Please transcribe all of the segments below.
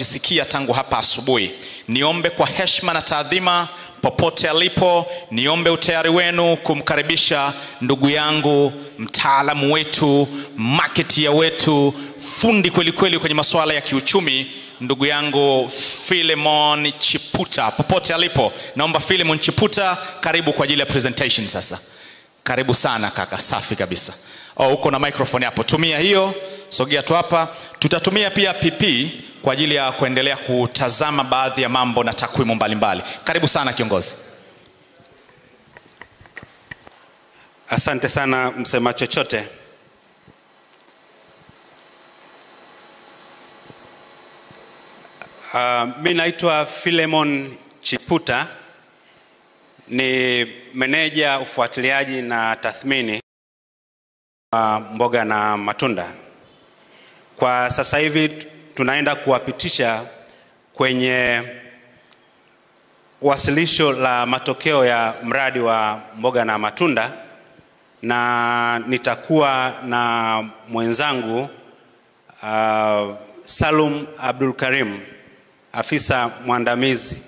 tukisikia tangu hapa asubuhi. Niombe kwa heshima na taadhima popote alipo, niombe utayari wenu kumkaribisha ndugu yangu, mtaalamu wetu, marketer wetu, fundi kweli kweli kwenye masuala ya kiuchumi, ndugu yangu Philemon Chiputa. Popote alipo, naomba Philemon Chiputa, karibu kwa ajili ya presentation sasa. Karibu sana kaka, safi kabisa. Uko na microphone hapo, tumia hiyo, sogea tu hapa. Tutatumia pia PP kwa ajili ya kuendelea kutazama baadhi ya mambo na takwimu mbalimbali. Karibu sana kiongozi. Asante sana msema chochote. Mimi naitwa Philemon Chiputa, ni meneja ufuatiliaji na tathmini wa mboga na matunda. Kwa sasa hivi tunaenda kuwapitisha kwenye wasilisho la matokeo ya mradi wa mboga na matunda, na nitakuwa na mwenzangu Salum Abdul Karim, afisa mwandamizi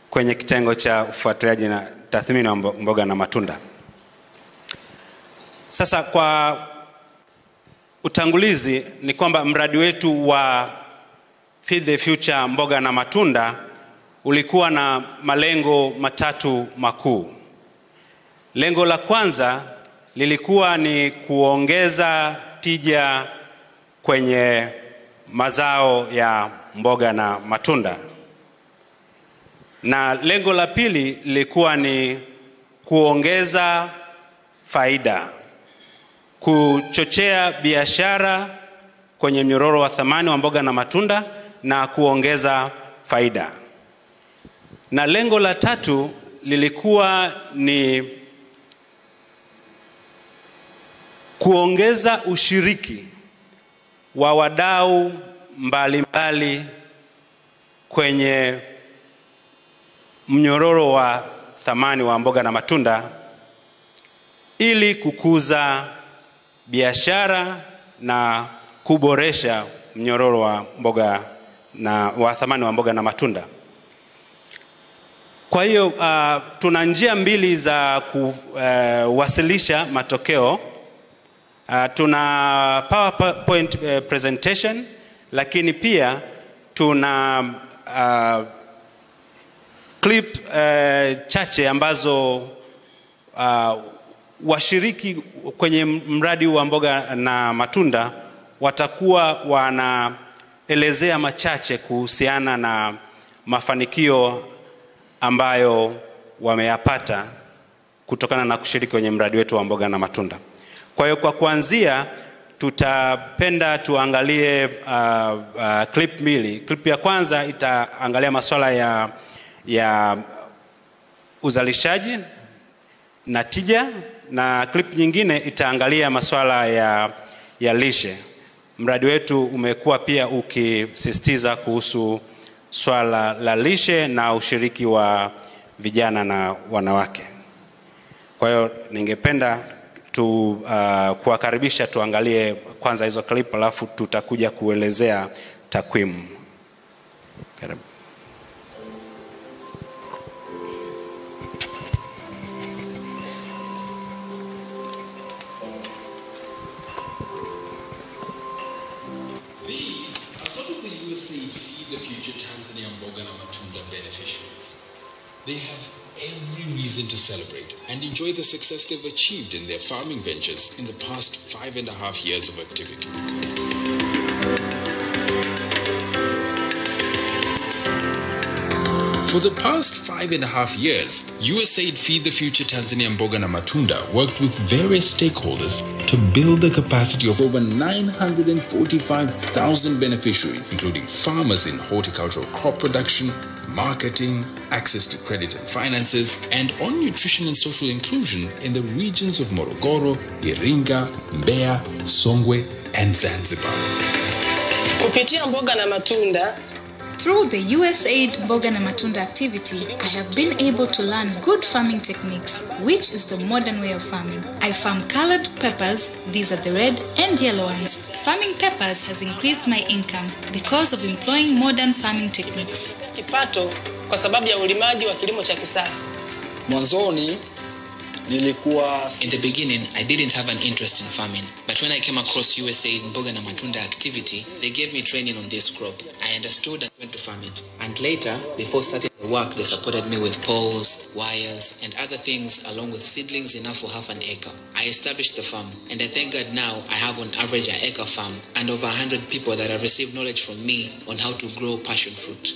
kwenye kitengo cha ufuatiliaji na tathmini wa mboga na matunda. Sasa kwa utangulizi ni kwamba mradi wetu wa Feed the Future mboga na matunda ulikuwa na malengo matatu makuu. Lengo la kwanza lilikuwa ni kuongeza tija kwenye mazao ya mboga na matunda. Na lengo la pili lilikuwa ni kuongeza faida, kuchochea biashara kwenye mnyororo wa thamani wa mboga na matunda na kuongeza faida. Na lengo la tatu lilikuwa ni kuongeza ushiriki wa wadau mbalimbali kwenye mnyororo wa thamani wa mboga na matunda ili kukuza biashara na kuboresha mnyororo wa mboga na wa thamani wa mboga na matunda. Kwa hiyo tuna njia mbili za kuwasilisha matokeo. Tuna PowerPoint presentation, lakini pia tuna clip chache ambazo washiriki kwenye mradi wa mboga na matunda watakuwa wanaelezea machache kuhusiana na mafanikio ambayo wameyapata kutokana na kushiriki kwenye mradi wetu wa mboga na matunda. Kwa hiyo kwa kuanzia tutapenda tuangalie clip mbili. Clip ya kwanza itaangalia masuala ya uzalishaji na tija, na clip nyingine itaangalia masuala ya lishe. Mradi wetu umekuwa pia ukisisitiza kuhusu swala la lishe na ushiriki wa vijana na wanawake. Kwa hiyo ningependa kuwakaribisha tuangalie kwanza hizo clip, alafu tutakuja kuelezea takwimu. Karibu. These are some of the Usaid Feed the Future Tanzania Mboga na Matunda beneficiaries. They have every reason to celebrate and enjoy the success they've achieved in their farming ventures in the past 5.5 years of activity. For the past 5.5 years, Usaid Feed the Future Tanzania Mboga na Matunda worked with various stakeholders to build the capacity of over 945,000 beneficiaries, including farmers in horticultural crop production, marketing, access to credit and finances, and on nutrition and social inclusion in the regions of Morogoro, Iringa, Mbeya, Songwe, and Zanzibar. Kupitia mboga na matunda Through the Usaid Mboga na Matunda activity, I have been able to learn good farming techniques, which is the modern way of farming. I farm colored peppers, these are the red and yellow ones. Farming peppers has increased my income because of employing modern farming techniques. Kipato kwa sababu ya ulimaji wa kilimo cha kisasa. Mwanzoni nilikuwa In the beginning, I didn't have an interest in farming, but when I came across Usaid Mboga na Matunda activity, they gave me training on this crop. I understood and went to farm it. And later, before starting the work, they supported me with poles, wires, and other things along with seedlings enough for half an acre. I established the farm, and I thank God now I have on average an acre farm and over 100 people that have received knowledge from me on how to grow passion fruit.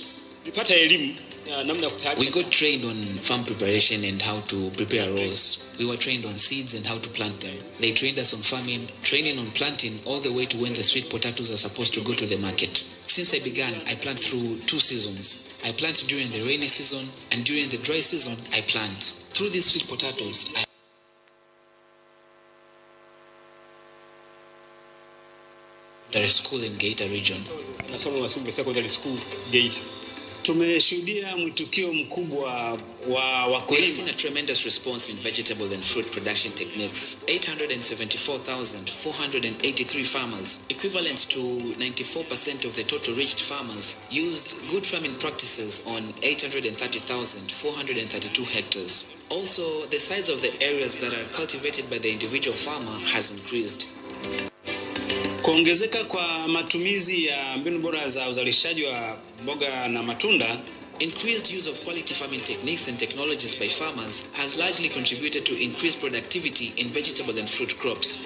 We got trained on farm preparation and how to prepare rows. We were trained on seeds and how to plant them. They trained us on farming, training on planting all the way to when the sweet potatoes are supposed to go to the market. Since I began, I plant through 2 seasons. I plant during the rainy season, and during the dry season, I plant. Through these sweet potatoes, there is school in Geita region. Tumeshuhudia mwitikio mkubwa wa wakulima. We have seen a tremendous response in vegetable and fruit production techniques. 874,483 farmers, equivalent to 94% of the total reached farmers, used good farming practices on 830,432 hectares. Also, the size of the areas that are cultivated by the individual farmer has increased. Kuongezeka kwa matumizi ya mbinu bora za uzalishaji wa mboga na matunda, increased use of quality farming techniques and technologies by farmers has largely contributed to increased productivity in vegetable and fruit crops.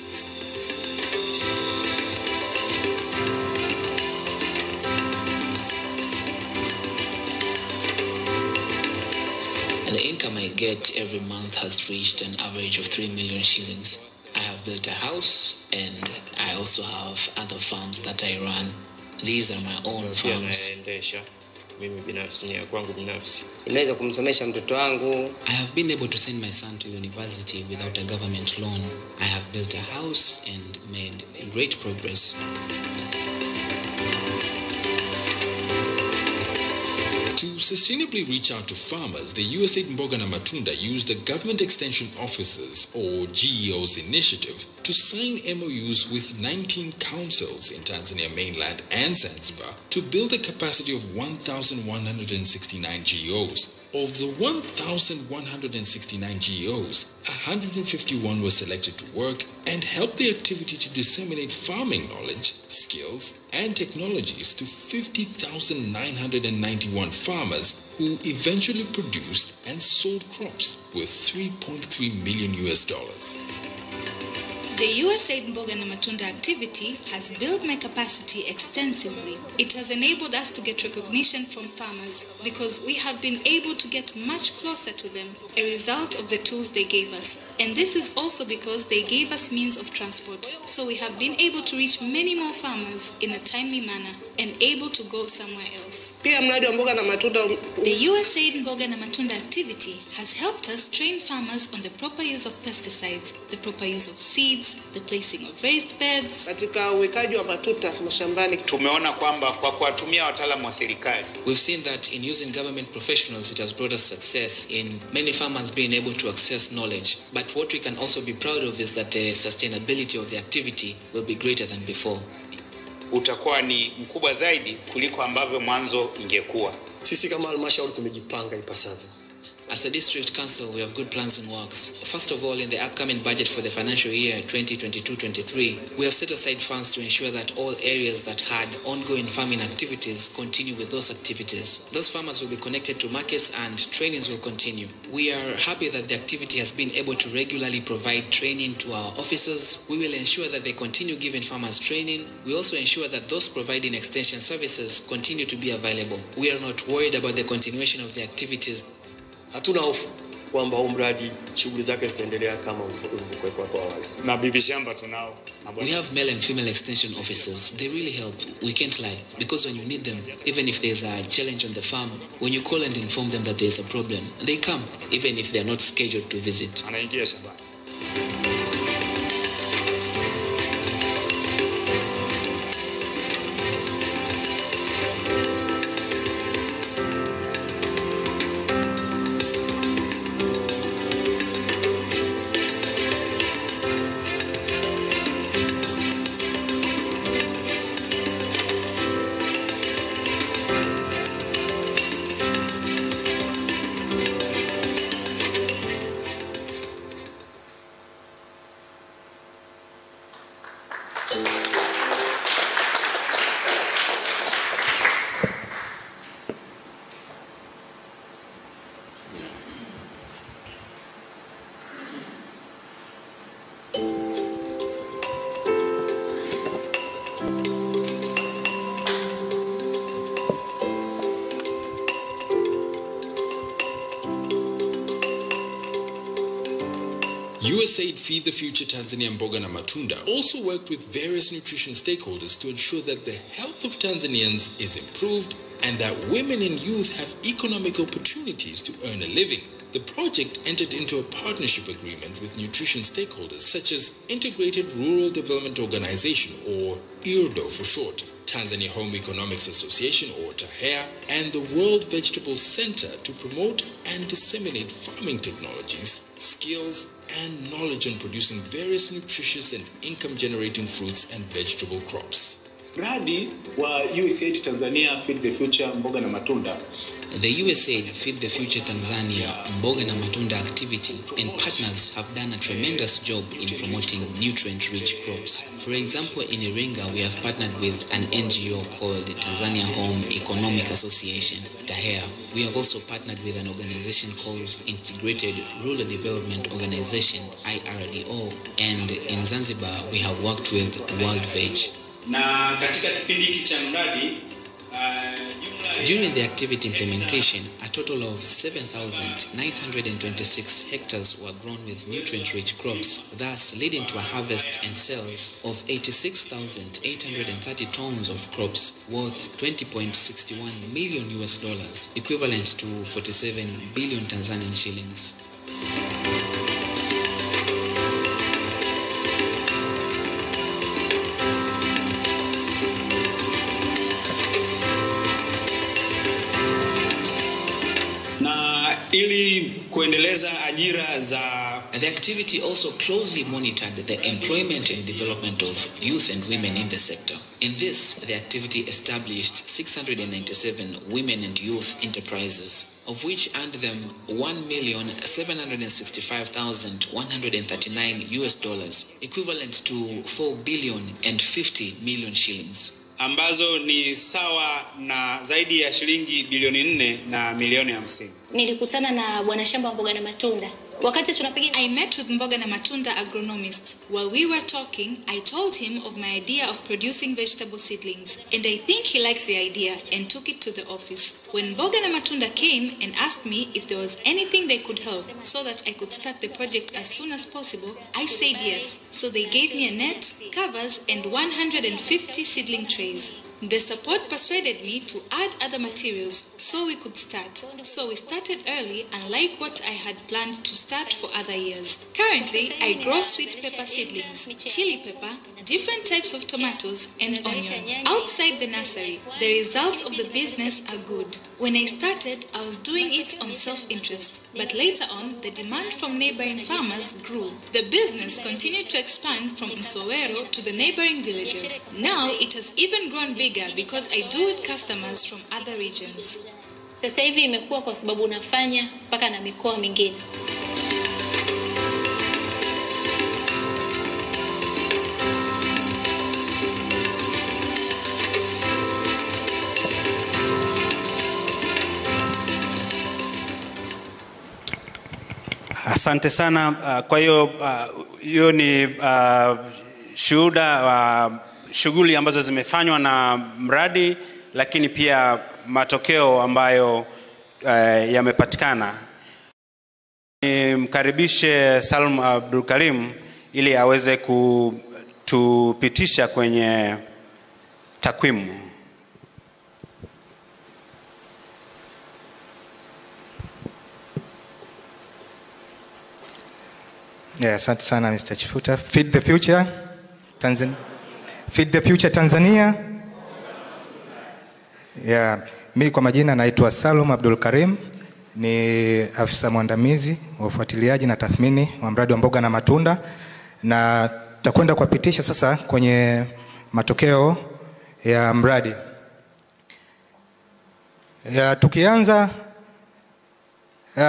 And the income I get every month has reached an average of 3 million shillings. I have built a house and I also have other farms that I run. These are my own farms. I have been able to send my son to university without a government loan. I have built a house and made great progress. To sustainably reach out to farmers, the Usaid Mboga na Matunda used the Government Extension Officers, or GEOs, initiative to sign MOUs with 19 councils in Tanzania mainland and Zanzibar to build a capacity of 1,169 GEOs. Of the 1,169 GEOs, 151 were selected to work and help the activity to disseminate farming knowledge, skills, and technologies to 50,991 farmers who eventually produced and sold crops worth $3.3 million. The Usaid Mboga na Matunda activity has built my capacity extensively. It has enabled us to get recognition from farmers because we have been able to get much closer to them, a result of the tools they gave us. And this is also because they gave us means of transport. So we have been able to reach many more farmers in a timely manner and able to go somewhere else. Pia mradi wa mboga na matunda. The Usaid Mboga na Matunda activity has helped us train farmers on the proper use of pesticides, the proper use of seeds, the placing of raised beds. Katika uwekaji wa matuta mashambani tumeona kwamba kwa kuwatumia wataalamu wa serikali, we've seen that in using government professionals it has brought us success in many farmers being able to access knowledge. But what we can also be proud of is that the sustainability of the activity will be greater than before. Utakuwa ni mkubwa zaidi kuliko ambavyo mwanzo ingekuwa. Sisi kama halmashauri tumejipanga ipasavyo. As a district council, we have good plans and works. First of all, in the upcoming budget for the financial year 2022-23, we have set aside funds to ensure that all areas that had ongoing farming activities continue with those activities. Those farmers will be connected to markets and trainings will continue. We are happy that the activity has been able to regularly provide training to our officers. We will ensure that they continue giving farmers training. We also ensure that those providing extension services continue to be available. We are not worried about the continuation of the activities. Hatuna hofu kwamba mradi shughuli zake zitaendelea kama ulivyokuwa kwa awali. Na bibi shamba tunao. We have male and female extension officers. They really help. We can't lie. Because when you need them, even if there's a challenge on the farm, when you call and inform them that there's a problem, they come, even if they're not scheduled to visit. Anaingia shamba. Usaid Feed the Future Tanzania Mboga na Matunda also worked with various nutrition stakeholders to ensure that the health of Tanzanians is improved and that women and youth have economic opportunities to earn a living. The project entered into a partnership agreement with nutrition stakeholders such as Integrated Rural Development Organization, or IRDO for short, Tanzania Home Economics Association, or TAHEA, and the World Vegetable Center to promote and disseminate farming technologies, skills, and knowledge on producing various nutritious and income-generating fruits and vegetable crops. Mradi wa Usaid Tanzania Feed the Future Mboga na Matunda. The Usaid Feed the Future Tanzania Mboga na Matunda activity and partners have done a tremendous job in promoting nutrient-rich crops. For example, in Iringa, we have partnered with an NGO called the Tanzania Home Economic Association, TAHEA. We have also partnered with an organization called Integrated Rural Development Organization, IRDO, and in Zanzibar, we have worked with World Veg. Na katika kipindi hiki cha mradi during the activity implementation, a total of 7,926 hectares were grown with nutrient-rich crops, thus leading to a harvest and sales of 86,830 tons of crops worth $20.61 million US, equivalent to 47 billion Tanzanian shillings. ili kuendeleza ajira za. The activity also closely monitored the employment and development of youth and women in the sector. In this, the activity established 697 women and youth enterprises, of which earned them $1,765,139 US, equivalent to 4,050 million shillings. Ambazo ni sawa na zaidi ya shilingi bilioni 4 na milioni 50. Nilikutana na bwana shamba Mboga na Matunda. Wakati tunapiga I met with Mboga na Matunda agronomist. While we were talking, I told him of my idea of producing vegetable seedlings, and I think he likes the idea and took it to the office. When Mboga na Matunda came and asked me if there was anything they could help so that I could start the project as soon as possible, I said yes. So they gave me a net, covers, and 150 seedling trays. The support persuaded me to add other materials so we could start. So we started early, unlike what I had planned to start for other years. Currently, I grow sweet pepper seedlings, chili pepper, different types of tomatoes, and onion. Outside the nursery, the results of the business are good. When I started, I was doing it on self-interest, but later on, the demand from neighboring farmers grew. The business continued to expand from Msowero to the neighboring villages. Now, it has even grown bigger because I do with customers from other regions. Sasa hivi imekuwa kwa sababu unafanya mpaka na mikoa mingine. Asante sana. Kwa hiyo hiyo ni shuhuda wa shughuli ambazo zimefanywa na mradi, lakini pia matokeo ambayo yamepatikana. Nimkaribishe Salum Abdul Karim ili aweze kutupitisha kwenye takwimu. Yeah, asante sana Mr. Chifuta. Feed the Future Tanzania. Feed the Future Tanzania. Yeah, mimi kwa majina naitwa Salum Abdul Karim, ni afisa mwandamizi wa ufuatiliaji na tathmini wa mradi wa Mboga na Matunda, na tutakwenda kuwapitisha sasa kwenye matokeo ya mradi. Ya, tukianza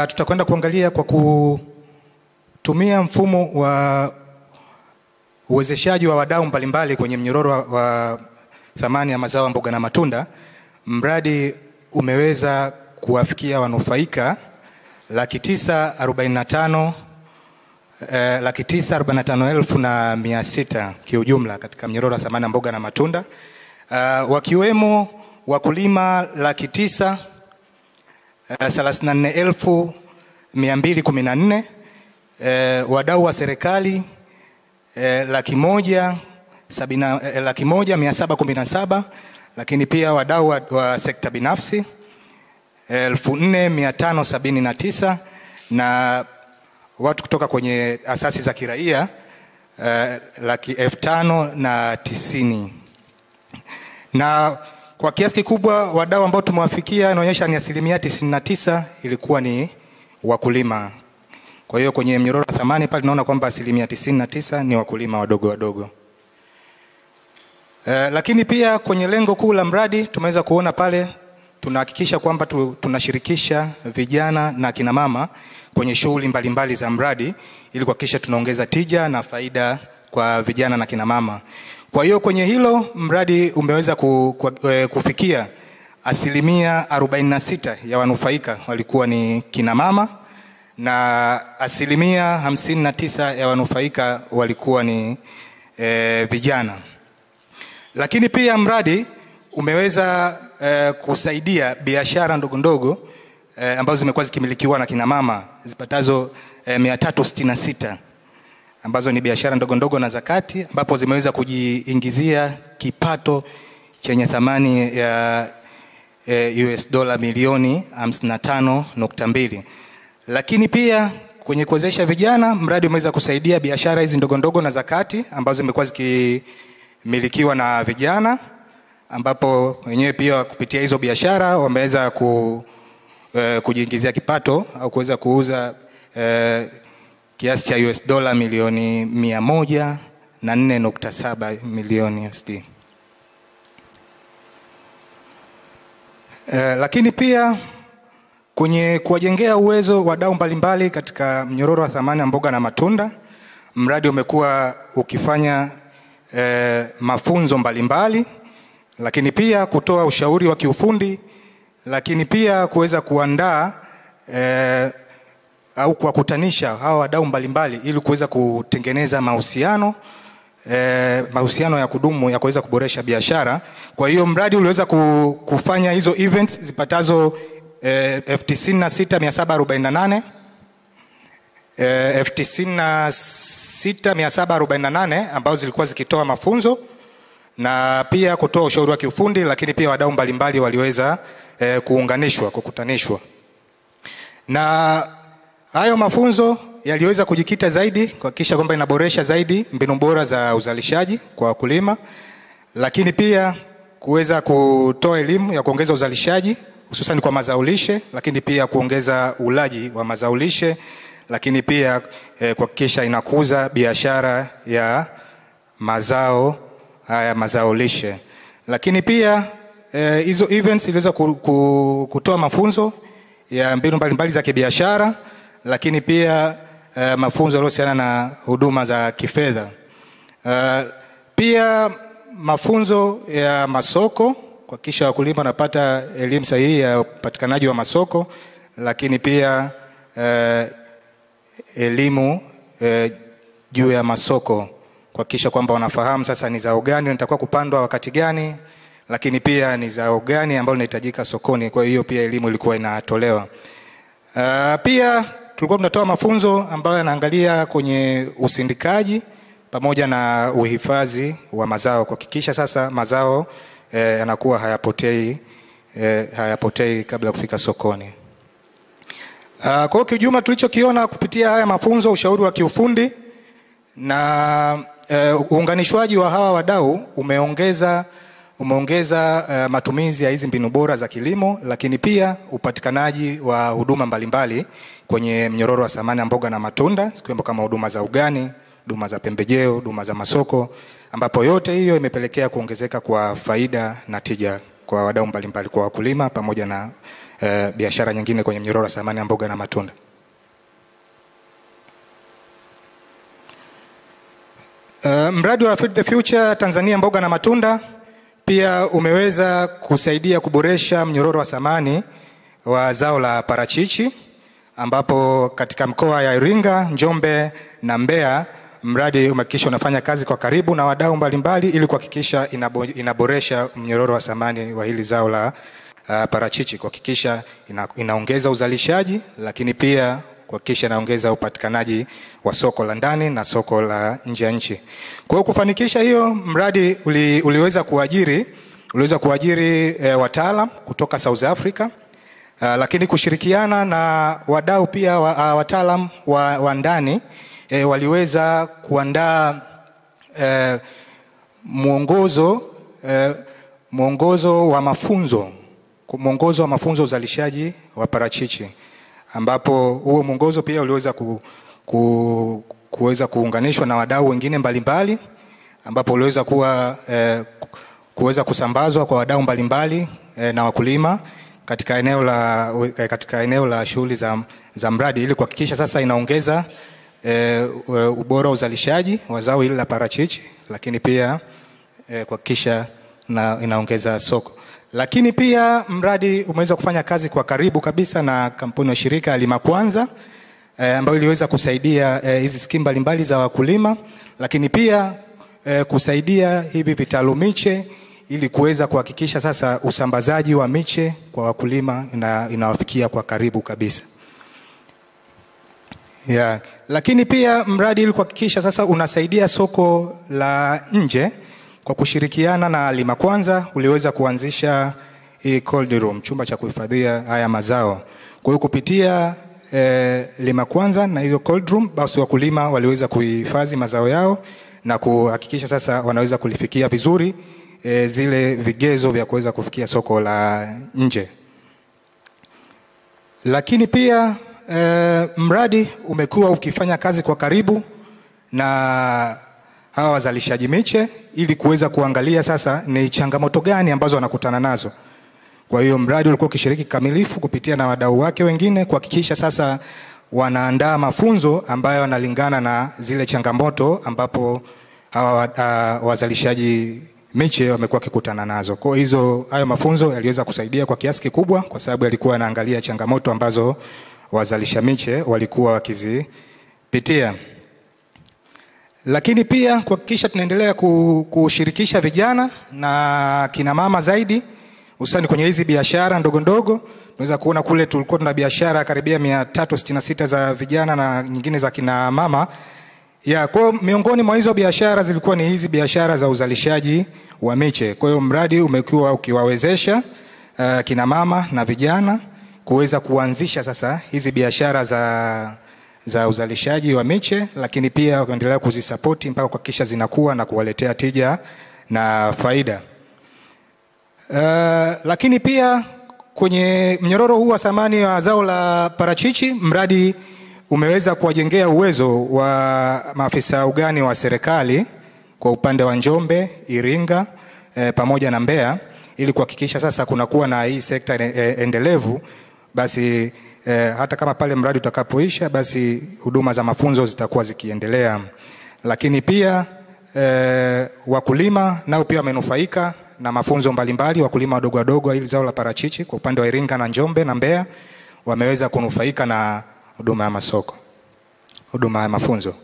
tutakwenda kuangalia kwa kutumia mfumo wa uwezeshaji wa wadau mbalimbali kwenye mnyororo wa thamani ya mazao ya mboga na matunda. Mradi umeweza kuwafikia wanufaika 945,600 kiujumla katika mnyororo wa thamani ya mboga na matunda, wakiwemo wakulima 934,214, wadau wa serikali 1,117,717, lakini pia wadau wa sekta binafsi 4,579 na watu kutoka kwenye asasi za kiraia 590,000. Na kwa kiasi kikubwa wadau ambao tumewafikia inaonyesha ni 99% ilikuwa ni wakulima. Kwa hiyo kwenye mnyororo wa thamani pale tunaona kwamba 99% ni wakulima wadogo wadogo. Lakini pia kwenye lengo kuu la mradi tumeweza kuona pale tunahakikisha kwamba tunashirikisha vijana na kina mama kwenye shughuli mbalimbali za mradi ili kuhakikisha tunaongeza tija na faida kwa vijana na kina mama. Kwa hiyo kwenye hilo mradi umeweza kufikia 46% ya wanufaika walikuwa ni kina mama na 59% ya wanufaika walikuwa ni vijana. Lakini pia mradi umeweza kusaidia biashara ndogo ndogo ambazo zimekuwa zikimilikiwa na kina mama zipatazo 366 ambazo ni biashara ndogo ndogo na zakati, ambapo zimeweza kujiingizia kipato chenye thamani ya $55.2 milioni. Lakini pia kwenye kuwezesha vijana mradi umeweza kusaidia biashara hizi ndogo ndogo na zakati ambazo zimekuwa zikimilikiwa na vijana, ambapo wenyewe pia kupitia hizo biashara wameweza kujiingizia kipato au kuweza kuuza kiasi cha $104.7 milioni. Lakini pia kwenye kuwajengea uwezo wadau mbalimbali katika mnyororo wa thamani ya mboga na matunda, mradi umekuwa ukifanya mafunzo mbalimbali, lakini pia kutoa ushauri wa kiufundi, lakini pia kuweza kuandaa au kuwakutanisha hawa wadau mbalimbali ili kuweza kutengeneza mahusiano ya kudumu ya kuweza kuboresha biashara. Kwa hiyo mradi uliweza kufanya hizo events zipatazo 96,748 96,748 ambazo zilikuwa zikitoa mafunzo na pia kutoa ushauri wa kiufundi, lakini pia wadau mbalimbali waliweza kukutanishwa. Na hayo mafunzo yaliweza kujikita zaidi kuhakikisha kwamba inaboresha zaidi mbinu bora za uzalishaji kwa wakulima, lakini pia kuweza kutoa elimu ya kuongeza uzalishaji hususan kwa mazao lishe, lakini pia kuongeza ulaji wa mazao lishe, lakini pia kuhakikisha inakuza biashara ya mazao lishe. Lakini pia hizo events iliweza kutoa mafunzo ya mbinu mbalimbali za kibiashara, lakini pia mafunzo yanayohusiana na huduma za kifedha. Pia mafunzo ya masoko kuhakikisha wakulima wanapata elimu sahihi ya upatikanaji wa masoko, lakini pia elimu juu ya masoko kuhakikisha kwamba wanafahamu sasa ni zao gani linatakiwa kupandwa wakati gani, lakini pia ni zao gani ambalo linahitajika sokoni. Kwa hiyo pia elimu ilikuwa inatolewa. Pia tulikuwa tunatoa mafunzo ambayo yanaangalia kwenye usindikaji pamoja na uhifadhi wa mazao kuhakikisha sasa mazao yanakuwa hayapotei kabla kufika sokoni. Kwa hiyo kijumla tulichokiona kupitia haya mafunzo, ushauri wa kiufundi na uunganishwaji wa hawa wadau umeongeza matumizi ya hizi mbinu bora za kilimo, lakini pia upatikanaji wa huduma mbalimbali kwenye mnyororo wa thamani ya mboga na matunda, zikiwemo kama huduma za ugani, huduma za pembejeo, huduma za masoko, ambapo yote hiyo imepelekea kuongezeka kwa faida na tija kwa wadau mbalimbali, kwa wakulima pamoja na biashara nyingine kwenye mnyororo wa thamani ya mboga na matunda. Mradi wa Feed the Future Tanzania mboga na matunda pia umeweza kusaidia kuboresha mnyororo wa thamani wa zao la parachichi, ambapo katika mkoa ya Iringa, Njombe na Mbeya mradi umehakikisha unafanya kazi kwa karibu na wadau mbalimbali ili kuhakikisha inaboresha mnyororo wa thamani wa hili zao la parachichi, kuhakikisha inaongeza uzalishaji, lakini pia kuhakikisha naongeza upatikanaji wa soko la ndani na soko la nje ya nchi. Kwa hiyo kufanikisha hiyo, mradi uliweza kuajiri wataalam kutoka South Africa, lakini kushirikiana na wadau pia wataalam wa ndani waliweza kuandaa mwongozo wa mafunzo uzalishaji wa parachichi, ambapo huo mwongozo pia uliweza kuweza kuunganishwa na wadau wengine mbalimbali, ambapo uliweza kuweza kusambazwa kwa wadau mbalimbali na wakulima katika eneo la shughuli za mradi, ili kuhakikisha sasa inaongeza ubora uzalishaji wa zao hili la parachichi, lakini pia kuhakikisha inaongeza soko. Lakini pia mradi umeweza kufanya kazi kwa karibu kabisa na kampuni ya shirika Lima Kwanza, ambayo iliweza kusaidia hizi skimu mbalimbali za wakulima, lakini pia kusaidia hivi vitalu miche ili kuweza kuhakikisha sasa usambazaji wa miche kwa wakulima inawafikia kwa karibu kabisa. Lakini pia mradi ili kuhakikisha sasa unasaidia soko la nje, kwa kushirikiana na Lima Kwanza uliweza kuanzisha cold room, chumba cha kuhifadhia haya mazao. Kwa hiyo kupitia Lima Kwanza na hiyo cold room, basi wakulima waliweza kuhifadhi mazao yao na kuhakikisha sasa wanaweza kulifikia vizuri zile vigezo vya kuweza kufikia soko la nje. Lakini pia mradi umekuwa ukifanya kazi kwa karibu na hawa wazalishaji miche ili kuweza kuangalia sasa ni changamoto gani ambazo wanakutana nazo. Kwa hiyo mradi ulikuwa ukishiriki kikamilifu kupitia na wadau wake wengine kuhakikisha sasa wanaandaa mafunzo ambayo yanalingana na zile changamoto ambapo hawa wazalishaji miche wamekuwa kikutana nazo. Kwa hiyo hayo mafunzo yaliweza kusaidia kwa kiasi kikubwa, kwa sababu yalikuwa yanaangalia changamoto ambazo wazalisha miche walikuwa wakizipitia. Lakini pia kuhakikisha tunaendelea kushirikisha vijana na kina mama zaidi, hususan kwenye hizi biashara ndogo ndogo. Tunaweza kuona kule tulikuwa tuna biashara karibia 366 za vijana na nyingine za kina mama. Kwa miongoni mwa hizo biashara zilikuwa ni hizi biashara za uzalishaji wa miche. Kwa hiyo mradi umekuwa ukiwawezesha kina mama na vijana kuweza kuanzisha sasa hizi biashara za uzalishaji wa miche, lakini pia kuendelea kuzisapoti mpaka kuhakikisha zinakuwa na kuwaletea tija na faida. Lakini pia kwenye mnyororo huu wa thamani wa zao la parachichi, mradi umeweza kuwajengea uwezo wa maafisa ugani wa serikali kwa upande wa Njombe, Iringa pamoja na Mbeya, ili kuhakikisha sasa kunakuwa na hii sekta endelevu. Basi hata kama pale mradi utakapoisha, basi huduma za mafunzo zitakuwa zikiendelea. Lakini pia wakulima nao pia wamenufaika na mafunzo mbalimbali. Wakulima wadogo wadogo ili zao la parachichi kwa upande wa Iringa na Njombe na Mbeya wameweza kunufaika na huduma ya masoko, huduma ya mafunzo.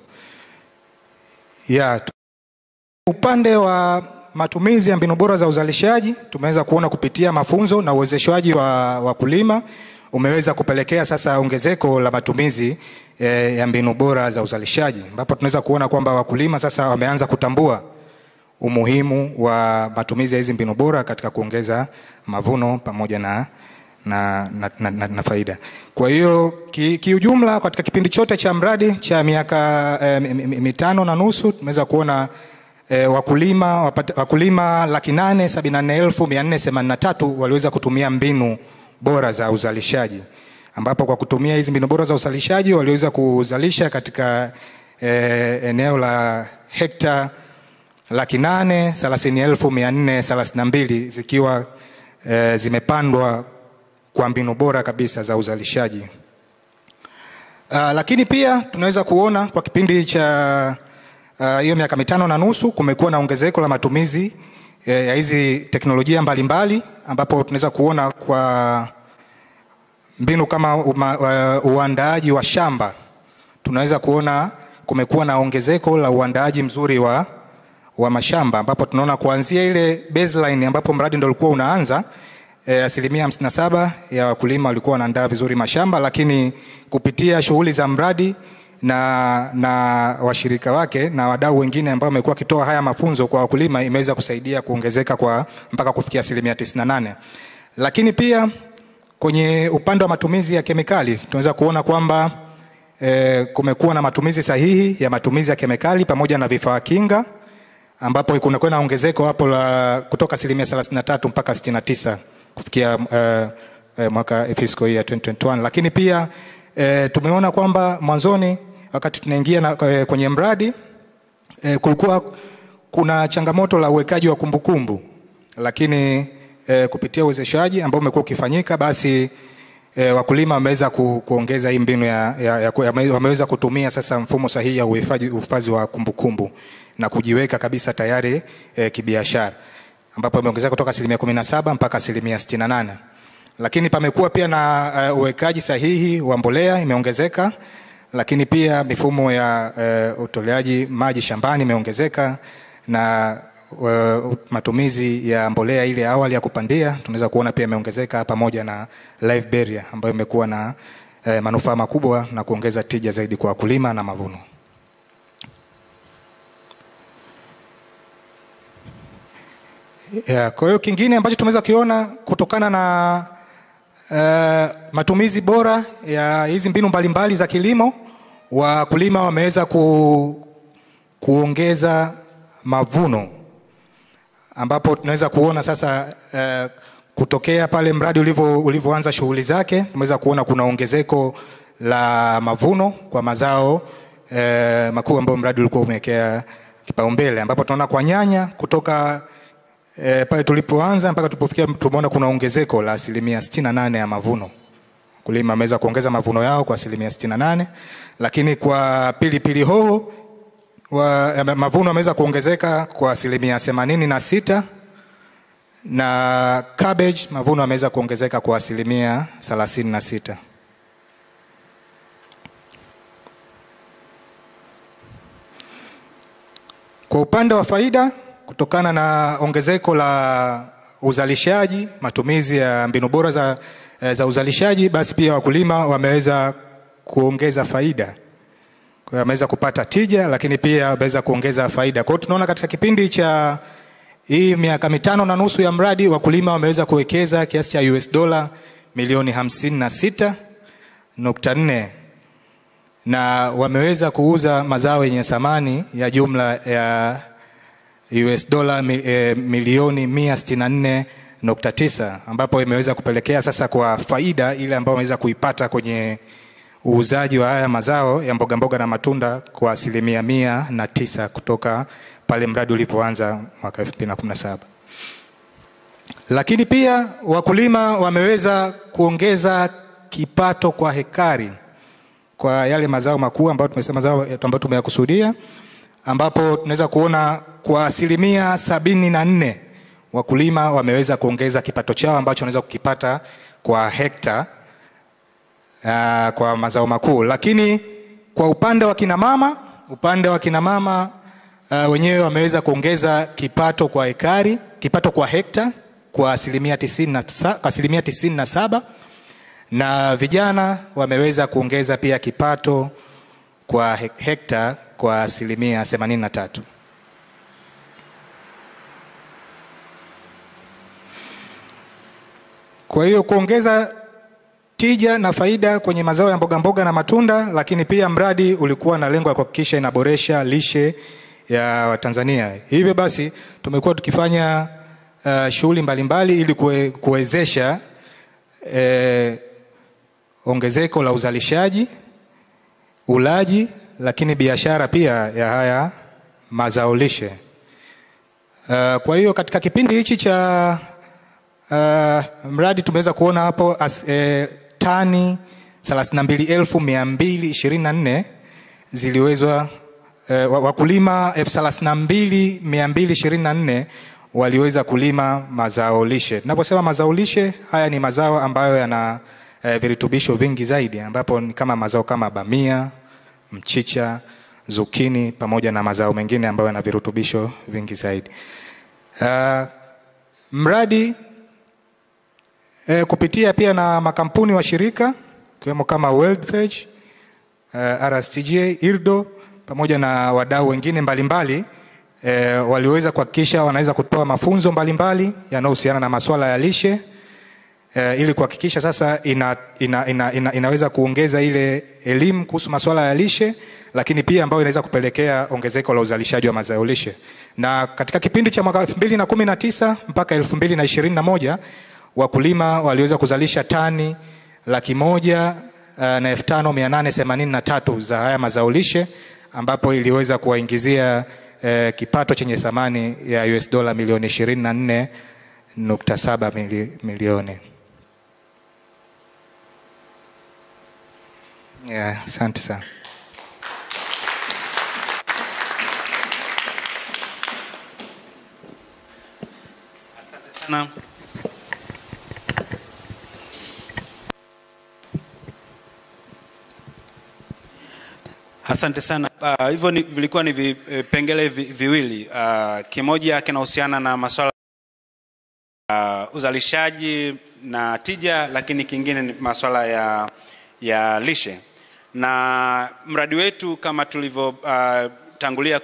Upande wa matumizi ya mbinu bora za uzalishaji, tumeweza kuona kupitia mafunzo na uwezeshwaji wa wakulima umeweza kupelekea sasa ongezeko la matumizi ya mbinu bora za uzalishaji, ambapo tunaweza kuona kwamba wakulima sasa wameanza kutambua umuhimu wa matumizi ya hizi mbinu bora katika kuongeza mavuno pamoja na faida. Kwa hiyo kiujumla katika kipindi chote cha mradi cha miaka 5.5 tumeweza kuona wakulima 874,483 waliweza kutumia mbinu bora za uzalishaji, ambapo kwa kutumia hizi mbinu bora za uzalishaji waliweza kuzalisha katika eneo la hekta 830,432 zikiwa zimepandwa kwa mbinu bora kabisa za uzalishaji. Lakini pia tunaweza kuona kwa kipindi cha hiyo miaka 5.5 kumekuwa na ongezeko la matumizi ya hizi teknolojia mbalimbali, ambapo tunaweza kuona kwa mbinu kama uandaaji wa shamba. Tunaweza kuona kumekuwa na ongezeko la uandaaji mzuri wa mashamba, ambapo tunaona kuanzia ile baseline ambapo mradi ndio ulikuwa unaanza, asilimia 57 ya wakulima walikuwa wanaandaa vizuri mashamba, lakini kupitia shughuli za mradi na washirika wake na wadau wengine ambao wamekuwa wakitoa haya mafunzo kwa wakulima, imeweza kusaidia kuongezeka kwa mpaka kufikia asilimia 98. Lakini pia kwenye upande wa matumizi ya kemikali tunaweza kuona kwamba kumekuwa na matumizi sahihi ya matumizi ya kemikali pamoja na vifaa kinga, ambapo kunakuwa na ongezeko hapo la kutoka asilimia 33 mpaka 69 kufikia mwaka fiscal year 2021. Lakini pia tumeona kwamba mwanzoni wakati tunaingia kwenye mradi kulikuwa kuna changamoto la uwekaji wa kumbukumbu, lakini kupitia uwezeshaji ambao umekuwa ukifanyika, basi wakulima wameweza kuongeza hii mbinu wameweza kutumia sasa mfumo sahihi ya uhifadhi wa kumbukumbu na kujiweka kabisa tayari kibiashara, ambapo imeongezeka kutoka asilimia 17 mpaka asilimia 68. Lakini pamekuwa pia na uwekaji sahihi wa mbolea imeongezeka, lakini pia mifumo ya utoleaji maji shambani imeongezeka, na matumizi ya mbolea ile awali ya kupandia tunaweza kuona pia imeongezeka, pamoja na live barrier ambayo imekuwa na manufaa makubwa na kuongeza tija zaidi kwa wakulima na mavuno. Kwa hiyo kingine ambacho tumeweza kiona kutokana na matumizi bora ya hizi mbinu mbalimbali za kilimo, wakulima wameweza kuongeza mavuno, ambapo tunaweza kuona sasa kutokea pale mradi ulivyoanza shughuli zake, tumeweza kuona kuna ongezeko la mavuno kwa mazao makuu ambayo mradi ulikuwa umewekea kipaumbele, ambapo tunaona kwa nyanya kutoka pale tulipoanza mpaka tulipofikia tumeona kuna ongezeko la asilimia 68 ya mavuno. Wakulima wameweza kuongeza mavuno yao kwa asilimia 68. Lakini kwa pilipili hoho mavuno yameweza kuongezeka kwa asilimia 86, na cabbage mavuno yameweza kuongezeka kwa asilimia 36. Kwa upande wa faida, kutokana na ongezeko la uzalishaji, matumizi ya mbinu bora za uzalishaji, basi pia wakulima wameweza kuongeza faida. Kwa hiyo wameweza kupata tija, lakini pia wameweza kuongeza faida. Kwa hiyo tunaona katika kipindi cha hii miaka 5.5 ya mradi, wakulima wameweza kuwekeza kiasi cha $56 milioni 56.4, na wameweza kuuza mazao yenye thamani ya jumla ya $164 milioni 164.9, ambapo imeweza kupelekea sasa kwa faida ile ambayo wameweza kuipata kwenye uuzaji wa haya mazao ya mboga mboga na matunda kwa asilimia 109 kutoka pale mradi ulipoanza mwaka 2017. Lakini pia wakulima wameweza kuongeza kipato kwa hekari kwa yale mazao makuu ambayo tumesema mazao ambayo tumeyakusudia, ambapo tunaweza kuona kwa asilimia 74 wakulima wameweza kuongeza kipato chao ambacho wanaweza kukipata kwa hekta kwa mazao makuu. Lakini kwa upande wa kina mama wenyewe wameweza kuongeza kipato kwa hekari, kipato kwa hekta kwa asilimia 97, na vijana wameweza kuongeza pia kipato kwa hekta kwa asilimia 83. Kwa hiyo kuongeza tija na faida kwenye mazao ya mboga mboga na matunda, lakini pia mradi ulikuwa na lengo la kuhakikisha inaboresha lishe ya Watanzania. Hivyo basi tumekuwa tukifanya shughuli mbalimbali ili kuwezesha ongezeko la uzalishaji, ulaji, lakini biashara pia ya haya mazao lishe. Kwa hiyo katika kipindi hichi cha mradi tumeweza kuona hapo tani 32,224 ziliwezwa, wakulima 32,224 waliweza kulima mazao lishe. Tunaposema mazao lishe, haya ni mazao ambayo yana virutubisho vingi zaidi, ambapo ni kama mazao kama bamia, mchicha, zukini, pamoja na mazao mengine ambayo yana virutubisho vingi zaidi. Mradi Kupitia pia na makampuni wa shirika kiwemo kama World Veg, RSTJ, IRDO pamoja na wadau wengine mbalimbali waliweza kuhakikisha wanaweza kutoa mafunzo mbalimbali yanayohusiana na masuala ya lishe ili kuhakikisha sasa inaweza kuongeza ile elimu kuhusu masuala ya lishe, lakini pia ambayo inaweza kupelekea ongezeko la uzalishaji wa mazao lishe. Na katika kipindi cha mwaka 2019 mpaka 2021 wakulima waliweza kuzalisha tani 105,883 za haya mazao lishe, ambapo iliweza kuwaingizia kipato chenye thamani ya US dola milioni 24.7 milioni. Asante sana. Asante sana. Asante sana. Hivyo vilikuwa ni vipengele viwili. Kimoja kinahusiana na masuala uzalishaji na tija, lakini kingine ni masuala ya lishe. Na mradi wetu kama tulivyotangulia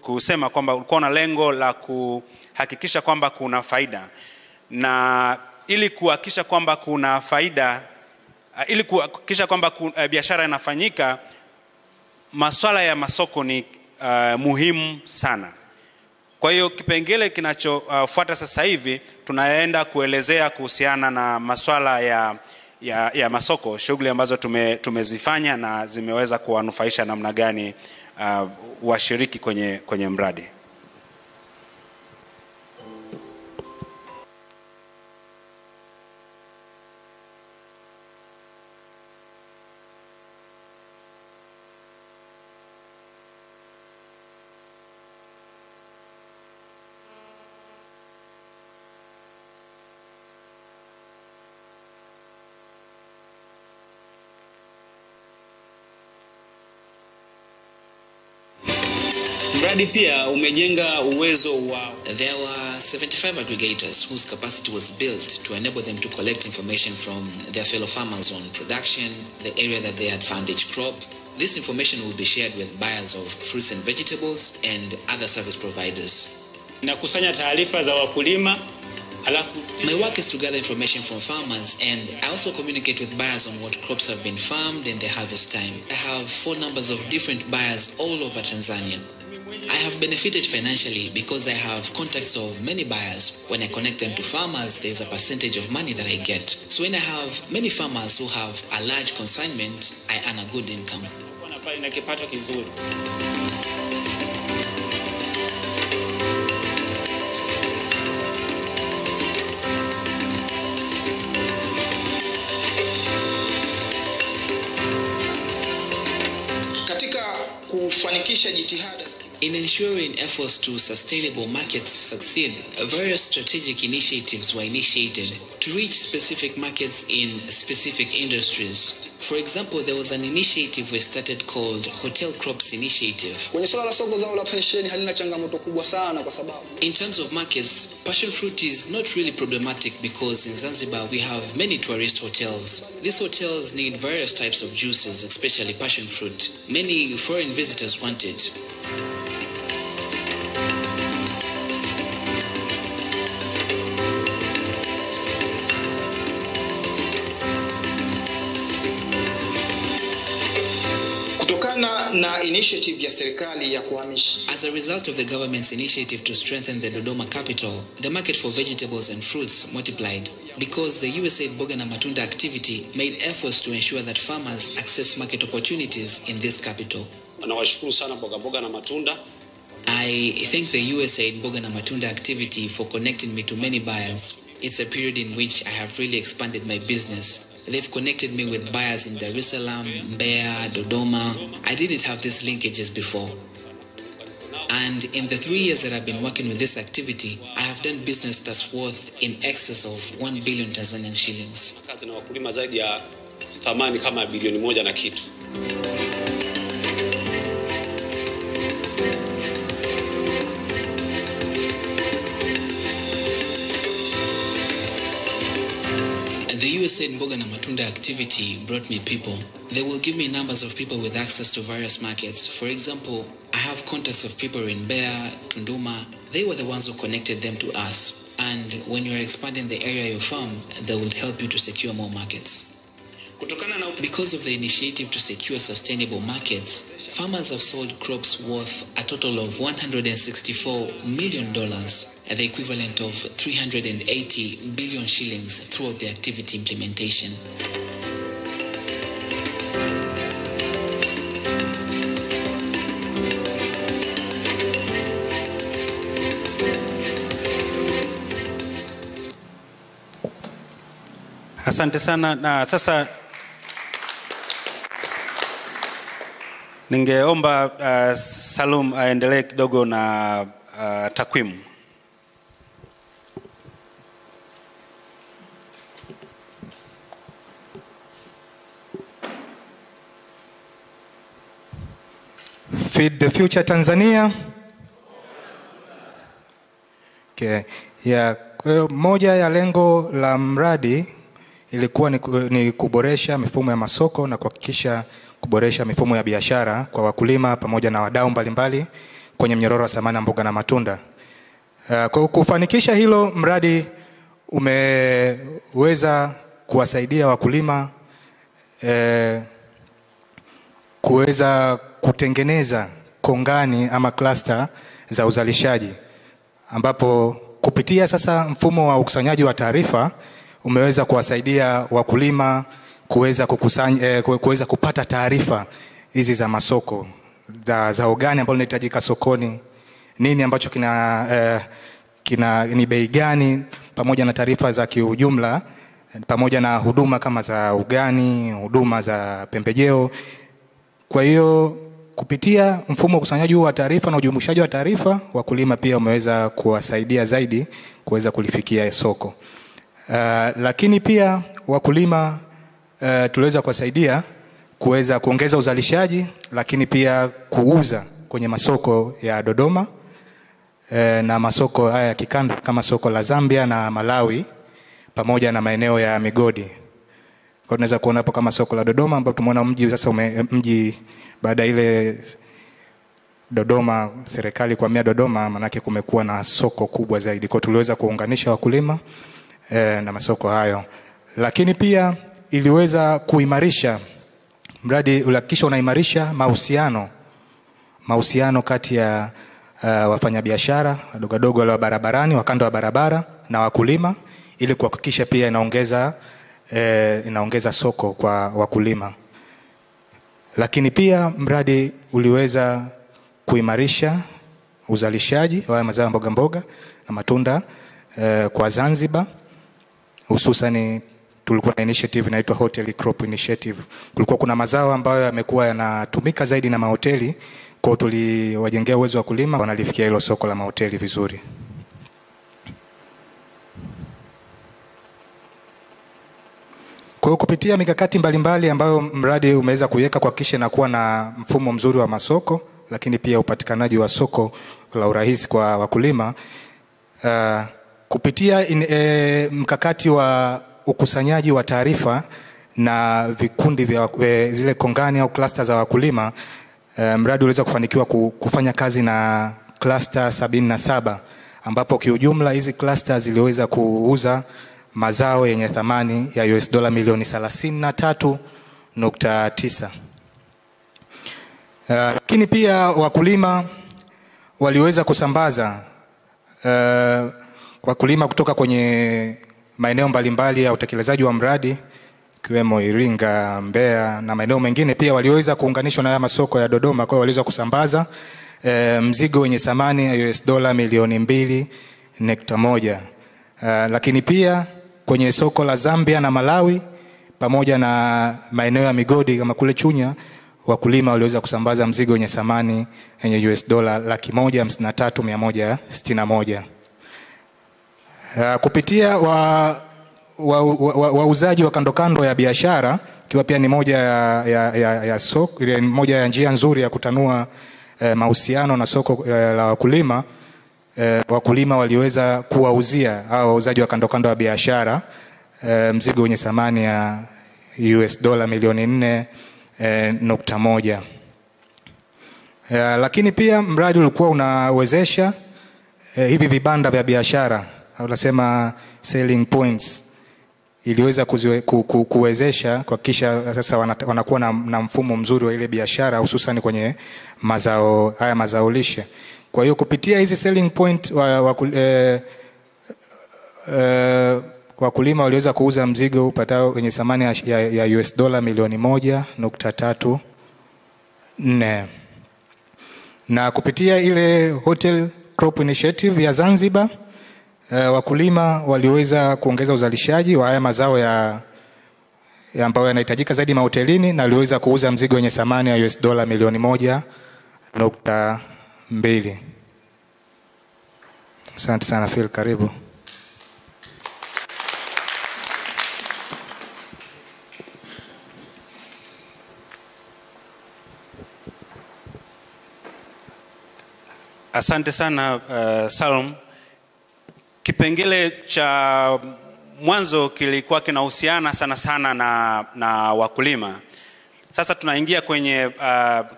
kusema kwamba ulikuwa na lengo la kuhakikisha kwamba kuna faida. Na ili kuhakikisha kwamba kuna faida, ili kuhakikisha kwamba biashara inafanyika, masuala ya masoko ni muhimu sana. Kwa hiyo kipengele kinachofuata sasa hivi tunaenda kuelezea kuhusiana na masuala ya masoko, shughuli ambazo tumezifanya na zimeweza kuwanufaisha namna gani washiriki kwenye mradi. Mradi pia umejenga uwezo wa There were 75 aggregators whose capacity was built to enable them to collect information from their fellow farmers on production, the area that they had found each crop. This information will be shared with buyers of fruits and vegetables and other service providers. Nakusanya taarifa za wakulima. My work is to gather information from farmers, and I also communicate with buyers on what crops have been farmed and their harvest time. I have phone numbers of different buyers all over Tanzania. I have benefited financially because I have contacts of many buyers. When I connect them to farmers, there's a percentage of money that I get. So when I have many farmers who have a large consignment, I earn a good income. Kufanikisha jitihada in ensuring efforts to sustainable markets succeed, various strategic initiatives were initiated to reach specific markets in specific industries. For example, there was an initiative we started called Hotel Crops Initiative. Kwenye swala la soko zao la pensheni halina changamoto kubwa sana kwa sababu in terms of markets, passion fruit is not really problematic because in Zanzibar we have many tourist hotels. These hotels need various types of juices, especially passion fruit. Many foreign visitors want it. na initiative ya serikali ya kuhamisha. As a result of the government's initiative to strengthen the Dodoma capital, the market for vegetables and fruits multiplied because the Usaid Mboga na Matunda activity made efforts to ensure that farmers access market opportunities in this capital. Nawashukuru sana Mboga na Matunda. I thank the Usaid Mboga na Matunda activity for connecting me to many buyers. It's a period in which I have really expanded my business. They've connected me with buyers in Dar es Salaam, Mbeya, Dodoma. I didn't have these linkages before. And in the 3 years that I've been working with this activity, I have done business that's worth in excess of 1 billion Tanzanian shillings. Kazi na wakulima zaidi ya thamani kama bilioni 1 na kitu. The Usaid Mboga na Matunda activity brought me people. They will give me numbers of people with access to various markets. For example, I have contacts of people in Mbeya, Tunduma. They were the ones who connected them to us. And when you are expanding the area you farm, they will help you to secure more markets. Because of the initiative to secure sustainable markets, farmers have sold crops worth a total of $164 million, the equivalent of 380 billion shillings throughout the activity implementation. Asante sana. Na sasa ningeomba Salum aendelee kidogo na takwimu. Feed the Future Tanzania. Okay. Moja ya lengo la mradi ilikuwa ni kuboresha mifumo ya masoko na kuhakikisha kuboresha mifumo ya biashara kwa wakulima pamoja na wadau mbalimbali kwenye mnyororo wa thamani ya mboga na matunda. Kwa kufanikisha hilo, mradi umeweza kuwasaidia wakulima kuweza kutengeneza kongani ama cluster za uzalishaji, ambapo kupitia sasa mfumo wa ukusanyaji wa taarifa umeweza kuwasaidia wakulima kuweza kukusanya kuweza kupata taarifa hizi za masoko za zao gani ambalo linahitajika sokoni, nini ambacho ni bei gani, pamoja na taarifa za kiujumla, pamoja na huduma kama za ugani, huduma za pembejeo. Kwa hiyo kupitia mfumo wa ukusanyaji wa taarifa na ujumuishaji wa taarifa, wakulima pia umeweza kuwasaidia zaidi kuweza kulifikia soko. Lakini pia wakulima tuliweza kuwasaidia kuweza kuongeza uzalishaji, lakini pia kuuza kwenye masoko ya Dodoma na masoko haya ya kikanda kama soko la Zambia na Malawi pamoja na maeneo ya migodi. Kwa tunaweza kuona hapo kama soko la Dodoma ambapo tumeona mji sasa mji baada ile Dodoma serikali kuhamia Dodoma, manake kumekuwa na soko kubwa zaidi. Kwa tuliweza kuunganisha wakulima na masoko hayo. Lakini pia iliweza kuimarisha mradi ulihakikisha unaimarisha mahusiano kati ya wafanyabiashara wadogo wale wa barabarani, wakanda wa barabara na wakulima, ili kuhakikisha pia inaongeza soko kwa wakulima. Lakini pia mradi uliweza kuimarisha uzalishaji wa mazao mboga na matunda kwa Zanzibar, hususan tulikuwa na initiative inaitwa Hotel Crop Initiative. Kulikuwa kuna mazao ambayo yamekuwa yanatumika zaidi na mahoteli, kwa tuliwajengea uwezo wa kulima wanalifikia hilo soko la mahoteli vizuri. Kwa kupitia mikakati mbalimbali ambayo mradi umeweza kuiweka kuhakikisha na kuwa na mfumo mzuri wa masoko, lakini pia upatikanaji wa soko la urahisi kwa wakulima, kupitia mkakati wa ukusanyaji wa taarifa na vikundi vya zile kongani au cluster za wakulima, mradi uliweza kufanikiwa kufanya kazi na cluster 77, ambapo kiujumla hizi cluster ziliweza kuuza mazao yenye thamani ya $33 milioni 33.9. Lakini pia wakulima waliweza kusambaza wakulima kutoka kwenye maeneo mbalimbali ya utekelezaji wa mradi ikiwemo Iringa, Mbeya na maeneo mengine, pia waliweza kuunganishwa na masoko ya Dodoma. Kwa waliweza kusambaza mzigo wenye thamani ya $2 milioni 2.1. Lakini pia kwenye soko la Zambia na Malawi pamoja na maeneo ya migodi kama kule Chunya, wakulima waliweza kusambaza mzigo wenye thamani yenye $153,161. Kupitia wauzaji wa kando ya biashara, kiwa pia ni moja ya soko, ile moja ya njia nzuri ya kutanua mahusiano na soko la wakulima. Wakulima waliweza kuwauzia au wauzaji wa kando ya biashara mzigo wenye thamani ya $4 milioni 4.1. Lakini pia mradi ulikuwa unawezesha hivi vibanda vya biashara au nasema selling points, iliweza kuwezesha kuhakikisha sasa wanakuwa na mfumo mzuri wa ile biashara, hususan kwenye mazao lishe. Kwa hiyo kupitia hizi selling point wakulima waliweza kuuza mzigo upatao wenye thamani ya $1 milioni 1.34. Na kupitia ile Hotel Crop Initiative ya Zanzibar, wakulima waliweza kuongeza uzalishaji wa haya mazao ambayo yanahitajika zaidi mahotelini, na waliweza kuuza mzigo wenye thamani ya $1 milioni 1.2. Asante sana Phil, karibu. Asante sana Salum. Kipengele cha mwanzo kilikuwa kinahusiana sana na wakulima. Sasa tunaingia kwenye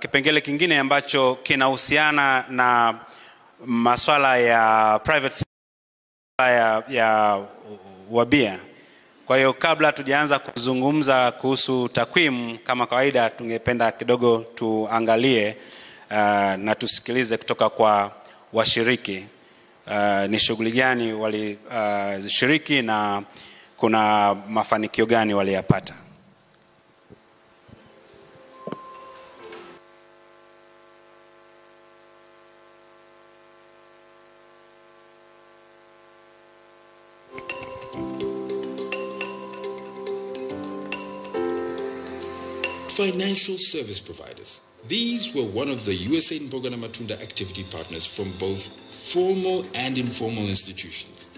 kipengele kingine ambacho kinahusiana na masuala ya private ya wabia. Kwa hiyo kabla tujaanza kuzungumza kuhusu takwimu, kama kawaida tungependa kidogo tuangalie na tusikilize kutoka kwa washiriki ni shughuli gani walishiriki na kuna mafanikio gani waliyapata. Financial service providers. These were one of the Usaid Mboga na Matunda activity partners from both formal and informal institutions.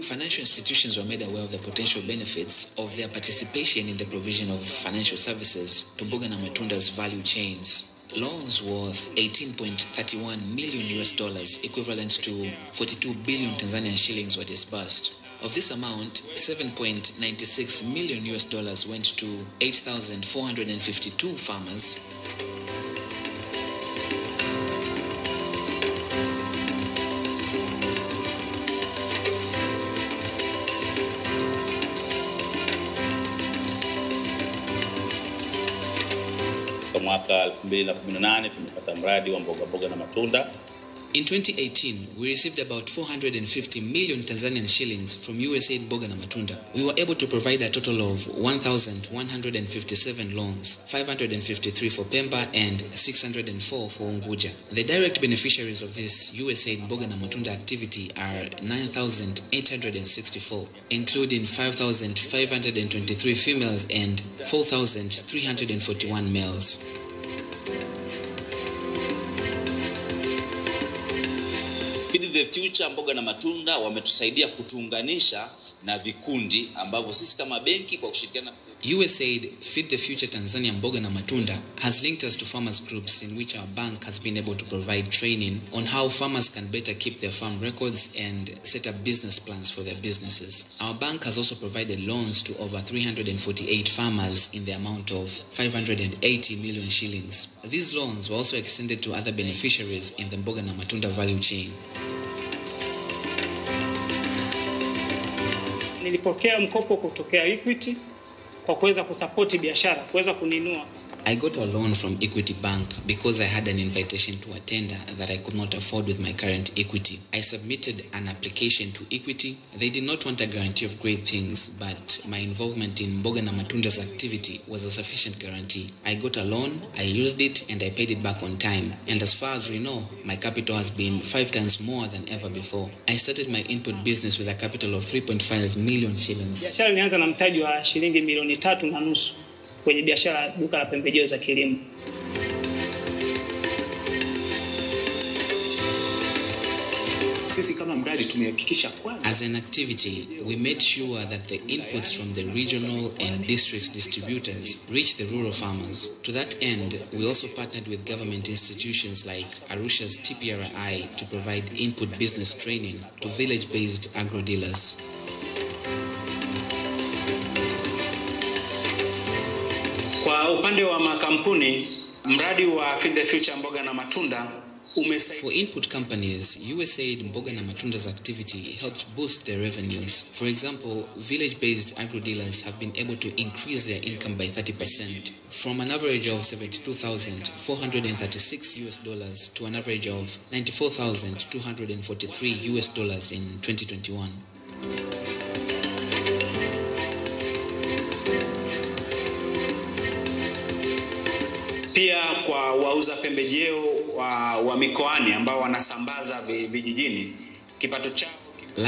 Financial institutions were made aware of the potential benefits of their participation in the provision of financial services to Mboga na Matunda's value chains. Loans worth $18.31 million, equivalent to 42 billion Tanzanian shillings, were disbursed. Of this amount, $7.96 million went to 8,452 farmers. Kwa mwaka 2018 tumepata mradi wa mboga na matunda. In 2018, we received about 450 million Tanzanian shillings from Usaid Mboga na Matunda. We were able to provide a total of 1,157 loans, 553 for Pemba and 604 for Unguja. The direct beneficiaries of this Usaid Mboga na Matunda activity are 9,864, including 5,523 females and 4,341 males. Feed the Future Mboga na Matunda wametusaidia kutuunganisha na vikundi ambavyo sisi kama benki kwa kushirikiana. Usaid Feed the Future Tanzania Mboga na Matunda has linked us to farmers groups in which our bank has been able to provide training on how farmers can better keep their farm records and set up business plans for their businesses. Our bank has also provided loans to over 348 farmers in the amount of 580 million shillings. These loans were also extended to other beneficiaries in the Mboga na Matunda value chain. Nilipokea mkopo kutokea Equity kwa kuweza kusapoti biashara, kuweza kuninua. I got a loan from Equity Bank because I had an invitation to a tender that I could not afford with my current equity. I submitted an application to Equity. They did not want a guarantee of great things, but my involvement in Mboga na Matunda's activity was a sufficient guarantee. I got a loan, I used it, and I paid it back on time. And as far as we know, my capital has been 5 times more than ever before. I started my input business with a capital of 3.5 million shillings. Biashara ilianza na mtaji wa shilingi milioni 3.5 kwenye biashara duka la pembejeo za kilimo. Sisi kama mradi tumehakikisha kwanza. As an activity, we made sure that the inputs from the regional and district distributors reach the rural farmers. To that end, we also partnered with government institutions like Arusha's TPRI to provide input business training to village-based agro-dealers. Kwa upande wa makampuni, mradi wa Feed the Future Mboga na Matunda For input companies, Usaid Mboga na Matunda's activity helped boost their revenues. For example, village-based agro-dealers have been able to increase their income by 30%, from an average of $72,436 to an average of $94,243 in 2021. Pia kwa wauza pembejeo wa mikoani ambao wanasambaza vijijini, kipato chao.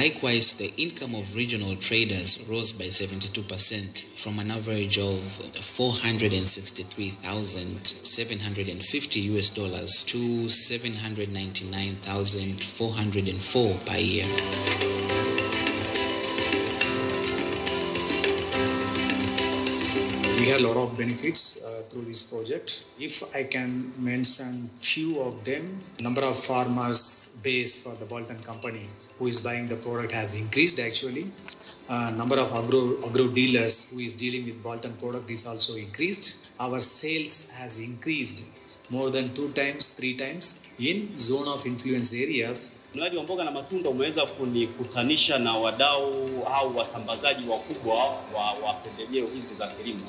Likewise, the income of regional traders rose by 72%, from an average of $463,750 to $799,404 per year. We had a lot of benefits through this project. If I can mention few of them, number of farmers base for the Bolton company who is buying the product has increased actually. Number of agro dealers who is dealing with Bolton product is also increased. Our sales has increased more than 2 times, 3 times in zone of influence areas. Mradi wa mboga na matunda umeweza kunikutanisha na wadau au wasambazaji wakubwa wa pembejeo hizi za kilimo.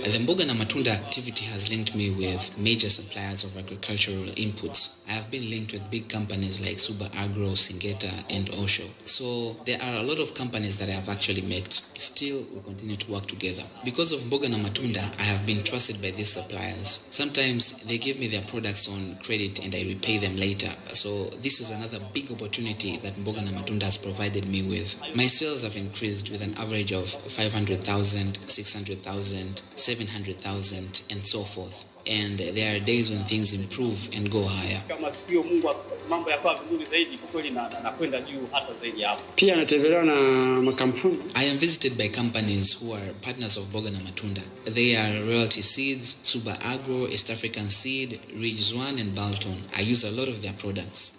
The Mboga na Matunda activity has linked me with major suppliers of agricultural inputs. I have been linked with big companies like Suba Agro, Singeta, and Osho. So there are a lot of companies that I have actually met. Still, we continue to work together. Because of Mboga na Matunda, I have been trusted by these suppliers. Sometimes they give me their products on credit and I repay them later. So this is another big opportunity that Mboga na Matunda has provided me with. My sales have increased with an average of 500,000, 600,000, 700,000 and so forth. And there are days when things improve and go higher. I am visited by companies who are partners of Mboga na Matunda. They are Royalty Seeds, Suba Agro, East African Seed, Ridge One and Balton. I use a lot of their products.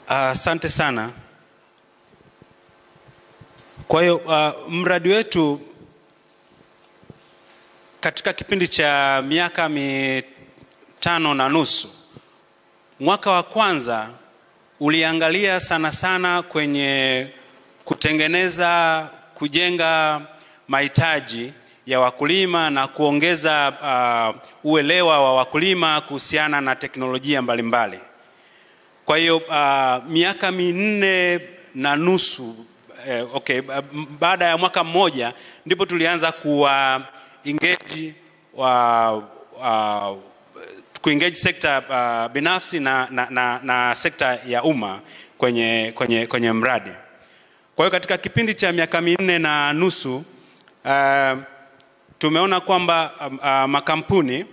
Asante sana. Kwa hiyo mradi wetu katika kipindi cha miaka 5.5, mwaka wa kwanza uliangalia sana kwenye kujenga mahitaji ya wakulima na kuongeza uelewa wa wakulima kuhusiana na teknolojia mbalimbali. Kwa hiyo miaka 4.5 baada ya mwaka mmoja ndipo tulianza kuengage sekta binafsi na sekta ya umma kwenye mradi. Kwa hiyo katika kipindi cha miaka 4.5 tumeona kwamba makampuni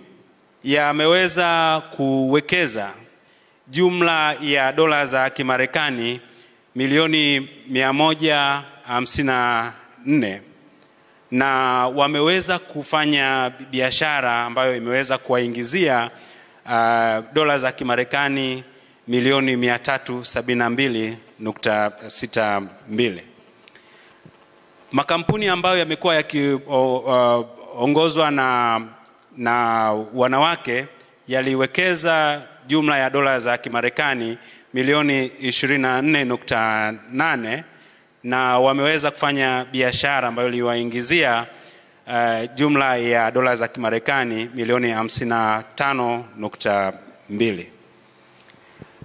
yameweza kuwekeza jumla ya dola za Kimarekani milioni 154 na wameweza kufanya biashara ambayo imeweza kuwaingizia dola za Kimarekani milioni 372.62. Makampuni ambayo yamekuwa yakiongozwa na wanawake yaliwekeza jumla ya dola za Kimarekani milioni 24.8 na wameweza kufanya biashara ambayo iliwaingizia jumla ya dola za Kimarekani milioni 55.2.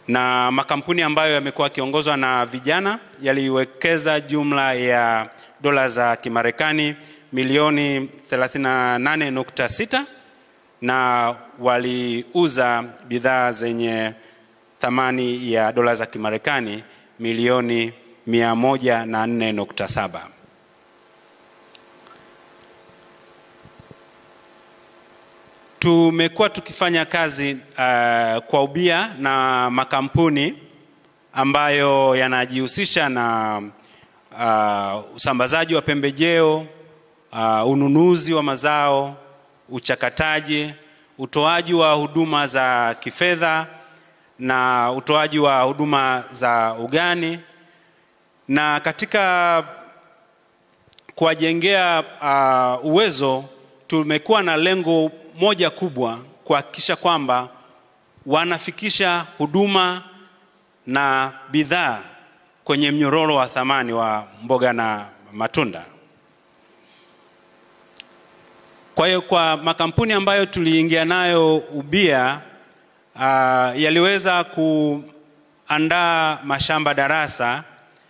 Na makampuni ambayo yamekuwa yakiongozwa na vijana yaliwekeza jumla ya dola za Kimarekani milioni 38.6 na waliuza bidhaa zenye thamani ya dola za Kimarekani milioni 104.7. Tumekuwa tukifanya kazi kwa ubia na makampuni ambayo yanajihusisha na usambazaji wa pembejeo, ununuzi wa mazao, uchakataji, utoaji wa huduma za kifedha na utoaji wa huduma za ugani. Na katika kuwajengea uwezo, tumekuwa na lengo moja kubwa, kuhakikisha kwamba wanafikisha huduma na bidhaa kwenye mnyororo wa thamani wa mboga na matunda. Kwa hiyo kwa makampuni ambayo tuliingia nayo ubia, yaliweza kuandaa mashamba darasa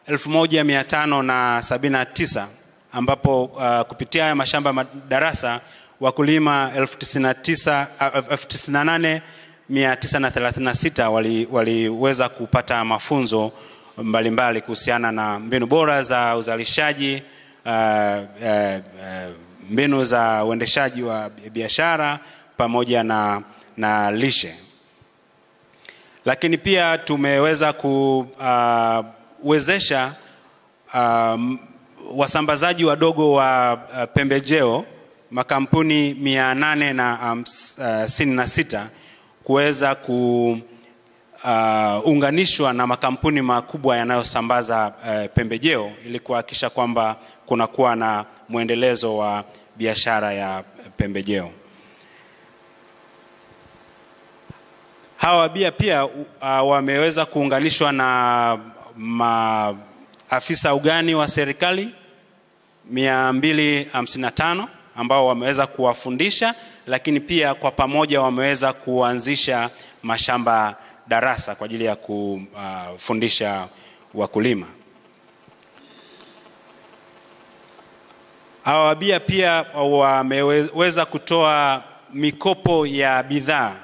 1579, ambapo kupitia mashamba darasa wakulima 98,936 waliweza kupata mafunzo mbalimbali kuhusiana na mbinu bora za uzalishaji, mbinu za uendeshaji wa biashara pamoja na lishe. Lakini pia tumeweza kuwezesha wasambazaji wadogo wa pembejeo, makampuni 866 kuweza kuunganishwa na makampuni makubwa yanayosambaza pembejeo, ili kuhakikisha kwamba kunakuwa na muendelezo wa biashara ya pembejeo. Hawa wabia pia wameweza kuunganishwa na maafisa ugani wa serikali 255 ambao wameweza kuwafundisha, lakini pia kwa pamoja wameweza kuanzisha mashamba darasa kwa ajili ya kufundisha wakulima. Hawa wabia pia wameweza kutoa mikopo ya bidhaa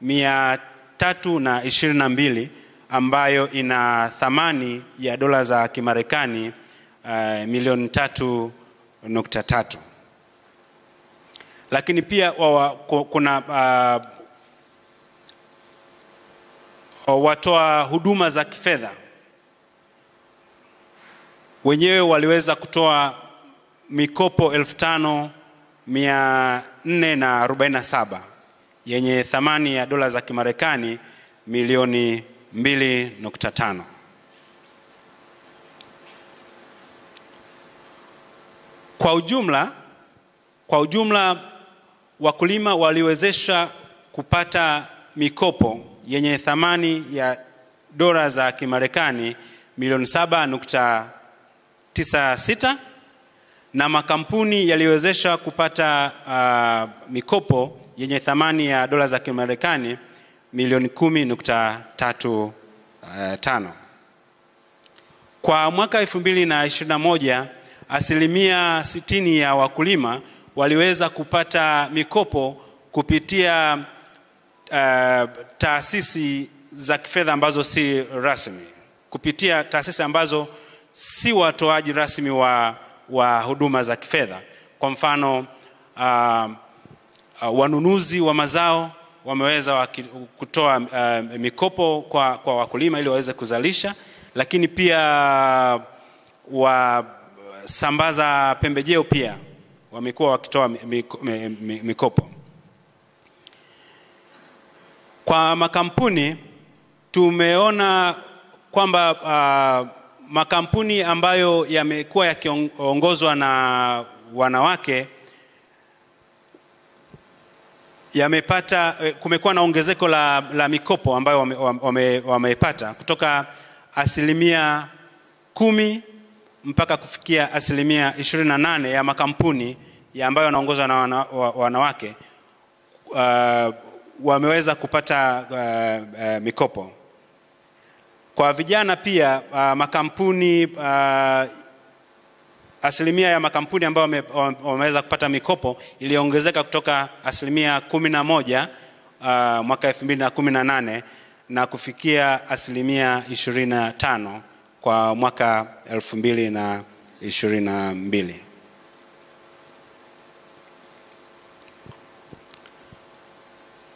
322 ambayo ina thamani ya dola za Kimarekani milioni 3.3. Lakini pia kuna watoa huduma za kifedha wenyewe waliweza kutoa mikopo 5,447 yenye thamani ya dola za Kimarekani milioni 2.5. Kwa ujumla wakulima waliwezesha kupata mikopo yenye thamani ya dola za Kimarekani milioni 7.96, na makampuni yaliwezesha kupata mikopo yenye thamani ya dola za Kimarekani milioni 10.35. Kwa mwaka 2021, 60% ya wakulima waliweza kupata mikopo kupitia taasisi za kifedha ambazo si rasmi, kupitia taasisi ambazo si watoaji rasmi wa huduma za kifedha. Kwa mfano, wanunuzi wa mazao wameweza kutoa mikopo kwa wakulima ili waweze kuzalisha, lakini pia wasambaza pembejeo pia wamekuwa wakitoa mikopo. Kwa makampuni tumeona kwamba makampuni ambayo yamekuwa yakiongozwa na wanawake kumekuwa na ongezeko la mikopo ambayo wamepata kutoka 10% mpaka kufikia 28% ya makampuni ambayo yanaongozwa na wanawake wameweza kupata mikopo. Kwa vijana pia makampuni asilimia ya makampuni ambayo wameweza kupata mikopo iliongezeka kutoka 11% mwaka 2018 na kufikia 25% kwa mwaka 2022.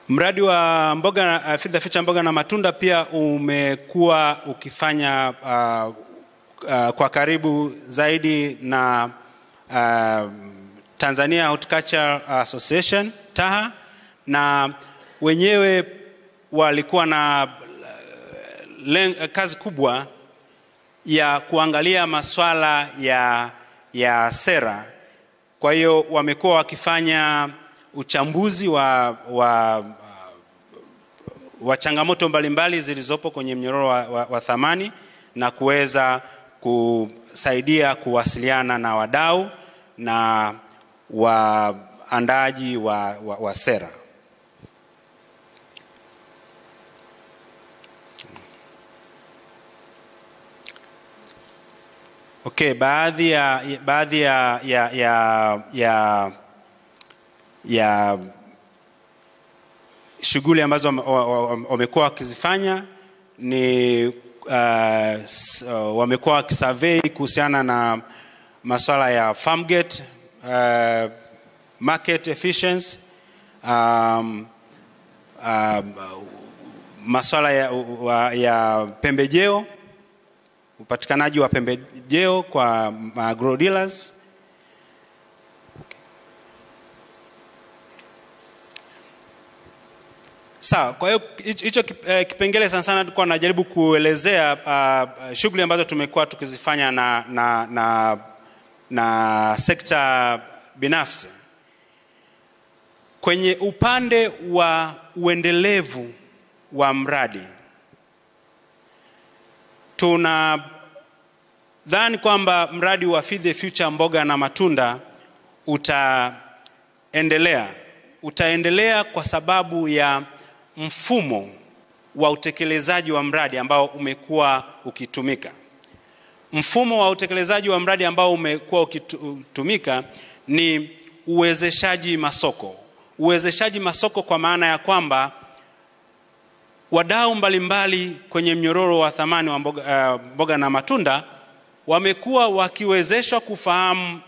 Mradi wa mboga Feed the Future mboga na matunda pia umekuwa ukifanya kwa karibu zaidi na Tanzania Horticulture Association TAHA, na wenyewe walikuwa na kazi kubwa ya kuangalia masuala ya sera. Kwa hiyo wamekuwa wakifanya uchambuzi wa changamoto mbalimbali zilizopo kwenye mnyororo wa thamani na kuweza kusaidia kuwasiliana na wadau na waandaji wa sera. Okay, baadhi ya shughuli ambazo wamekuwa wakizifanya ni wamekuwa wakisurvey kuhusiana na masuala ya farm gate, market efficiency, masuala ya pembejeo, upatikanaji wa pembejeo kwa agro dealers. Sawa, kwa hiyo hicho kipengele sana tulikuwa najaribu kuelezea shughuli ambazo tumekuwa tukizifanya na sekta binafsi. Kwenye upande wa uendelevu wa mradi, tunadhani kwamba mradi wa Feed the Future mboga na matunda utaendelea kwa sababu ya mfumo wa utekelezaji wa mradi ambao umekuwa ukitumika. Mfumo wa utekelezaji wa mradi ambao umekuwa ukitumika ni uwezeshaji masoko. Uwezeshaji masoko kwa maana ya kwamba wadau mbalimbali kwenye mnyororo wa thamani wa mboga na matunda wamekuwa wakiwezeshwa kufahamu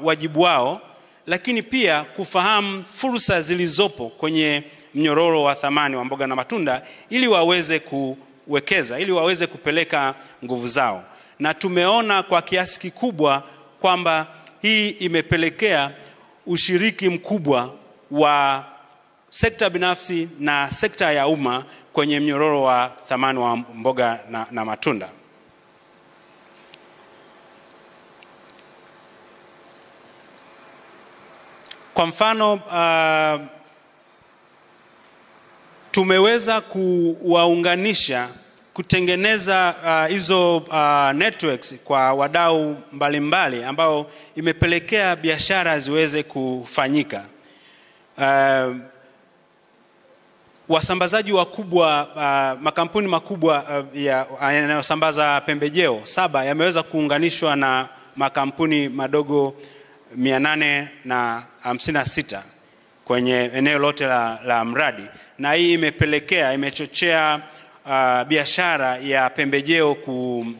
wajibu wao, lakini pia kufahamu fursa zilizopo kwenye mnyororo wa thamani wa mboga na matunda ili waweze kuwekeza, ili waweze kupeleka nguvu zao. Na tumeona kwa kiasi kikubwa kwamba hii imepelekea ushiriki mkubwa wa sekta binafsi na sekta ya umma kwenye mnyororo wa thamani wa mboga na matunda. Kwa mfano, tumeweza kuwaunganisha, kutengeneza hizo networks kwa wadau mbalimbali ambao imepelekea biashara ziweze kufanyika. Wasambazaji wakubwa, makampuni makubwa yanayosambaza pembejeo 7 yameweza kuunganishwa na makampuni madogo 856 kwenye eneo lote la mradi, na hii imechochea biashara ya pembejeo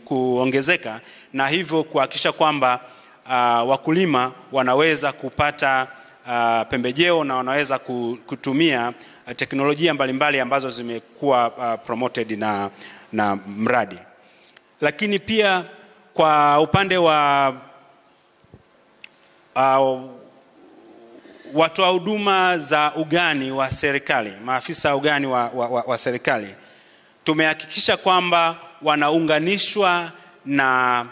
kuongezeka, na hivyo kuhakikisha kwamba wakulima wanaweza kupata pembejeo na wanaweza kutumia teknolojia mbalimbali ambazo zimekuwa promoted na mradi. Lakini pia kwa upande wa watoa huduma za ugani wa serikali, maafisa ugani wa serikali, tumehakikisha kwamba wanaunganishwa na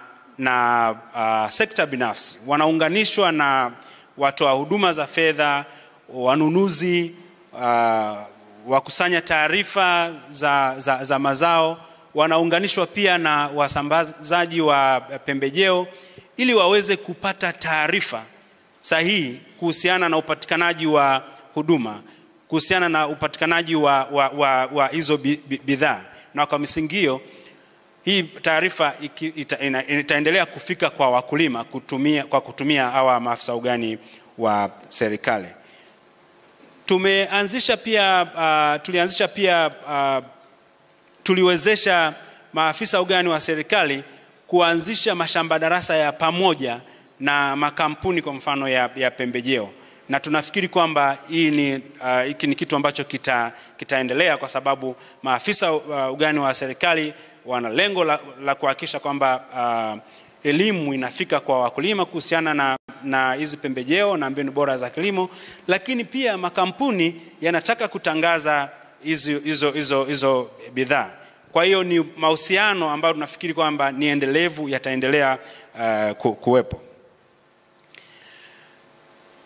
sekta binafsi, wanaunganishwa na watoa huduma za fedha, wanunuzi, wakusanya taarifa za mazao, wanaunganishwa pia na wasambazaji wa pembejeo ili waweze kupata taarifa sahihi kuhusiana na upatikanaji wa huduma, kuhusiana na upatikanaji wa hizo bidhaa. Na kwa misingi hiyo, hii taarifa itaendelea kufika kwa wakulima kwa kutumia hawa maafisa ugani wa serikali. Tuliwezesha maafisa ugani wa serikali kuanzisha mashamba darasa ya pamoja na makampuni kwa mfano ya pembejeo, na tunafikiri kwamba hiki ni kitu ambacho kitaendelea kwa sababu maafisa ugani wa serikali wana lengo la kuhakikisha kwamba elimu inafika kwa wakulima kuhusiana na hizi pembejeo na mbinu bora za kilimo, lakini pia makampuni yanataka kutangaza hizo bidhaa. Kwa hiyo ni mahusiano ambayo tunafikiri kwamba ni endelevu, yataendelea kuwepo.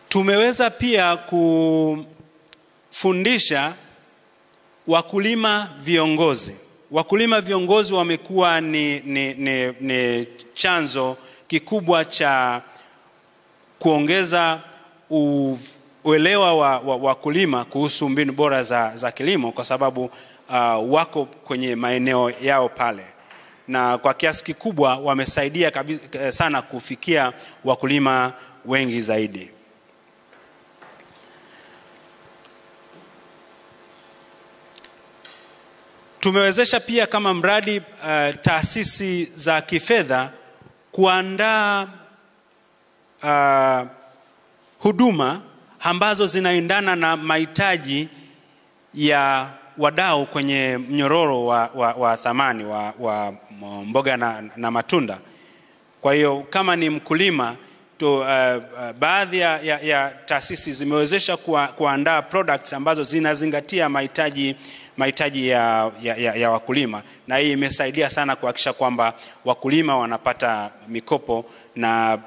Tumeweza pia kufundisha wakulima viongozi. Wakulima viongozi wamekuwa ni chanzo kikubwa cha kuongeza uelewa wa wakulima kuhusu mbinu bora za kilimo, kwa sababu wako kwenye maeneo yao pale, na kwa kiasi kikubwa wamesaidia sana kufikia wakulima wengi zaidi. Tumewezesha pia kama mradi taasisi za kifedha kuandaa huduma ambazo zinaendana na mahitaji ya wadau kwenye mnyororo wa thamani wa mboga na matunda. Kwa hiyo kama ni mkulima baadhi ya taasisi zimewezesha kuandaa products ambazo zinazingatia mahitaji ya wakulima, na hii imesaidia sana kuhakikisha kwamba wakulima wanapata mikopo na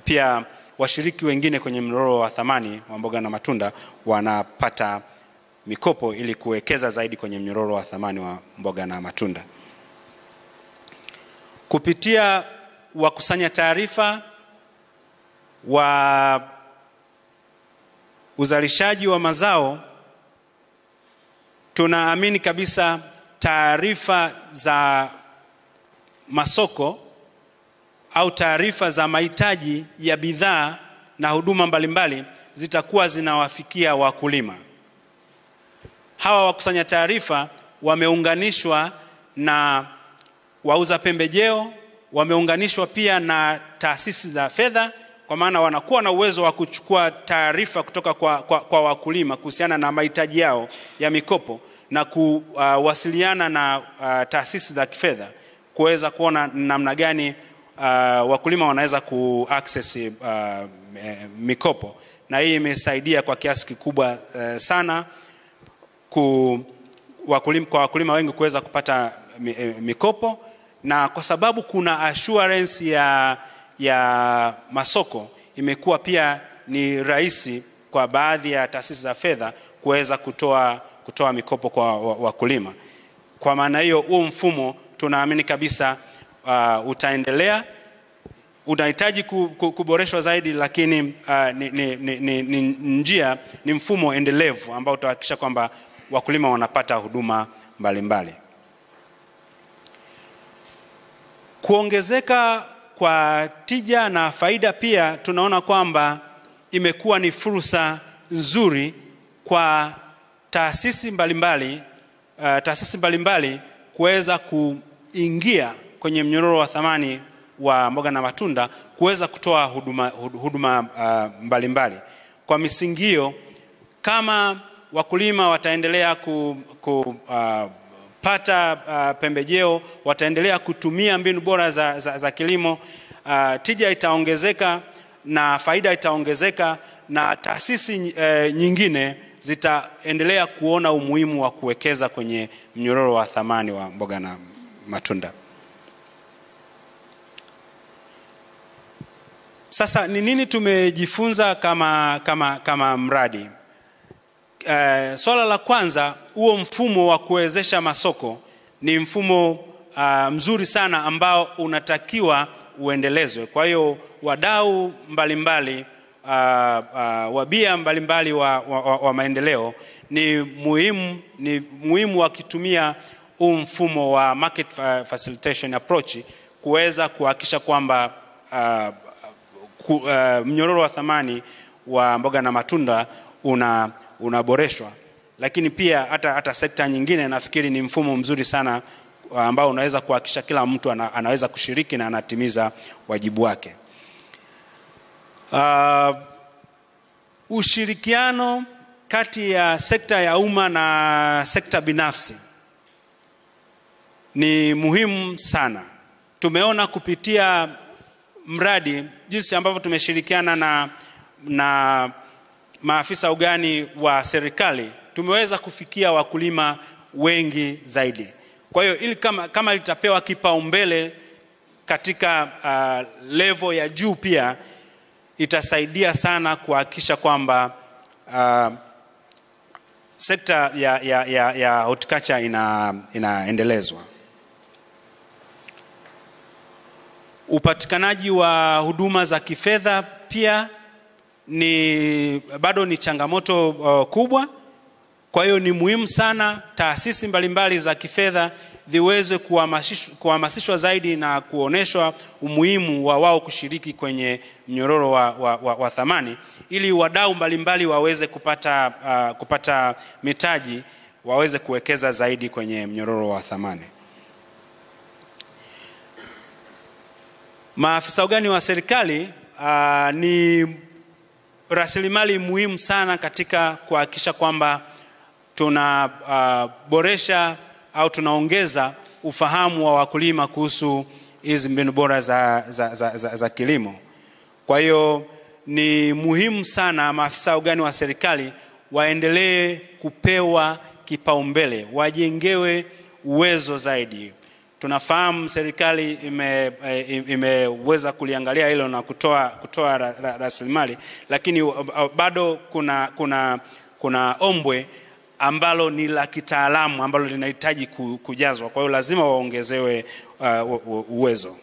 pia washiriki wengine kwenye mnyororo wa thamani wa mboga na matunda wanapata mikopo ili kuwekeza zaidi kwenye mnyororo wa thamani wa mboga na matunda. Kupitia wakusanya taarifa wa uzalishaji wa mazao, tunaamini kabisa taarifa za masoko au taarifa za mahitaji ya bidhaa na huduma mbalimbali zitakuwa zinawafikia wakulima. Hawa wakusanya taarifa wameunganishwa na wauza pembejeo, wameunganishwa pia na taasisi za fedha, kwa maana wanakuwa na uwezo wa kuchukua taarifa kutoka kwa wakulima kuhusiana na mahitaji yao ya mikopo na kuwasiliana na taasisi za kifedha kuweza kuona namna gani wakulima wanaweza kuaccess mikopo. Na hii imesaidia kwa kiasi kikubwa sana kwa wakulima wengi kuweza kupata mikopo, na kwa sababu kuna assurance ya masoko, imekuwa pia ni rahisi kwa baadhi ya taasisi za fedha kuweza kutoa mikopo kwa wakulima. Kwa maana hiyo huu mfumo tunaamini kabisa utaendelea, unahitaji kuboreshwa zaidi, lakini ni mfumo endelevu ambao utahakikisha kwamba wakulima wanapata huduma mbalimbali. Kuongezeka kwa tija na faida pia tunaona kwamba imekuwa ni fursa nzuri kwa taasisi mbalimbali kuweza kuingia kwenye mnyororo wa thamani wa mboga na matunda, kuweza kutoa huduma mbalimbali. Kwa misingi hiyo, kama wakulima wataendelea kupata pembejeo, wataendelea kutumia mbinu bora za kilimo, tija itaongezeka na faida itaongezeka, na taasisi nyingine zitaendelea kuona umuhimu wa kuwekeza kwenye mnyororo wa thamani wa mboga na matunda. Sasa ni nini tumejifunza kama mradi? Swala la kwanza, huo mfumo wa kuwezesha masoko ni mfumo mzuri sana ambao unatakiwa uendelezwe. Kwa hiyo wadau mbalimbali, wabia mbalimbali wa maendeleo ni muhimu wakitumia huu mfumo wa market facilitation approach kuweza kuhakikisha kwamba mnyororo wa thamani wa mboga na matunda unaboreshwa. Lakini pia hata sekta nyingine, nafikiri ni mfumo mzuri sana ambao unaweza kuhakikisha kila mtu anaweza kushiriki na anatimiza wajibu wake. ushirikiano kati ya sekta ya umma na sekta binafsi ni muhimu sana. Tumeona kupitia mradi jinsi ambavyo tumeshirikiana na maafisa ugani wa serikali, tumeweza kufikia wakulima wengi zaidi. Kwa hiyo ili kama litapewa kipaumbele katika level ya juu, pia itasaidia sana kuhakikisha kwamba sekta ya horticulture inaendelezwa. Upatikanaji wa huduma za kifedha pia bado ni changamoto kubwa. Kwa hiyo ni muhimu sana taasisi mbalimbali za kifedha ziweze kuhamasishwa zaidi na kuoneshwa umuhimu wa wao kushiriki kwenye mnyororo wa thamani, ili wadau mbalimbali waweze kupata mitaji, waweze kuwekeza zaidi kwenye mnyororo wa thamani. Maafisa ugani wa serikali ni rasilimali muhimu sana katika kuhakikisha kwamba tunaboresha au tunaongeza ufahamu wa wakulima kuhusu hizi mbinu bora za kilimo. Kwa hiyo ni muhimu sana maafisa ugani wa serikali waendelee kupewa kipaumbele, wajengewe uwezo zaidi. Tunafahamu serikali imeweza kuliangalia hilo na kutoa rasilimali, lakini bado kuna ombwe ambalo ni la kitaalamu ambalo linahitaji kujazwa. Kwa hiyo lazima waongezewe uwezo.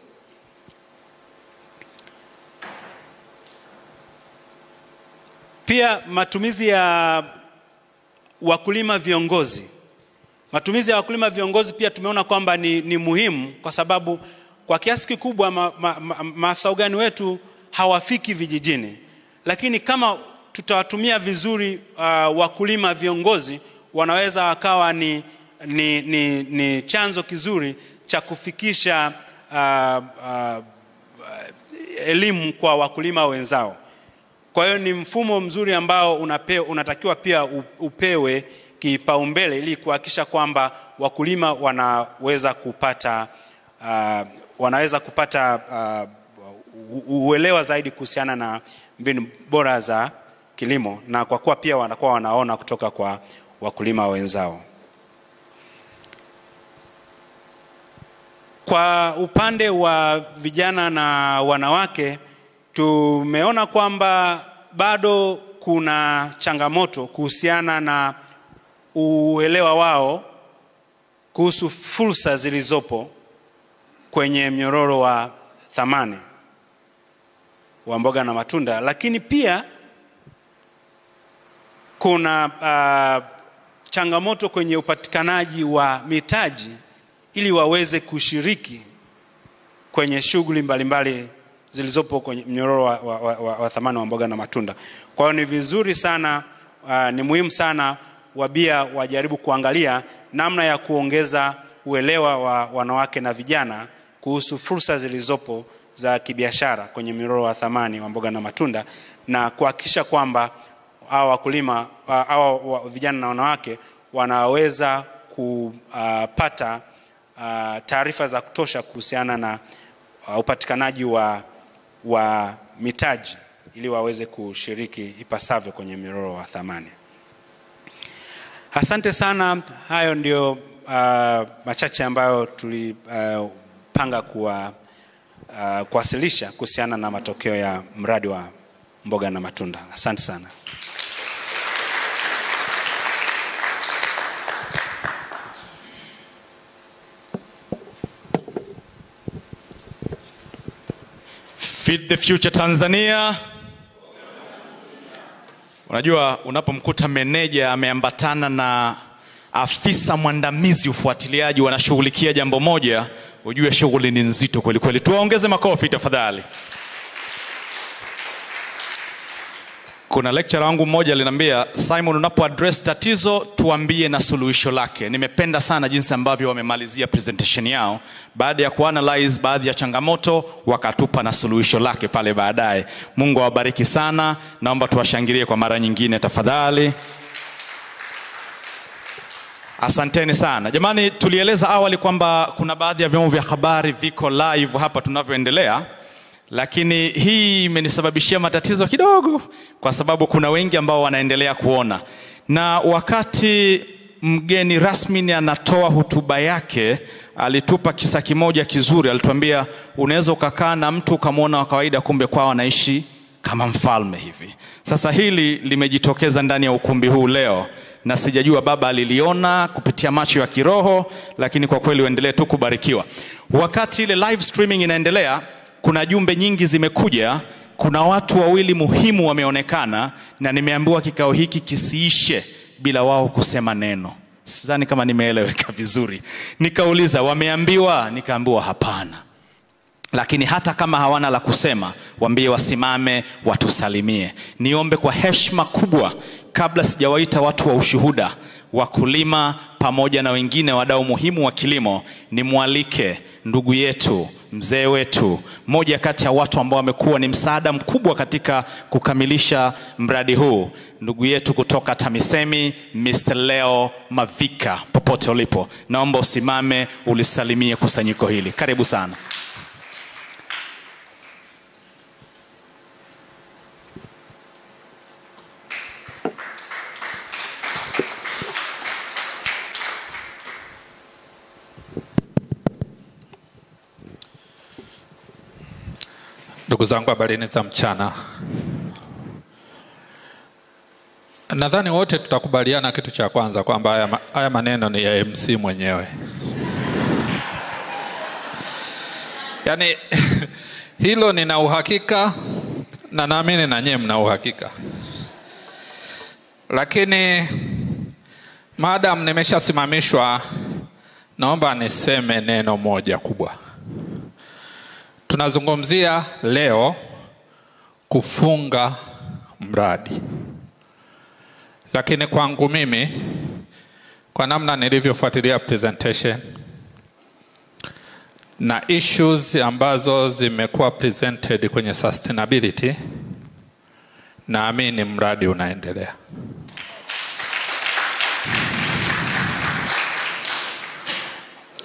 Pia matumizi ya wakulima viongozi. Matumizi ya wakulima viongozi pia tumeona kwamba ni muhimu, kwa sababu kwa kiasi kikubwa maafisa ugani wetu hawafiki vijijini. Lakini kama tutawatumia vizuri wakulima viongozi, wanaweza wakawa ni chanzo kizuri cha kufikisha elimu kwa wakulima wenzao. Kwa hiyo ni mfumo mzuri ambao unatakiwa pia upewe kipaumbele, ili kuhakikisha kwamba wakulima wanaweza kupata uelewa zaidi kuhusiana na mbinu bora za kilimo, na kwa kuwa pia wanakuwa wanaona kutoka kwa wakulima wenzao. Kwa upande wa vijana na wanawake, tumeona kwamba bado kuna changamoto kuhusiana na uelewa wao kuhusu fursa zilizopo kwenye mnyororo wa thamani wa mboga na matunda. Lakini pia kuna changamoto kwenye upatikanaji wa mitaji ili waweze kushiriki kwenye shughuli mbalimbali zilizopo kwenye mnyororo wa thamani wa mboga na matunda. Kwa hiyo ni vizuri sana, ni muhimu sana wabia wajaribu kuangalia namna ya kuongeza uelewa wa wanawake na vijana kuhusu fursa zilizopo za kibiashara kwenye mnyororo wa thamani wa mboga na matunda, na kuhakikisha kwamba hao wakulima hao vijana na wanawake wanaweza kupata taarifa za kutosha kuhusiana na upatikanaji wa mitaji ili waweze kushiriki ipasavyo kwenye mnyororo wa thamani. Asante sana. Hayo ndio machache ambayo tulipanga kuwasilisha kuhusiana na matokeo ya mradi wa mboga na matunda. Asante sana. Feed the Future Tanzania. Unajua, unapomkuta meneja ameambatana na afisa mwandamizi ufuatiliaji wanashughulikia jambo moja, ujue shughuli ni nzito kweli kweli. Tuwaongeze makofi tafadhali. Kuna lecturer wangu mmoja aliniambia, Simon, unapo address tatizo tuambie na suluhisho lake. Nimependa sana jinsi ambavyo wamemalizia presentation yao. Baada ya kuanalyze baadhi ya changamoto, wakatupa na suluhisho lake pale baadaye. Mungu awabariki sana. Naomba tuwashangilie kwa mara nyingine tafadhali. Asanteni sana. Jamani, tulieleza awali kwamba kuna baadhi ya vyombo vya habari viko live hapa tunavyoendelea. Lakini hii imenisababishia matatizo kidogo kwa sababu kuna wengi ambao wanaendelea kuona. Na wakati mgeni rasmi anatoa hotuba yake, alitupa kisa kimoja kizuri. Alituambia unaweza ukakaa na mtu ukamwona wa kawaida kumbe kwao anaishi kama mfalme hivi. Sasa hili limejitokeza ndani ya ukumbi huu leo. Na sijajua baba aliliona kupitia macho ya kiroho, lakini kwa kweli uendelee tu kubarikiwa. Wakati ile live streaming inaendelea, kuna jumbe nyingi zimekuja, kuna watu wawili muhimu wameonekana, na nimeambiwa kikao hiki kisiishe bila wao kusema neno. Sidhani kama nimeeleweka vizuri. Nikauliza wameambiwa, nikaambiwa hapana. Lakini hata kama hawana la kusema, waambie wasimame watusalimie. Niombe kwa heshima kubwa, kabla sijawaita watu wa ushuhuda, wakulima pamoja na wengine wadau muhimu wa kilimo, nimwalike ndugu yetu, mzee wetu, moja kati ya watu ambao wamekuwa ni msaada mkubwa katika kukamilisha mradi huu, ndugu yetu kutoka TAMISEMI, Mr. Leo Mavika. Popote ulipo, naomba usimame ulisalimie kusanyiko hili. Karibu sana. Ndugu zangu, habarini za mchana. Nadhani wote tutakubaliana kitu cha kwanza kwamba haya maneno ni ya MC mwenyewe. Yaani hilo nina uhakika na naamini na nyinyi mna uhakika. Lakini madam nimeshasimamishwa, naomba niseme neno moja kubwa. Tunazungumzia leo kufunga mradi. Lakini kwangu mimi, kwa namna nilivyofuatilia presentation na issues ambazo zimekuwa presented kwenye sustainability, naamini mradi unaendelea.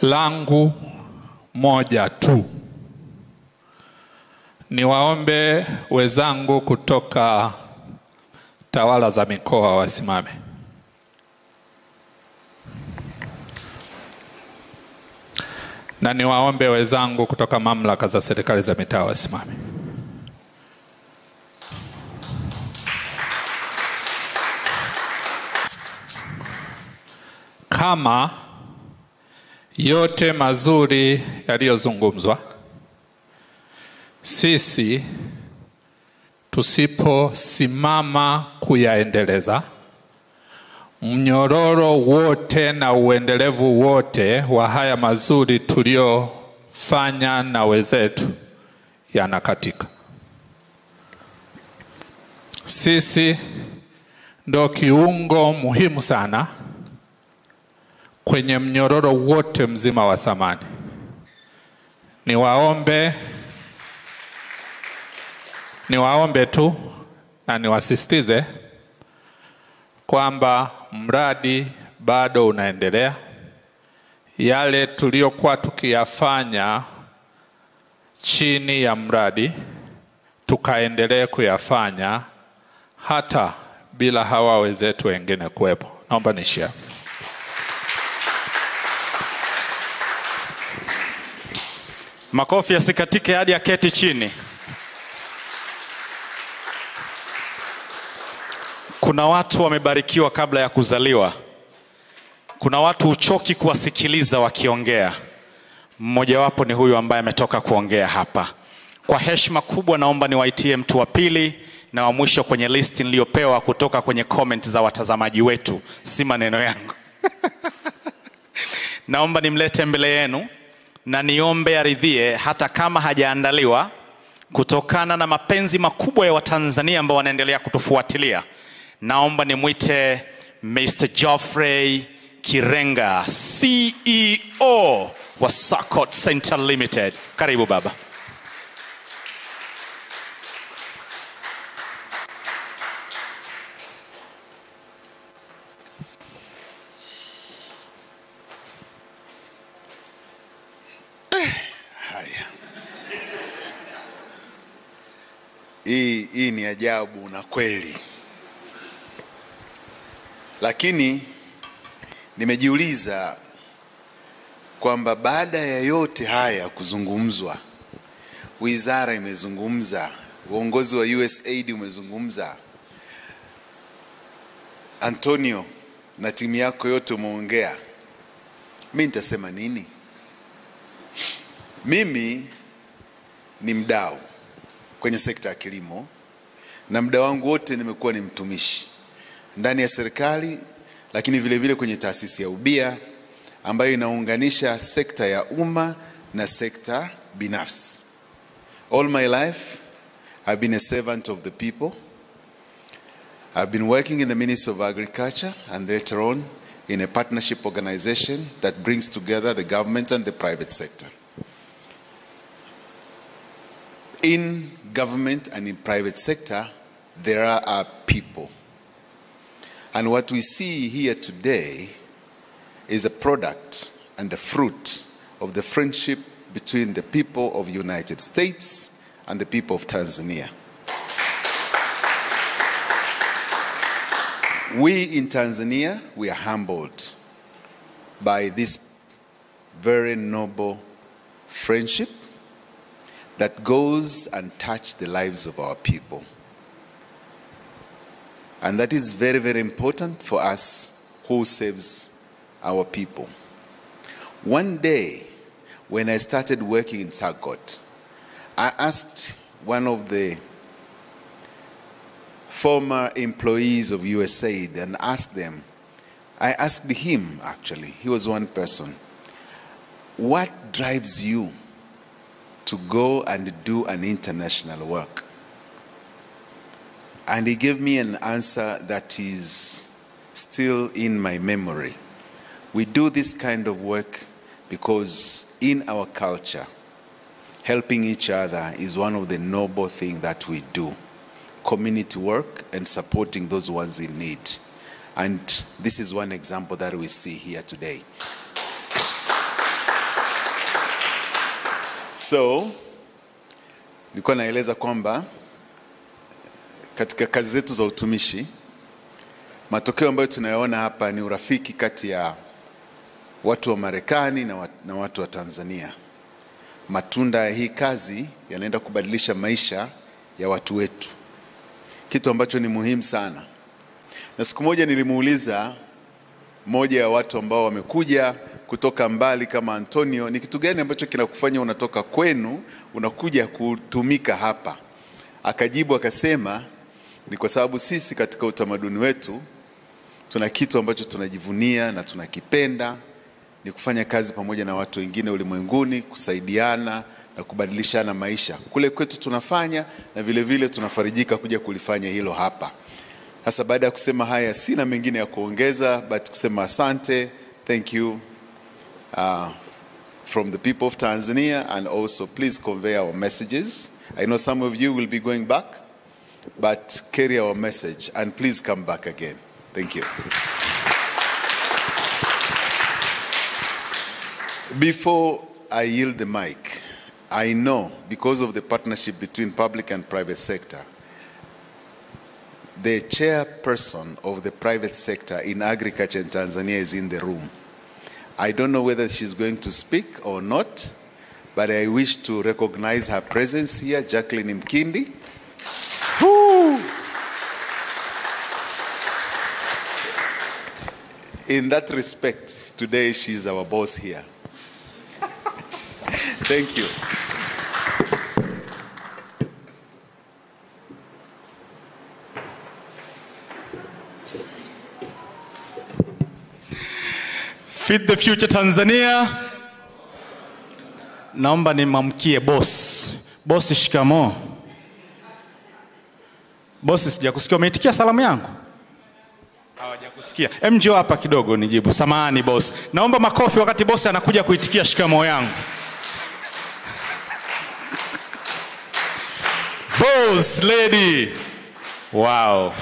Langu moja tu, niwaombe wenzangu kutoka tawala za mikoa wasimame. Na niwaombe wenzangu kutoka mamlaka za serikali za mitaa wasimame. Kama yote mazuri yaliyozungumzwa, sisi tusiposimama kuyaendeleza, mnyororo wote na uendelevu wote wa haya mazuri tuliofanya na wenzetu yanakatika. Sisi ndo kiungo muhimu sana kwenye mnyororo wote mzima wa thamani. Niwaombe tu na niwasisitize kwamba mradi bado unaendelea. Yale tuliyokuwa tukiyafanya chini ya mradi tukaendelee kuyafanya hata bila hawa wenzetu wengine kuwepo. Naomba nishia. Makofi yasikatike hadi aketi chini. Kuna watu wamebarikiwa kabla ya kuzaliwa. Kuna watu uchoki kuwasikiliza wakiongea. Mmoja wapo ni huyu ambaye ametoka kuongea hapa. Kwa heshima kubwa naomba niwaitie mtu wa pili na wa mwisho kwenye list niliyopewa kutoka kwenye comment za watazamaji wetu, si maneno yangu. Naomba nimlete mbele yenu na niombe aridhie hata kama hajaandaliwa kutokana na mapenzi makubwa ya Watanzania ambao wanaendelea kutufuatilia, naomba nimwite Mr. Geoffrey Kirenga, CEO wa Sakot Center Limited. Karibu baba. Hii ni ajabu na kweli. Lakini nimejiuliza kwamba baada ya yote haya kuzungumzwa, wizara imezungumza, uongozi wa Usaid umezungumza, Antonio na timu yako yote umeongea, mimi nitasema nini? Mimi ni mdau kwenye sekta ya kilimo, na muda wangu wote nimekuwa ni mtumishi ndani ya serikali, lakini vile vile kwenye taasisi ya ubia ambayo inaunganisha sekta ya umma na sekta binafsi. All my life I've been a servant of the people. I've been working in the Ministry of Agriculture and later on in a partnership organization that brings together the government and the private sector. In government and in private sector, there are people. And what we see here today is a product and a fruit of the friendship between the people of the United States and the people of Tanzania. We in Tanzania, we are humbled by this very noble friendship that goes and touches the lives of our people. And that is very, very important for us who serves our people. One day, when I started working in Sakot, I asked one of the former employees of Usaid and I asked him actually, he was one person, what drives you to go and do an international work? And he gave me an answer that is still in my memory. We do this kind of work because in our culture, helping each other is one of the noble things that we do. Community work and supporting those ones in need. And this is one example that we see here today. So, nilikuwa naeleza kwamba katika kazi zetu za utumishi, matokeo ambayo tunayaona hapa ni urafiki kati ya watu wa Marekani na watu wa Tanzania. Matunda ya hii kazi yanaenda kubadilisha maisha ya watu wetu, kitu ambacho ni muhimu sana. Na siku moja nilimuuliza moja ya watu ambao wamekuja kutoka mbali kama Antonio, ni kitu gani ambacho kinakufanya unatoka kwenu unakuja kutumika hapa? Akajibu akasema, ni kwa sababu sisi katika utamaduni wetu tuna kitu ambacho tunajivunia na tunakipenda, ni kufanya kazi pamoja na watu wengine ulimwenguni, kusaidiana na kubadilishana maisha. Kule kwetu tunafanya na vile vile tunafarijika kuja kulifanya hilo hapa. Sasa baada ya kusema haya, sina mengine ya kuongeza but kusema asante, thank you from the people of Tanzania, and also please convey our messages. I know some of you will be going back, but carry our message and please come back again. Thank you. Before I yield the mic, I know because of the partnership between public and private sector, the chairperson of the private sector in agriculture in Tanzania is in the room. I don't know whether she's going to speak or not, but I wish to recognize her presence here, Jacqueline Mkindi. Woo! In that respect, today she's our boss here. Thank you. Feed the future Tanzania. Naomba nimamkie boss Bosi, shikamoo. Bosi, sijakusikia. Umeitikia salamu yangu? Hawajakusikia. Njoo hapa kidogo nijibu. Samahani bosi. Naomba makofi wakati bosi anakuja kuitikia shikamoo yangu. Boss lady. Wow.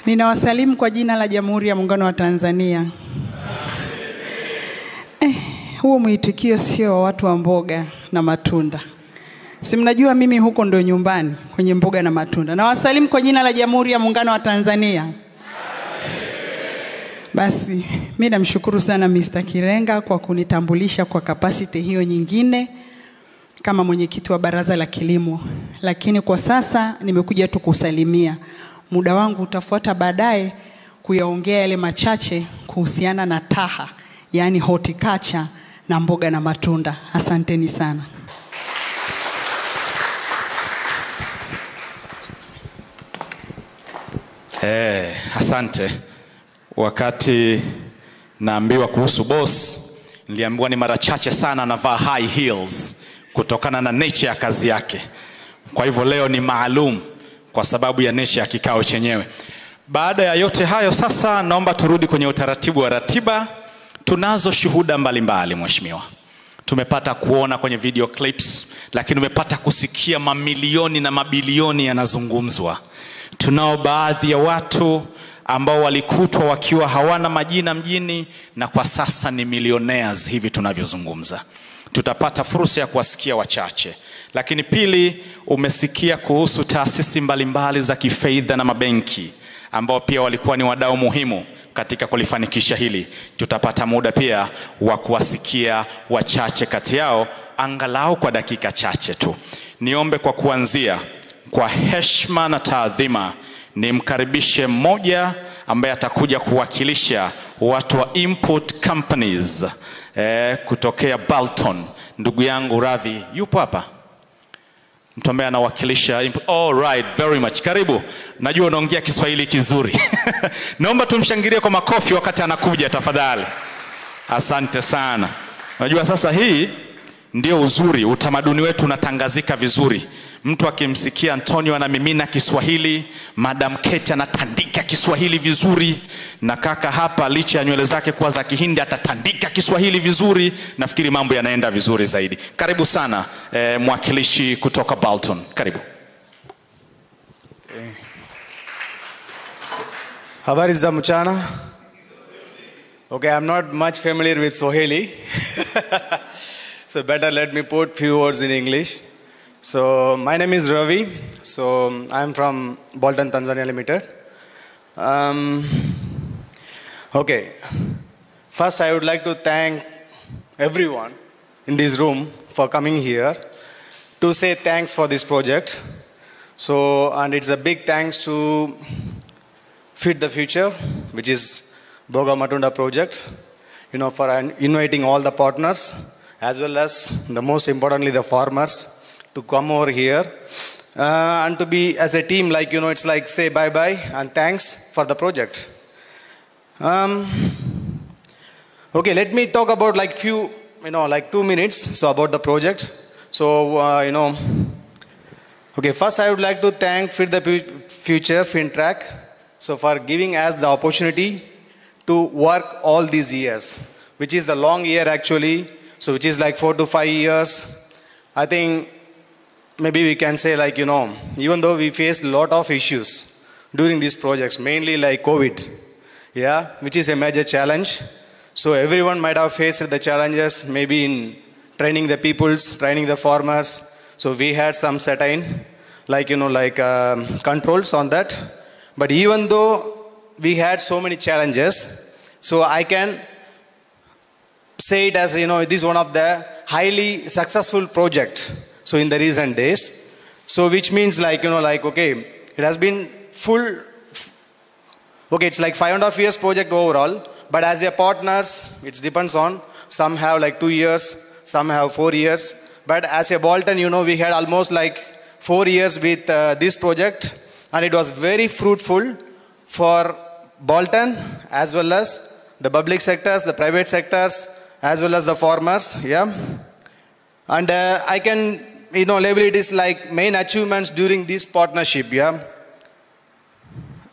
Ninawasalimu kwa jina la Jamhuri ya Muungano wa Tanzania. Huo mwitikio sio wa watu wa mboga na matunda. Si mnajua mimi huko ndio nyumbani kwenye mboga na matunda. Nawasalimu kwa jina la Jamhuri ya Muungano wa Tanzania. Basi, mimi namshukuru sana Mr. Kirenga kwa kunitambulisha kwa capacity hiyo nyingine kama mwenyekiti wa Baraza la Kilimo. Lakini kwa sasa nimekuja tu kusalimia. Muda wangu utafuata baadaye kuyaongea yale machache kuhusiana na TAHA, yani horticulture na mboga na matunda. Asanteni sana. Asante. Wakati naambiwa kuhusu boss, niliambiwa ni mara chache sana anavaa high heels kutokana na nature ya kazi yake. Kwa hivyo leo ni maalum kwa sababu ya nature ya kikao chenyewe. Baada ya yote hayo sasa naomba turudi kwenye utaratibu wa ratiba. Tunazo shuhuda mbalimbali mheshimiwa. Tumepata kuona kwenye video clips, lakini tumepata kusikia mamilioni na mabilioni yanazungumzwa. Tunao baadhi ya watu ambao walikutwa wakiwa hawana majina mjini na kwa sasa ni millionaires hivi tunavyozungumza. Tutapata fursa ya kuwasikia wachache. Lakini pili, umesikia kuhusu taasisi mbalimbali za kifedha na mabenki ambao pia walikuwa ni wadau muhimu katika kulifanikisha hili. Tutapata muda pia wa kuwasikia wachache kati yao angalau kwa dakika chache tu. Niombe kwa kuanzia kwa heshima na taadhima nimkaribishe mmoja ambaye atakuja kuwakilisha watu wa import companies kutokea Bolton. Ndugu yangu Ravi yupo hapa? Mtu ambaye anawakilisha import. All right, very much. Karibu. Najua unaongea Kiswahili kizuri. Naomba tumshangilie kwa makofi wakati anakuja tafadhali. Asante sana. Najua sasa hii ndio uzuri, utamaduni wetu unatangazika vizuri. Mtu akimsikia Antonio anamimina Kiswahili, Madam Kate anatandika Kiswahili vizuri, na kaka hapa licha ya nywele zake kuwa za Kihindi atatandika Kiswahili vizuri. Nafikiri mambo yanaenda vizuri zaidi. Karibu sana mwakilishi kutoka Bolton. Karibu. Habari za mchana. Okay, I'm not much familiar with Swahili. So better let me put few words in English. So my name is Ravi. So I'm from Bolton, Tanzania Limited. Okay. First, I would like to thank everyone in this room for coming here to say thanks for this project. So, and it's a big thanks to Feed the Future, which is Mboga Matunda project, for inviting all the partners as well as the most importantly the farmers to come over here and to be as a team, like it's like say bye bye and thanks for the project. Okay, let me talk about like few 2 minutes so about the project. So okay, first I would like to thank Feed the Future FinTrack so for giving us the opportunity to work all these years, which is the long year actually, so which is like 4 to 5 years. I think maybe we can say even though we faced a lot of issues during these projects, mainly like COVID, which is a major challenge. So everyone might have faced the challenges maybe in training the peoples, training the farmers. So we had some certain controls on that. But even though we had so many challenges, so I can say it as, this is one of the highly successful projects. So in the recent days, so which means okay, it has been full, okay, it's like 5.5 years project overall, but as a partners, it depends on, some have 2 years, some have 4 years, but as a Bolton, we had almost 4 years with this project, and it was very fruitful for Bolton, as well as the public sectors, the private sectors, as well as the farmers. Yeah. And I can, label it as like main achievements during this partnership. Yeah.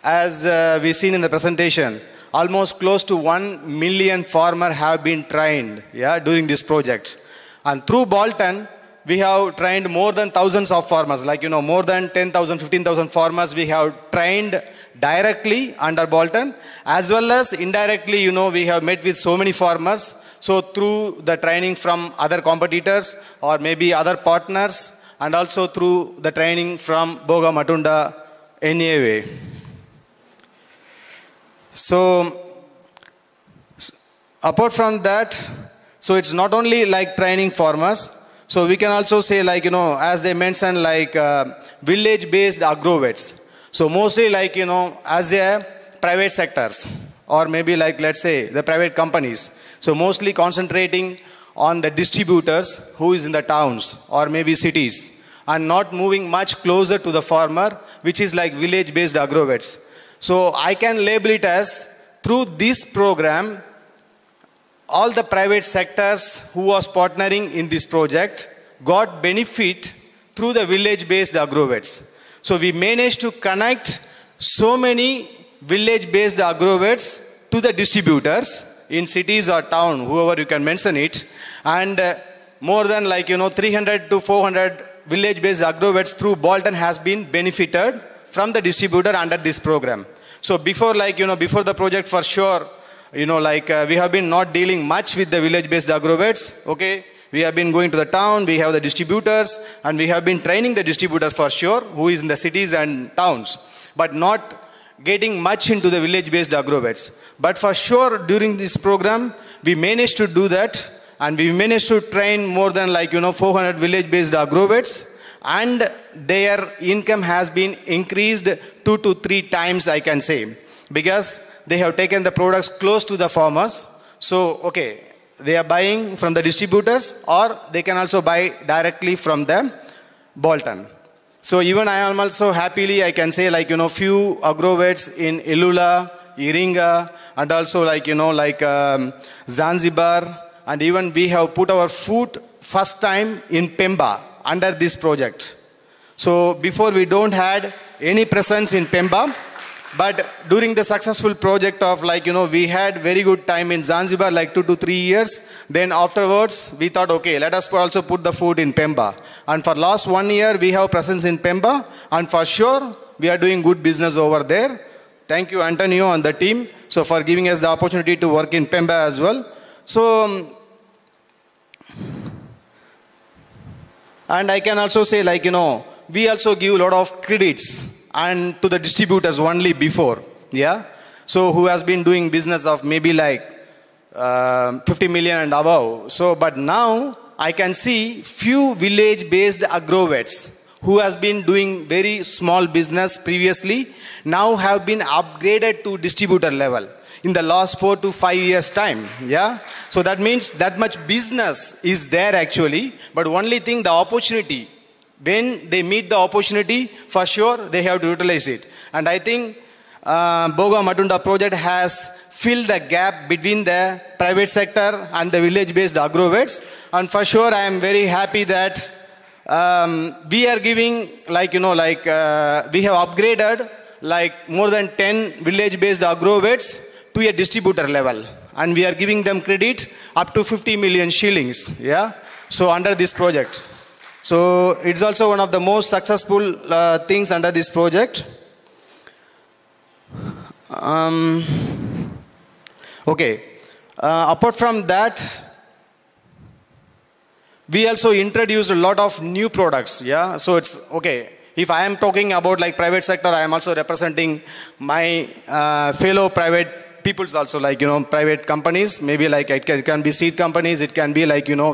As we've seen in the presentation, almost close to 1 million farmers have been trained, during this project. And through Bolton, we have trained more than thousands of farmers, more than 10,000, 15,000 farmers we have trained directly under Bolton, as well as indirectly, we have met with so many farmers. So through the training from other competitors or maybe other partners, and also through the training from Mboga Matunda NAA. So apart from that, so it's not only like training farmers. So we can also say as they mentioned, village-based agrovets. So mostly as a private sectors or maybe let's say the private companies. So mostly concentrating on the distributors who is in the towns or maybe cities and not moving much closer to the farmer, which is like village-based agrovets. So I can label it as through this program, all the private sectors who was partnering in this project got benefit through the village-based agrovets. So we managed to connect so many village-based agrovets to the distributors in cities or town, whoever you can mention it. And more than 300 to 400 village-based agrovets through Bolton has been benefited from the distributor under this program. So before before the project, for sure, we have been not dealing much with the village-based agrovets. Okay, we have been going to the town, we have the distributors, and we have been training the distributors for sure, who is in the cities and towns, but not getting much into the village-based agrovets. But for sure, during this program, we managed to do that, and we managed to train more than 400 village-based agrovets, and their income has been increased 2 to 3 times, I can say, because they have taken the products close to the farmers. So, okay, they are buying from the distributors or they can also buy directly from the Bolton. So even I am also happily, I can say few agrovets in Ilula, Iringa, and also Zanzibar, and even we have put our foot first time in Pemba under this project. So before we don't had any presence in Pemba, but during the successful project of we had very good time in Zanzibar, 2 to 3 years. Then afterwards, we thought, okay, let us also put the food in Pemba. And for last 1 year, we have presence in Pemba. And for sure, we are doing good business over there. Thank you, Antonio and the team, so for giving us the opportunity to work in Pemba as well. So, and I can also say we also give a lot of credits and to the distributors only before, so who has been doing business of maybe 50 million and above. So, but now I can see few village-based agrovets who has been doing very small business previously, now have been upgraded to distributor level in the last 4 to 5 years time, So that means that much business is there actually, but only thing, the opportunity, when they meet the opportunity, for sure they have to utilize it. And I think Mboga Matunda project has filled the gap between the private sector and the village-based agrovets. And for sure, I am very happy that we are giving we have upgraded more than 10 village-based agrovets to a distributor level. And we are giving them credit up to 50 million shillings, so under this project. So it's also one of the most successful things under this project. Okay. Apart from that, we also introduced a lot of new products. So it's okay. If I am talking about private sector, I am also representing my fellow private peoples also, private companies. Maybe it can be seed companies, it can be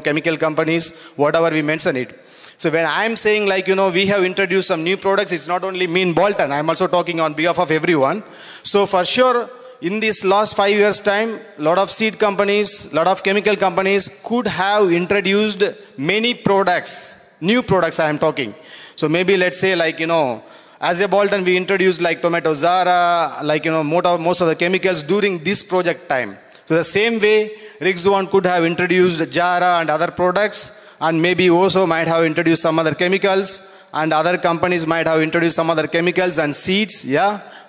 chemical companies, whatever we mention it. So when I am saying we have introduced some new products, it's not only me in Bolton, I am also talking on behalf of everyone. So for sure, in this last 5 years time, a lot of seed companies, a lot of chemical companies could have introduced many products, new products I am talking. So maybe let's say as a Bolton, we introduced like tomato zara, like, most of the chemicals during this project time. So the same way, Rig-Zone could have introduced Jara and other products, and maybe also might have introduced some other chemicals, and other companies might have introduced some other chemicals and seeds,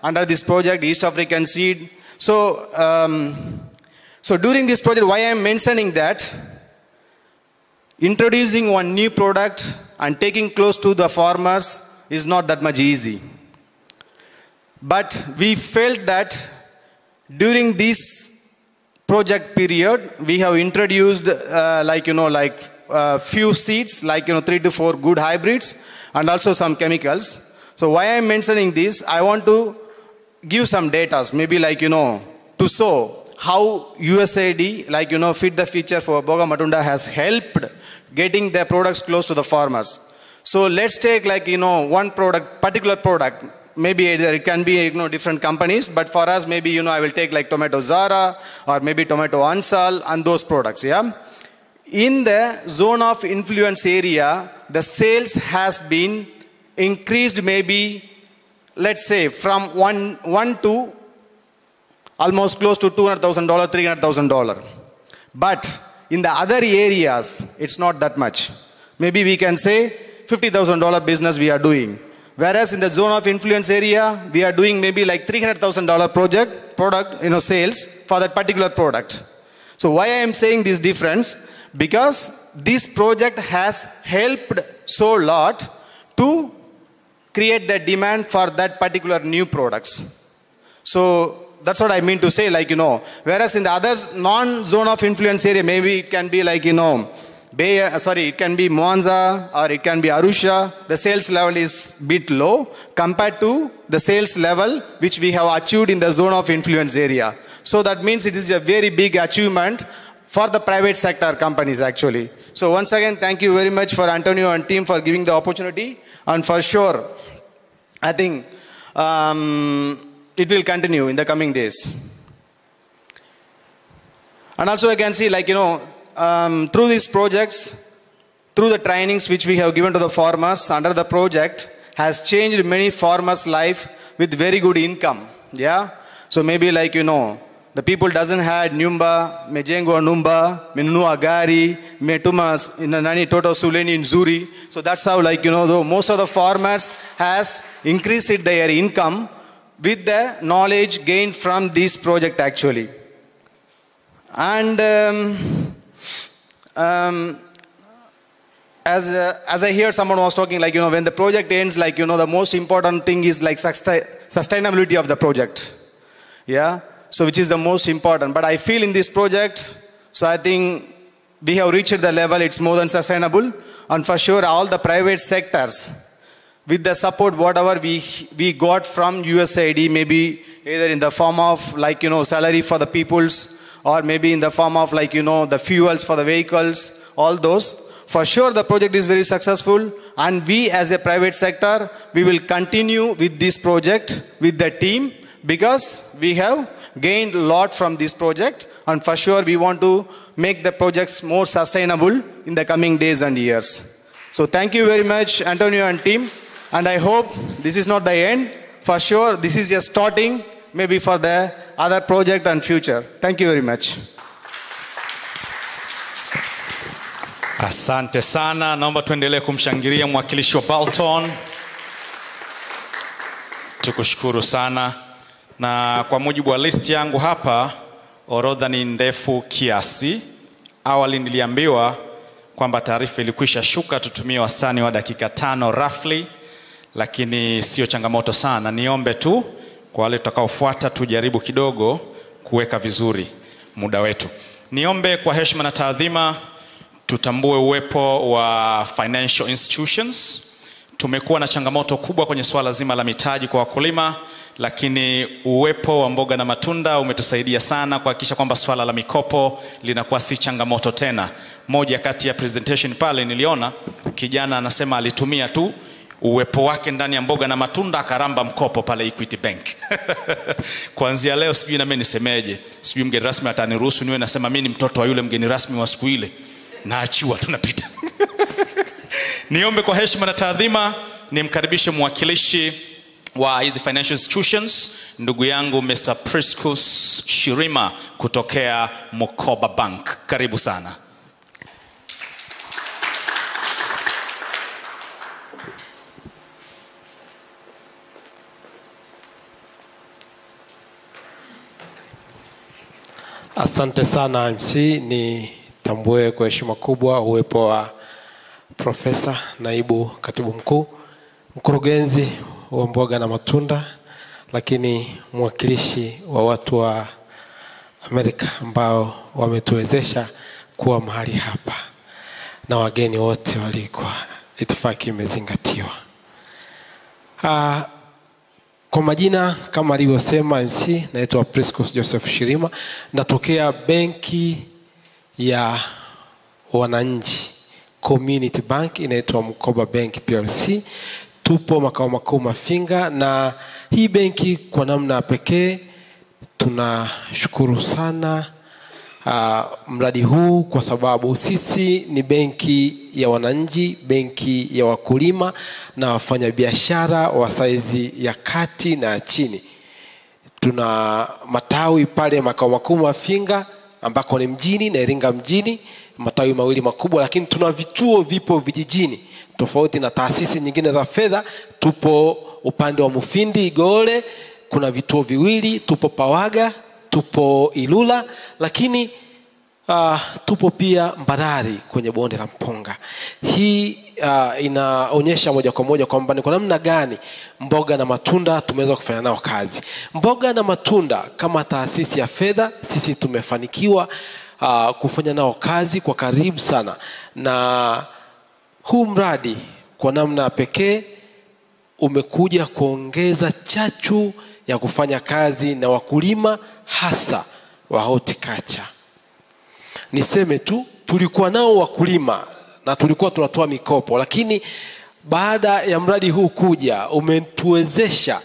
under this project, East African seed. So, so during this project, why I am mentioning that, introducing one new product and taking close to the farmers is not that much easy. But we felt that during this project period, we have introduced few seeds, 3 to 4 good hybrids, and also some chemicals. So why I am mentioning this, I want to give some data, maybe to show how USAID, Feed the Future for Mboga Matunda has helped getting their products close to the farmers. So let's take one product, particular product. Maybe it can be different companies, but for us maybe I will take tomato zara or maybe tomato ansal and those products. In the zone of influence area, the sales has been increased maybe, let's say, from one to almost close to $200,000, $300,000. But in the other areas, it's not that much. Maybe we can say $50,000 business we are doing. Whereas in the zone of influence area, we are doing maybe $300,000 product, sales for that particular product. So why I am saying this difference? Because this project has helped so lot to create the demand for that particular new products. So that's what I mean to say, whereas in the other non-zone of influence area, maybe it can be it can be Mwanza or it can be Arusha, the sales level is bit low compared to the sales level which we have achieved in the zone of influence area. So that means it is a very big achievement for the private sector companies actually. So once again, thank you very much for Antonio and team for giving the opportunity, and for sure, I think it will continue in the coming days. And also I can see through these projects, through the trainings which we have given to the farmers under the project, has changed many farmers' life with very good income. So maybe the people doesn't had nyumba, mejengo numba, menunua gari, metumas nani toto suleni nzuri. So that's how most of the farmers has increased their income with the knowledge gained from this project actually. And as I hear someone was talking, when the project ends, the most important thing is sustainability of the project. So which is the most important. But I feel in this project, so I think we have reached the level, it's more than sustainable. And for sure, all the private sectors, with the support, whatever we got from USAID, maybe either in the form of salary for the peoples, or maybe in the form of the fuels for the vehicles, all those. For sure, the project is very successful, and we as a private sector, we will continue with this project with the team, because we have gained a lot from this project, and for sure we want to make the projects more sustainable in the coming days and years. So thank you very much, Antonio and team, and I hope this is not the end. For sure, this is just starting, maybe for the other project and future. Thank you very much. Asante sana. Naomba tuendelee kumshangilia mwakilishi wa Bolton. Tukushukuru sana. Na kwa mujibu wa list yangu hapa, orodha ni ndefu kiasi. Awali niliambiwa kwamba taarifa ilikwisha shuka, tutumie wastani wa dakika 5 roughly, lakini sio changamoto sana. Niombe tu kwa wale tutakaofuata tujaribu kidogo kuweka vizuri muda wetu. Niombe kwa heshima na taadhima tutambue uwepo wa financial institutions. Tumekuwa na changamoto kubwa kwenye swala zima la mitaji kwa wakulima, lakini uwepo wa Mboga na Matunda umetusaidia sana kuhakikisha kwamba swala la mikopo linakuwa si changamoto tena. Moja kati ya presentation pale niliona kijana anasema alitumia tu uwepo wake ndani ya Mboga na Matunda akaramba mkopo pale Equity Bank. Kuanzia leo sijui na mimi nisemeje. Sijui mgeni rasmi ataniruhusu niwe nasema mimi ni mtoto wa yule mgeni rasmi wa siku ile. Naachiwa tunapita. Niombe kwa heshima na taadhima nimkaribishe mwakilishi wa hizi financial institutions, ndugu yangu Mr. Priscus Shirima kutokea Mkoba Bank. Karibu sana. Asante sana MC, ni tambue kwa heshima kubwa uwepo wa Profesa Naibu Katibu Mkuu, mkurugenzi wa Mboga na Matunda, lakini mwakilishi wa watu wa Amerika ambao wametuwezesha kuwa mahali hapa, na wageni wote walikuwa, itifaki imezingatiwa. Kwa majina kama alivyosema MC, naitwa Priscus Joseph Shirima, natokea benki ya wananchi, Community Bank, inaitwa Mkoba Bank PLC. Tupo makao makuu Mafinga, na hii benki kwa namna pekee tunashukuru sana mradi huu, kwa sababu sisi ni benki ya wananchi, benki ya wakulima na wafanyabiashara wa saizi ya kati na chini. Tuna matawi pale makao makuu Mafinga ambako ni mjini na Iringa mjini, matawi mawili makubwa, lakini tuna vituo vipo vijijini. Tofauti na taasisi nyingine za fedha, tupo upande wa Mufindi Igole, kuna vituo viwili, tupo Pawaga, tupo Ilula, lakini tupo pia Mbarari kwenye bonde la Mponga. Hii inaonyesha moja kwa moja kwamba ni kwa namna gani Mboga na Matunda tumeweza kufanya nao kazi. Mboga na Matunda kama taasisi ya fedha, sisi tumefanikiwa kufanya nao kazi kwa karibu sana, na huu mradi kwa namna pekee umekuja kuongeza chachu ya kufanya kazi na wakulima hasa wa horticulture. Niseme tu, tulikuwa nao wakulima na tulikuwa tunatoa mikopo, lakini baada ya mradi huu kuja umetuwezesha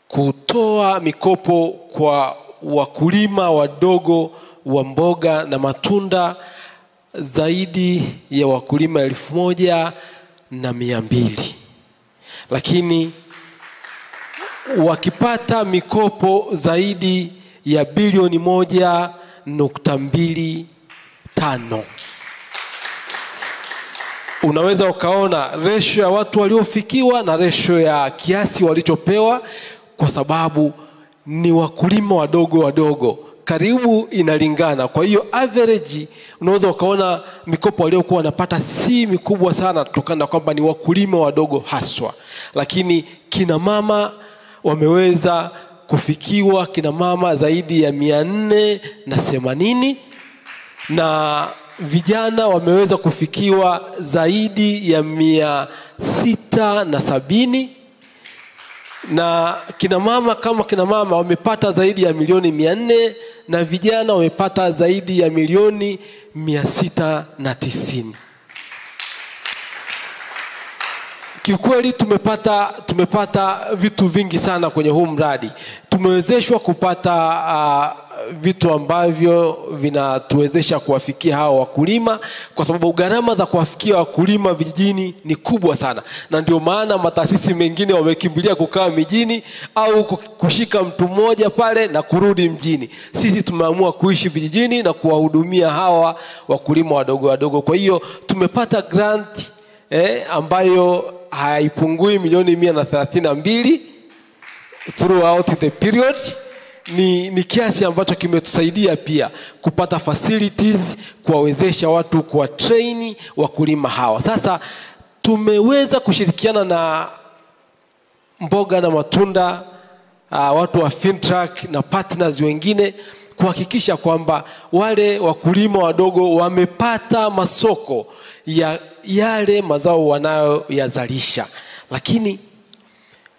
kutoa mikopo kwa wakulima wadogo wa mboga na matunda zaidi ya wakulima 1,200, lakini wakipata mikopo zaidi ya bilioni 1.25. Unaweza ukaona ratio ya watu waliofikiwa na ratio ya kiasi walichopewa, kwa sababu ni wakulima wadogo karibu inalingana. Kwa hiyo average unaweza ukaona mikopo waliokuwa wanapata si mikubwa sana, kutokana na kwamba ni wakulima wadogo haswa. Lakini kina mama wameweza kufikiwa, kina mama zaidi ya 480, na vijana wameweza kufikiwa zaidi ya 670, na kina mama kama kina mama wamepata zaidi ya milioni 400, na vijana wamepata zaidi ya milioni 690. Kiukweli tumepata vitu vingi sana kwenye huu mradi. Tumewezeshwa kupata vitu ambavyo vinatuwezesha kuwafikia hao wakulima, kwa sababu gharama za kuwafikia wakulima vijijini ni kubwa sana, na ndio maana mataasisi mengine wamekimbilia kukaa mijini au kushika mtu mmoja pale na kurudi mjini. Sisi tumeamua kuishi vijijini na kuwahudumia hawa wakulima wadogo. Kwa hiyo tumepata grant ambayo haipungui milioni 132 throughout the period. Ni kiasi ambacho kimetusaidia pia kupata facilities, kuwawezesha watu, kuwa train wakulima hawa. Sasa tumeweza kushirikiana na Mboga na Matunda, watu wa Fintrack na partners wengine, kuhakikisha kwamba wale wakulima wadogo wamepata masoko ya yale mazao wanayoyazalisha, lakini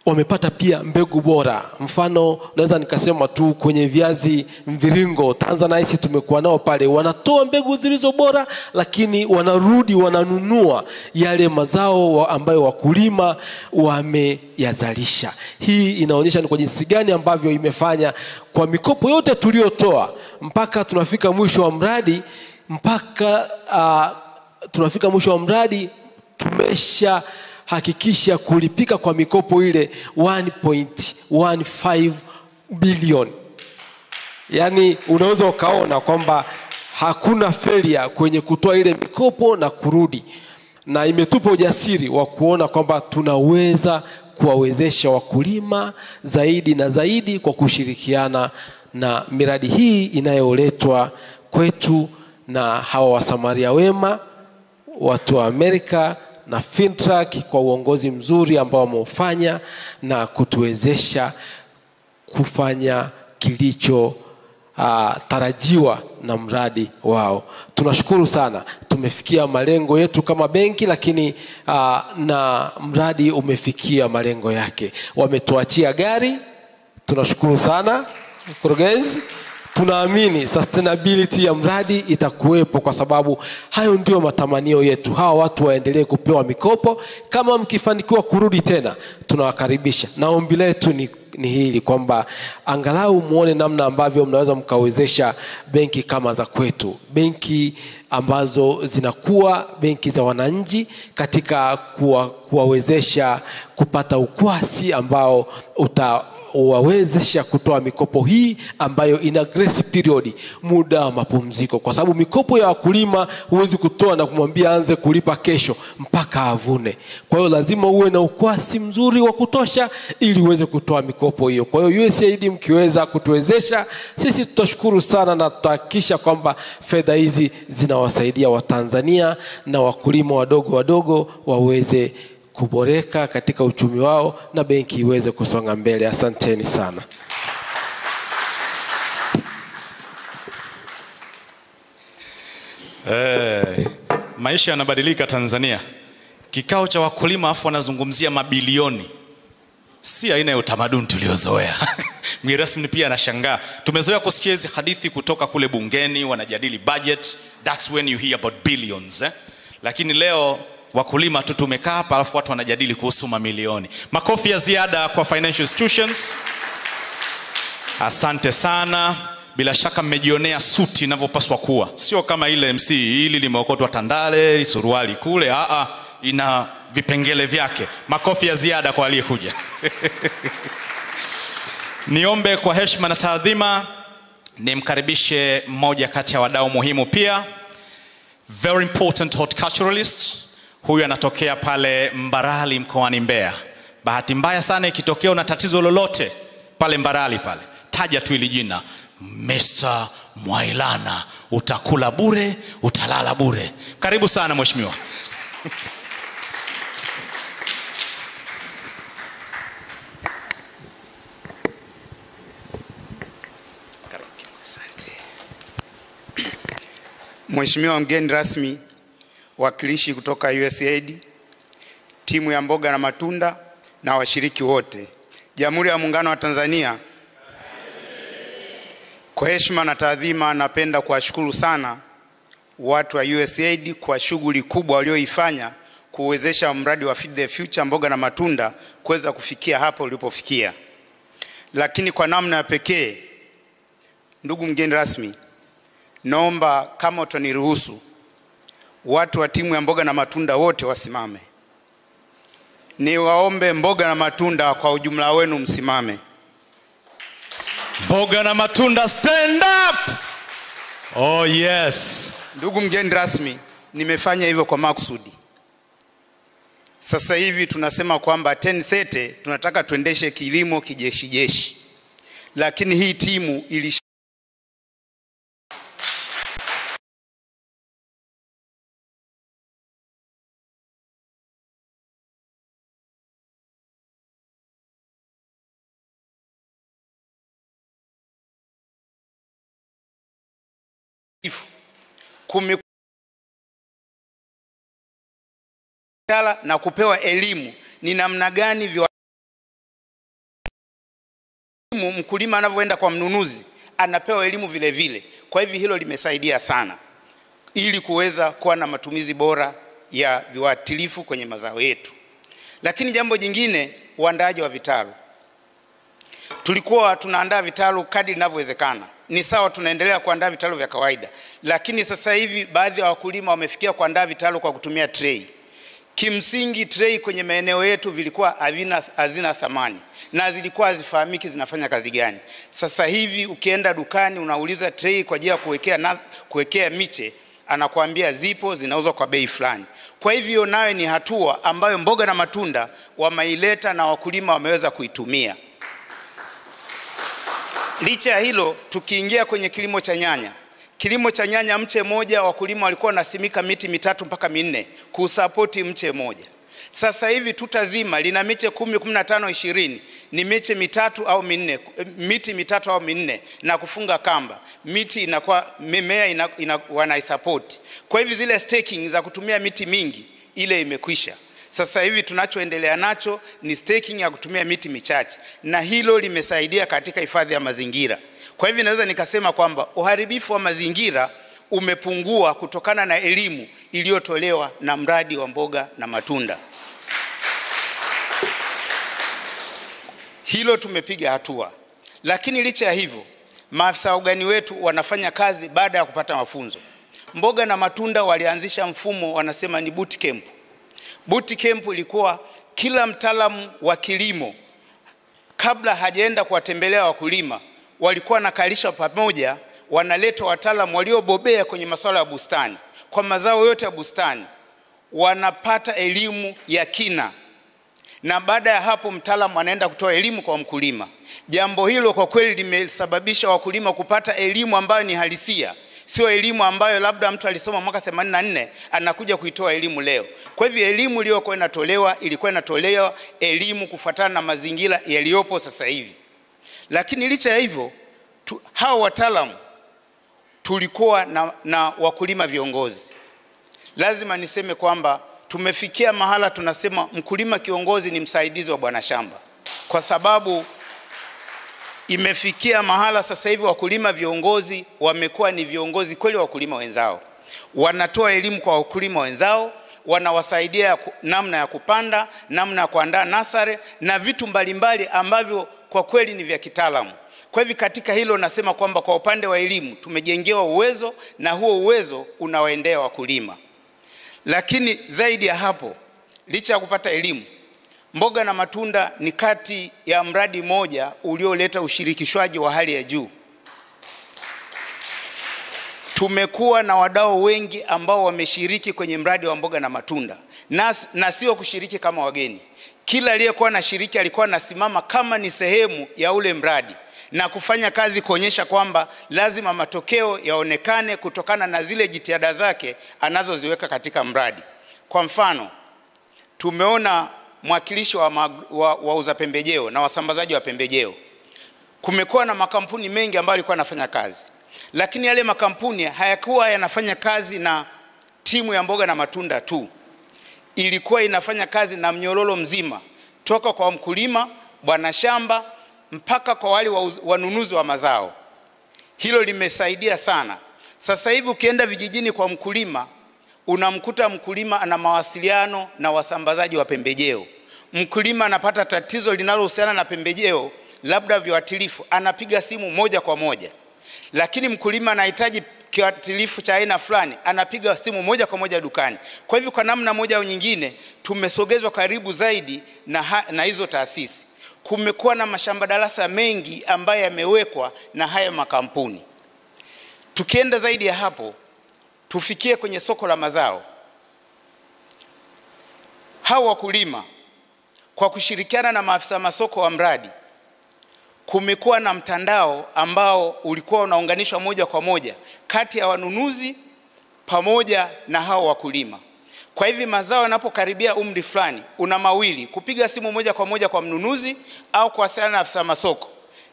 wamepata pia mbegu bora. Mfano naweza nikasema tu kwenye viazi mviringo Tanzania, sisi tumekuwa nao pale, wanatoa mbegu zilizo bora, lakini wanarudi wananunua yale mazao ambayo wakulima wameyazalisha. Hii inaonyesha ni kwa jinsi gani ambavyo imefanya kwa mikopo yote tuliotoa mpaka tunafika mwisho wa mradi, tumesha hakikisha kulipika kwa mikopo ile 1.15 bilioni. Yani unaweza ukaona kwamba hakuna failure kwenye kutoa ile mikopo na kurudi, na imetupa ujasiri wa kuona kwamba tunaweza kuwawezesha wakulima zaidi na zaidi kwa kushirikiana na miradi hii inayoletwa kwetu na hawa wasamaria wema, watu wa Amerika na Fintrack kwa uongozi mzuri ambao wameufanya na kutuwezesha kufanya kilicho tarajiwa na mradi wao. Tunashukuru sana, tumefikia malengo yetu kama benki, lakini na mradi umefikia malengo yake. Wametuachia gari, tunashukuru sana mkurugenzi. Tunaamini sustainability ya mradi itakuwepo, kwa sababu hayo ndio matamanio yetu. Hawa watu waendelee kupewa mikopo. Kama mkifanikiwa kurudi tena, tunawakaribisha. Na ombi letu ni hili kwamba angalau muone namna ambavyo mnaweza mkawezesha benki kama za kwetu, benki ambazo zinakuwa benki za wananchi, katika kuwawezesha kupata ukwasi ambao wawezesha kutoa mikopo hii ambayo ina grace period, muda wa mapumziko, kwa sababu mikopo ya wakulima huwezi kutoa na kumwambia anze kulipa kesho mpaka avune. Kwa hiyo lazima uwe na ukwasi mzuri wa kutosha ili uweze kutoa mikopo hiyo. Kwa hiyo Usaid mkiweza kutuwezesha, sisi tutashukuru sana, na tutahakikisha kwamba fedha hizi zinawasaidia Watanzania na wakulima wadogo waweze kuboreka katika uchumi wao na benki iweze kusonga mbele. Asanteni sana. Maisha yanabadilika Tanzania. Kikao cha wakulima afu wanazungumzia mabilioni. Si aina ya utamaduni tuliozoea. Mgeni rasmi pia anashangaa. Tumezoea kusikia hizi hadithi kutoka kule bungeni, wanajadili budget. That's when you hear about billions. Lakini leo wakulima tu tumekaa hapa alafu watu wanajadili kuhusu mamilioni. Makofi ya ziada kwa financial institutions. Asante sana. Bila shaka mmejionea suti inavyopaswa kuwa. Sio kama ile MC hili limeokotwa tandale, suruali kule. Ina vipengele vyake. Makofi ya ziada kwa aliyekuja. Niombe kwa heshima na taadhima nimkaribishe mmoja kati ya wadau muhimu pia. Very important horticulturalist. Huyu anatokea pale Mbarali mkoani Mbeya. Bahati mbaya sana ikitokea una tatizo lolote pale Mbarali pale, taja tu ile jina Mr. Mwailana, utakula bure, utalala bure. Karibu sana mheshimiwa. Mheshimiwa mgeni rasmi, wakilishi kutoka Usaid, timu ya mboga na matunda na washiriki wote, Jamhuri ya Muungano wa Tanzania. Kwa heshima na taadhima napenda kuwashukuru sana watu wa Usaid kwa shughuli kubwa walioifanya kuwezesha mradi wa Feed the Future mboga na matunda kuweza kufikia hapo ulipofikia. Lakini kwa namna ya pekee, ndugu mgeni rasmi, naomba kama utaniruhusu watu wa timu ya mboga na matunda wote wasimame. Niwaombe mboga na matunda kwa ujumla wenu msimame. Mboga na matunda stand up. Oh yes. Ndugu mgeni rasmi, nimefanya hivyo kwa makusudi. Sasa hivi tunasema kwamba 10:30 tunataka tuendeshe kilimo kijeshi. Lakini hii timu na kupewa elimu ni namna gani mkulima anavyoenda kwa mnunuzi anapewa elimu vile vile. Kwa hivyo hilo limesaidia sana ili kuweza kuwa na matumizi bora ya viuatilifu kwenye mazao yetu. Lakini jambo jingine, uandaaji wa vitalu. Tulikuwa tunaandaa vitalu kadri inavyowezekana. Ni sawa tunaendelea kuandaa vitalu vya kawaida, lakini sasa hivi baadhi ya wakulima wamefikia kuandaa vitalu kwa kutumia tray. Kimsingi tray kwenye maeneo yetu vilikuwa hazina thamani na zilikuwa hazifahamiki zinafanya kazi gani. Sasa hivi ukienda dukani unauliza tray kwa ajili ya kuwekea miche, anakuambia zipo, zinauzwa kwa bei fulani. Kwa hivyo nayo ni hatua ambayo Mboga na Matunda wameileta na wakulima wameweza kuitumia. Licha ya hilo, tukiingia kwenye kilimo cha nyanya. Kilimo cha nyanya, mche moja wakulima walikuwa wanasimika miti 3 mpaka 4 kusapoti mche moja. Sasa hivi tuta zima lina miche 10, 15, 20, ni miche 3 au 4, miti 3 au 4 na kufunga kamba. Miti inakuwa mimea wanaisupport. Kwa hivyo zile staking za kutumia miti mingi ile imekwisha. Sasa hivi tunachoendelea nacho ni staking ya kutumia miti michache, na hilo limesaidia katika hifadhi ya mazingira. Kwa hivyo naweza nikasema kwamba uharibifu wa mazingira umepungua kutokana na elimu iliyotolewa na mradi wa Mboga na Matunda. Hilo tumepiga hatua. Lakini licha ya hivyo, maafisa ugani wetu wanafanya kazi baada ya kupata mafunzo. Mboga na Matunda walianzisha mfumo wanasema ni boot camp. Boot camp ilikuwa kila mtaalamu wa kilimo kabla hajaenda kuwatembelea wakulima walikuwa nakalishwa pamoja, wanaleta wataalamu waliobobea kwenye masuala ya bustani. Kwa mazao yote ya bustani wanapata elimu ya kina, na baada ya hapo mtaalamu anaenda kutoa elimu kwa mkulima. Jambo hilo kwa kweli limesababisha wakulima kupata elimu ambayo ni halisia, sio elimu ambayo labda mtu alisoma mwaka 84 anakuja kuitoa elimu leo. Kwa hivyo elimu iliyokuwa inatolewa ilikuwa inatolewa elimu kufuatana na mazingira yaliyopo sasa hivi. Lakini licha ya hivyo, hao wataalamu tulikuwa na wakulima viongozi. Lazima niseme kwamba tumefikia mahala tunasema mkulima kiongozi ni msaidizi wa bwana shamba, kwa sababu imefikia mahala sasa hivi wakulima viongozi wamekuwa ni viongozi kweli wakulima wenzao. Wanatoa elimu kwa wakulima wenzao, wanawasaidia namna ya kupanda, namna ya kuandaa nasare na vitu mbalimbali ambavyo kwa kweli ni vya kitaalamu. Kwa hivyo katika hilo nasema kwamba kwa upande wa elimu tumejengewa uwezo, na huo uwezo unawaendea wakulima. Lakini zaidi ya hapo, licha ya kupata elimu, Mboga na Matunda ni kati ya mradi moja ulioleta ushirikishwaji wa hali ya juu. Tumekuwa na wadau wengi ambao wameshiriki kwenye mradi wa Mboga na Matunda, na sio kushiriki kama wageni. Kila aliyekuwa na shiriki alikuwa anasimama kama ni sehemu ya ule mradi na kufanya kazi kuonyesha kwamba lazima matokeo yaonekane kutokana na zile jitihada zake anazoziweka katika mradi. Kwa mfano, tumeona mwakilishi wa uza pembejeo na wasambazaji wa pembejeo. Kumekuwa na makampuni mengi ambayo yalikuwa yanafanya kazi, lakini yale makampuni hayakuwa yanafanya kazi na timu ya Mboga na Matunda tu. Ilikuwa inafanya kazi na mnyororo mzima, toka kwa mkulima, bwana shamba, mpaka kwa wale wanunuzi wa mazao. Hilo limesaidia sana. Sasa hivi ukienda vijijini kwa mkulima, unamkuta mkulima ana mawasiliano na wasambazaji wa pembejeo. Mkulima anapata tatizo linalohusiana na pembejeo, labda viuatilifu, anapiga simu moja kwa moja. Lakini mkulima anahitaji kiuatilifu cha aina fulani, anapiga simu moja kwa moja dukani. Kwa hivyo kwa namna moja au nyingine tumesogezwa karibu zaidi na hizo taasisi. Kumekuwa na mashamba darasa mengi ambayo yamewekwa na haya makampuni. Tukienda zaidi ya hapo, tufikie kwenye soko la mazao. Hawa wakulima kwa kushirikiana na maafisa masoko wa mradi, kumekuwa na mtandao ambao ulikuwa unaunganishwa moja kwa moja kati ya wanunuzi pamoja na hao wakulima. Kwa hivi mazao yanapokaribia umri fulani, una mawili: kupiga simu moja kwa moja kwa mnunuzi au kuwasiliana na afisa masoko.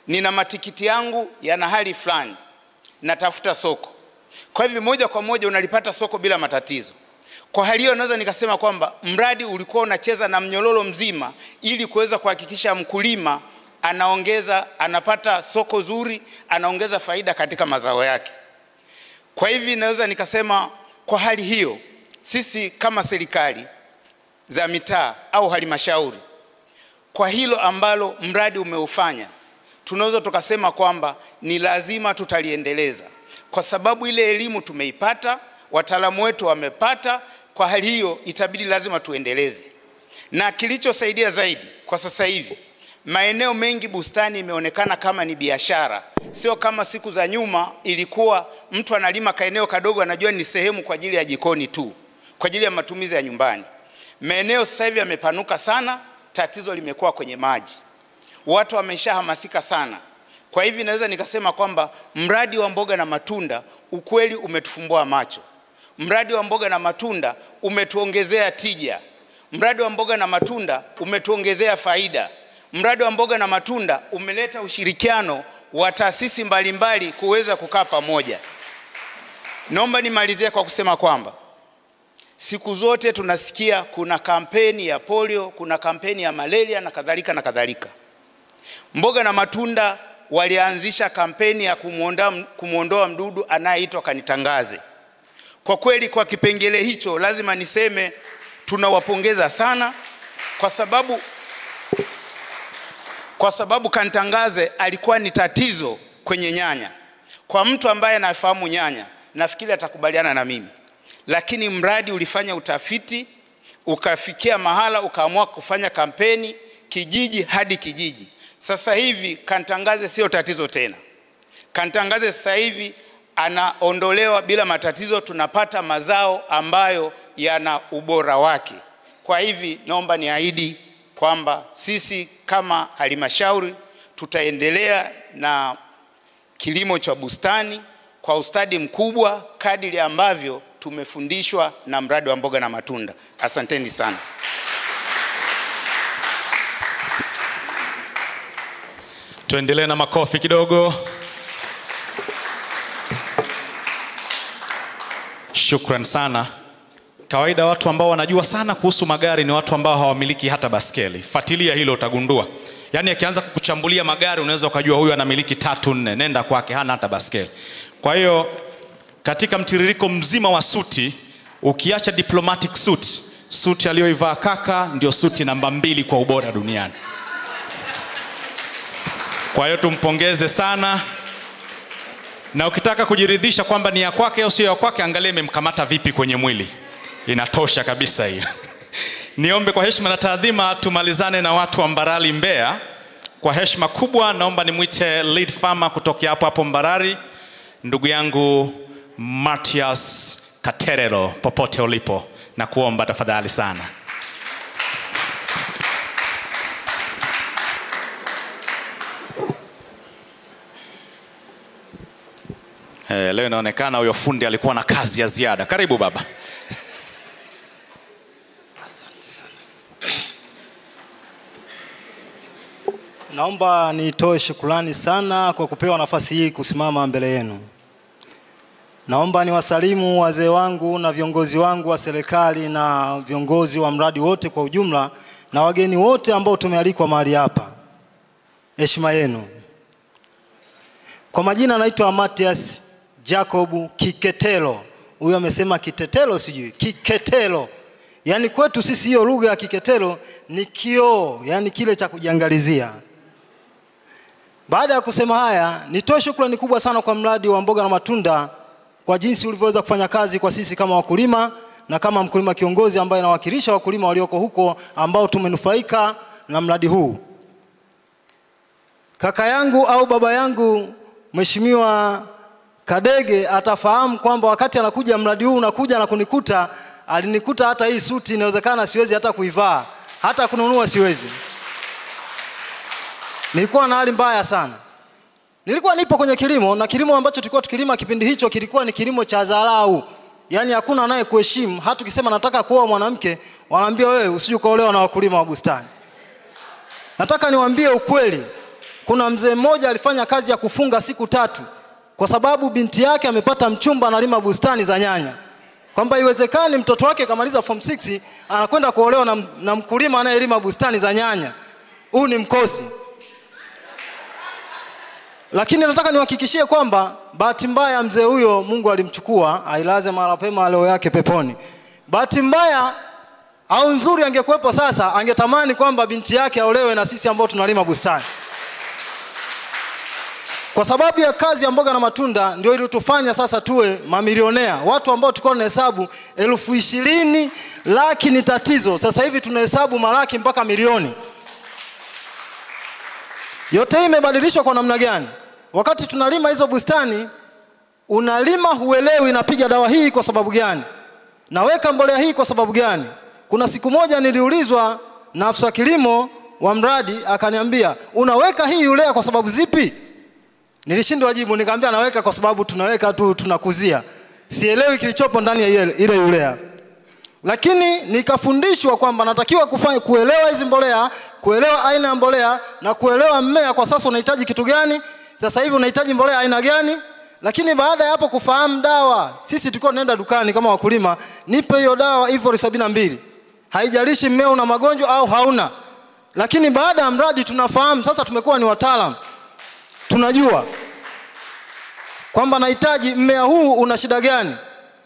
Nina matikiti yangu yana hali fulani, natafuta soko. Kwa hivi moja kwa moja unalipata soko bila matatizo. Kwa hali hiyo naweza nikasema kwamba mradi ulikuwa unacheza na mnyororo mzima ili kuweza kuhakikisha mkulima anapata soko zuri, anaongeza faida katika mazao yake. Kwa hivi naweza nikasema kwa hali hiyo, sisi kama serikali za mitaa au halmashauri, kwa hilo ambalo mradi umeufanya, tunaweza tukasema kwamba ni lazima tutaliendeleza, kwa sababu ile elimu tumeipata, wataalamu wetu wamepata, Kwa hali hiyo itabidi lazima tuendeleze. Na kilichosaidia zaidi kwa sasa hivi, maeneo mengi bustani imeonekana kama ni biashara. Sio kama siku za nyuma ilikuwa mtu analima kaeneo kadogo anajua ni sehemu kwa ajili ya jikoni tu, kwa ajili ya matumizi ya nyumbani. Maeneo sasa hivi yamepanuka sana, tatizo limekuwa kwenye maji. Watu wameshahamasika sana. Kwa hivi naweza nikasema kwamba mradi wa mboga na matunda ukweli umetufumbua macho. Mradi wa mboga na matunda umetuongezea tija. Mradi wa mboga na matunda umetuongezea faida. Mradi wa mboga na matunda umeleta ushirikiano wa taasisi mbalimbali kuweza kukaa pamoja. Naomba nimalizie kwa kusema kwamba siku zote tunasikia kuna kampeni ya polio, kuna kampeni ya malaria na kadhalika na kadhalika. Mboga na matunda walianzisha kampeni ya kumuondoa mdudu anayeitwa kanitangaze. Kwa kweli kwa kipengele hicho lazima niseme tunawapongeza sana kwa sababu kanitangaze alikuwa ni tatizo kwenye nyanya. Kwa mtu ambaye anafahamu nyanya, nafikiri atakubaliana na mimi. Lakini mradi ulifanya utafiti, ukafikia mahala ukaamua kufanya kampeni kijiji hadi kijiji. Sasa hivi kanitangaze sio tatizo tena. Kanitangaze sasa hivi anaondolewa bila matatizo, tunapata mazao ambayo yana ubora wake. Kwa hivi naomba niahidi kwamba sisi kama halmashauri tutaendelea na kilimo cha bustani kwa ustadi mkubwa kadiri ambavyo tumefundishwa na mradi wa mboga na matunda. Asanteni sana. Tuendelee na makofi kidogo. Shukran sana. Kawaida watu ambao wanajua sana kuhusu magari ni watu ambao hawamiliki hata baskeli. Fuatilia hilo utagundua. Yaani akianza kukuchambulia magari unaweza ukajua huyu anamiliki 3-4, nenda kwake hana hata baskeli. Kwa hiyo katika mtiririko mzima wa suti, ukiacha diplomatic suit aliyoivaa kaka ndio suti namba 2 kwa ubora duniani. Kwa hiyo tumpongeze sana. Na ukitaka kujiridhisha kwamba ni ya kwake au sio ya kwake, angalia imemkamata vipi kwenye mwili. Inatosha kabisa hiyo. Niombe kwa heshima na taadhima tumalizane na watu wa Mbarali Mbeya. Kwa heshima kubwa naomba nimuite lead farmer kutoka hapo Mbarali, ndugu yangu Matias Katerero, popote ulipo, na kuomba tafadhali sana. Leo inaonekana huyo fundi alikuwa na kazi ya ziada. Karibu baba. Asante sana. Naomba nitoe shukrani sana kwa kupewa nafasi hii kusimama mbele yenu. Naomba niwasalimu wazee wangu na viongozi wangu wa serikali na viongozi wa mradi wote kwa ujumla na wageni wote ambao tumealikwa mahali hapa. Heshima yenu. Kwa majina naitwa Matias Jacob Kiketelo. Huyo amesema kitetelo sijui. Kiketelo. Yaani kwetu sisi hiyo lugha ya kiketelo ni kioo, yani kile cha kujiangalizia. Baada ya kusema haya, nitoe shukrani kubwa sana kwa mradi wa mboga na matunda kwa jinsi ulivyoweza kufanya kazi kwa sisi kama wakulima na kama mkulima kiongozi ambaye anawakilisha wakulima walioko huko ambao tumenufaika na mradi huu. Kaka yangu au baba yangu Mheshimiwa Kadege atafahamu kwamba wakati anakuja mradi huu unakuja na kunikuta, alinikuta hata hii suti inawezekana siwezi hata kuivaa, hata kununua siwezi. Nilikuwa na hali mbaya sana. Nilikuwa nipo kwenye kilimo na kilimo ambacho tulikuwa tukilima kipindi hicho kilikuwa ni kilimo cha dharau. Yaani hakuna anaye kuheshimu. Hata ukisema nataka kuoa mwanamke, wanaambia wewe usije kuolewa na wakulima wa bustani. Nataka niwaambie ukweli. Kuna mzee mmoja alifanya kazi ya kufunga siku 3 kwa sababu binti yake amepata mchumba analima bustani za nyanya. Kwamba iwezekani mtoto wake kamaliza form 6 anakwenda kuolewa na mkulima anayelima bustani za nyanya. Huu ni mkosi. Lakini nataka niwahakikishie kwamba bahati mbaya mzee huyo Mungu alimchukua, ailaze mahali pema leo yake peponi. Bahati mbaya au nzuri angekuepo sasa, angetamani kwamba binti yake aolewe na sisi ambao tunalima bustani. Kwa sababu ya kazi ya mboga na matunda ndio ilitufanya sasa tuwe mamilionea. Watu ambao tulikuwa tunahesabu 20,000 laki ni tatizo, sasa hivi tunahesabu malaki mpaka milioni. Yote hii imebadilishwa kwa namna gani? Wakati tunalima hizo bustani, unalima huelewi napiga dawa hii kwa sababu gani, naweka mbolea hii kwa sababu gani. Kuna siku moja niliulizwa na afisa kilimo wa mradi, akaniambia unaweka hii ulea kwa sababu zipi? Nilishindwa jibu, nikamwambia naweka kwa sababu tunaweka tu, tunakuzia. Sielewi kilichopo ndani ya ile ulea. Lakini nikafundishwa kwamba natakiwa kuelewa hizi mbolea, kuelewa aina ya mbolea na kuelewa mmea kwa sasa unahitaji kitu gani, sasa hivi unahitaji mbolea aina gani. Lakini baada ya hapo kufahamu dawa, sisi tulikuwa tunaenda dukani kama wakulima, nipe hiyo dawa Ivory 72. Haijalishi mmea una magonjwa au hauna. Lakini baada ya mradi tunafahamu, sasa tumekuwa ni wataalamu. Tunajua kwamba nahitaji mmea huu una shida gani,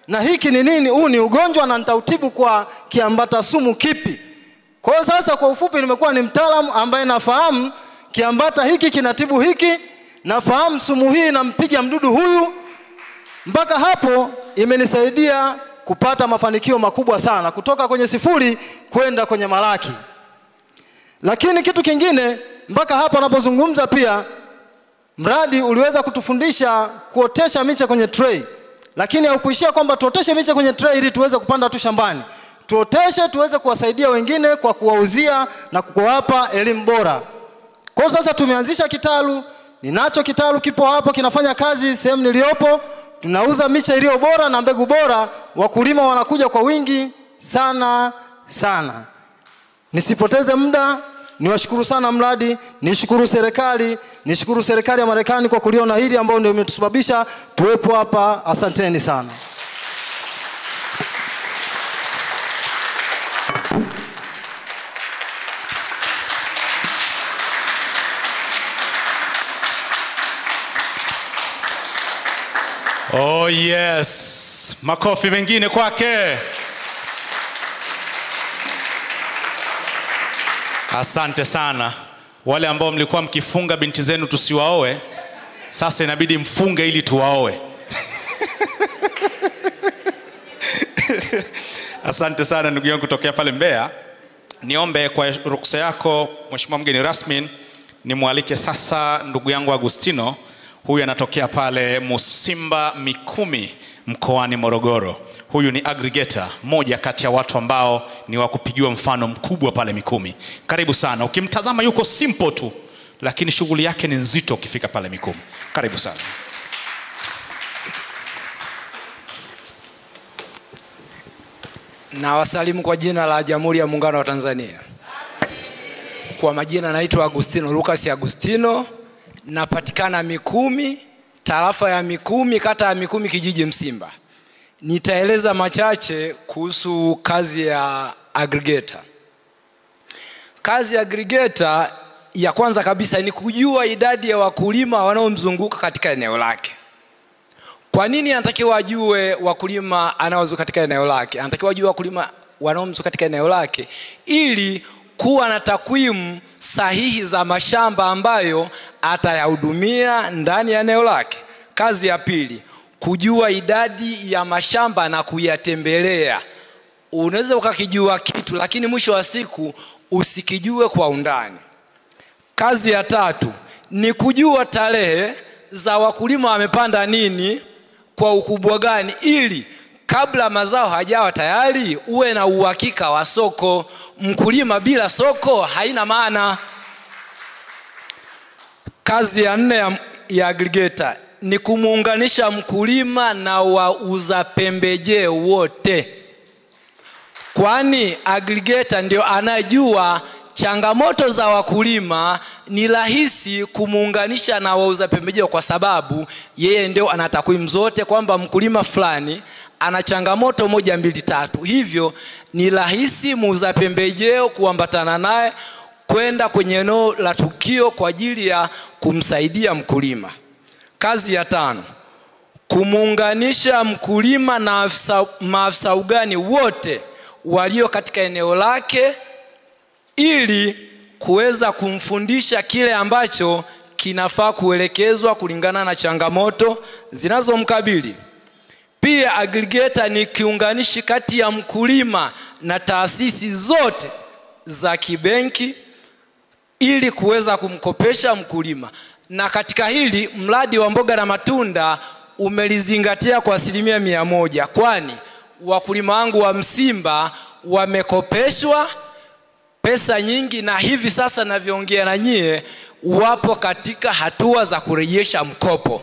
na hiki ni nini, huu ni ugonjwa na nitautibu kwa kiambata sumu kipi. Kwa hiyo sasa kwa ufupi nimekuwa ni mtaalamu ambaye nafahamu kiambata hiki kinatibu hiki, nafahamu sumu hii nampiga mdudu huyu. Mpaka hapo imenisaidia kupata mafanikio makubwa sana, kutoka kwenye 0 kwenda kwenye malaki. Lakini kitu kingine, mpaka hapa napozungumza pia, mradi uliweza kutufundisha kuotesha miche kwenye tray. Lakini haukuishia kwamba tuoteshe miche kwenye tray ili tuweze kupanda tu shambani. Tuoteshe tuweze kuwasaidia wengine kwa kuwauzia na kuwapa elimu bora. Kwa hiyo sasa tumeanzisha kitalu, ninacho kitalu kipo hapo kinafanya kazi sehemu niliopo. Tunauza miche iliyo bora na mbegu bora, wakulima wanakuja kwa wingi sana sana. Nisipoteze muda, niwashukuru sana mradi, nishukuru serikali ya Marekani kwa kuliona hili ambao ndio imetusababisha tuwepo hapa. Asanteni sana. Oh yes, makofi mengine kwake. Asante sana. Wale ambao mlikuwa mkifunga binti zenu tusiwaoe, sasa inabidi mfunge ili tuwaoe. Asante sana ndugu yangu kutokea pale Mbeya. Niombe kwa ruksa yako mheshimiwa mgeni rasmi, nimwalike sasa ndugu yangu Agustino. Huyu anatokea pale Musimba Mikumi mkoani Morogoro. Huyu ni aggregator, moja kati ya watu ambao ni wa kupigiwa mfano mkubwa pale Mikumi. Karibu sana. Ukimtazama yuko simple tu, lakini shughuli yake ni nzito ukifika pale Mikumi. Karibu sana. Na wasalimu kwa jina la Jamhuri ya Muungano wa Tanzania. Kwa majina naitwa Agustino Lucas Agustino, napatikana Mikumi, tarafa ya Mikumi, kata ya Mikumi, kijiji Msimba. Nitaeleza machache kuhusu kazi ya aggregator. Kazi ya aggregator ya kwanza kabisa ni kujua idadi ya wakulima wanaomzunguka katika eneo lake. Kwa nini anatakiwa ajue wakulima anaozunguka katika eneo lake? Anatakiwa ajue wakulima wanaomzunguka katika eneo lake ili kuwa na takwimu sahihi za mashamba ambayo atayahudumia ndani ya eneo lake. Kazi ya pili, kujua idadi ya mashamba na kuyatembelea. Unaweza ukakijua kitu lakini mwisho wa siku usikijue kwa undani. Kazi ya tatu ni kujua tarehe za wakulima wamepanda nini kwa ukubwa gani, ili kabla mazao hajawa tayari uwe na uhakika wa soko. Mkulima bila soko haina maana. Kazi ya 4 ya aggregator ni kumuunganisha mkulima na wauza pembejeo wote. Kwani aggregator ndio anajua changamoto za wakulima, ni rahisi kumuunganisha na wauza pembejeo kwa sababu yeye ndio ana takwimu zote kwamba mkulima fulani ana changamoto 1 2 3. Hivyo ni rahisi muuza pembejeo kuambatana naye kwenda kwenye eneo la tukio kwa ajili ya kumsaidia mkulima. Kazi ya 5, kumuunganisha mkulima na maafisa ugani wote walio katika eneo lake ili kuweza kumfundisha kile ambacho kinafaa kuelekezwa kulingana na changamoto zinazomkabili. Pia aggregator ni kiunganishi kati ya mkulima na taasisi zote za kibenki ili kuweza kumkopesha mkulima. Na katika hili mradi wa mboga na matunda umelizingatia kwa 100%, kwani wakulima wangu wa Msimba wamekopeshwa pesa nyingi, na hivi sasa ninavyoongea na nyie wapo katika hatua za kurejesha mkopo.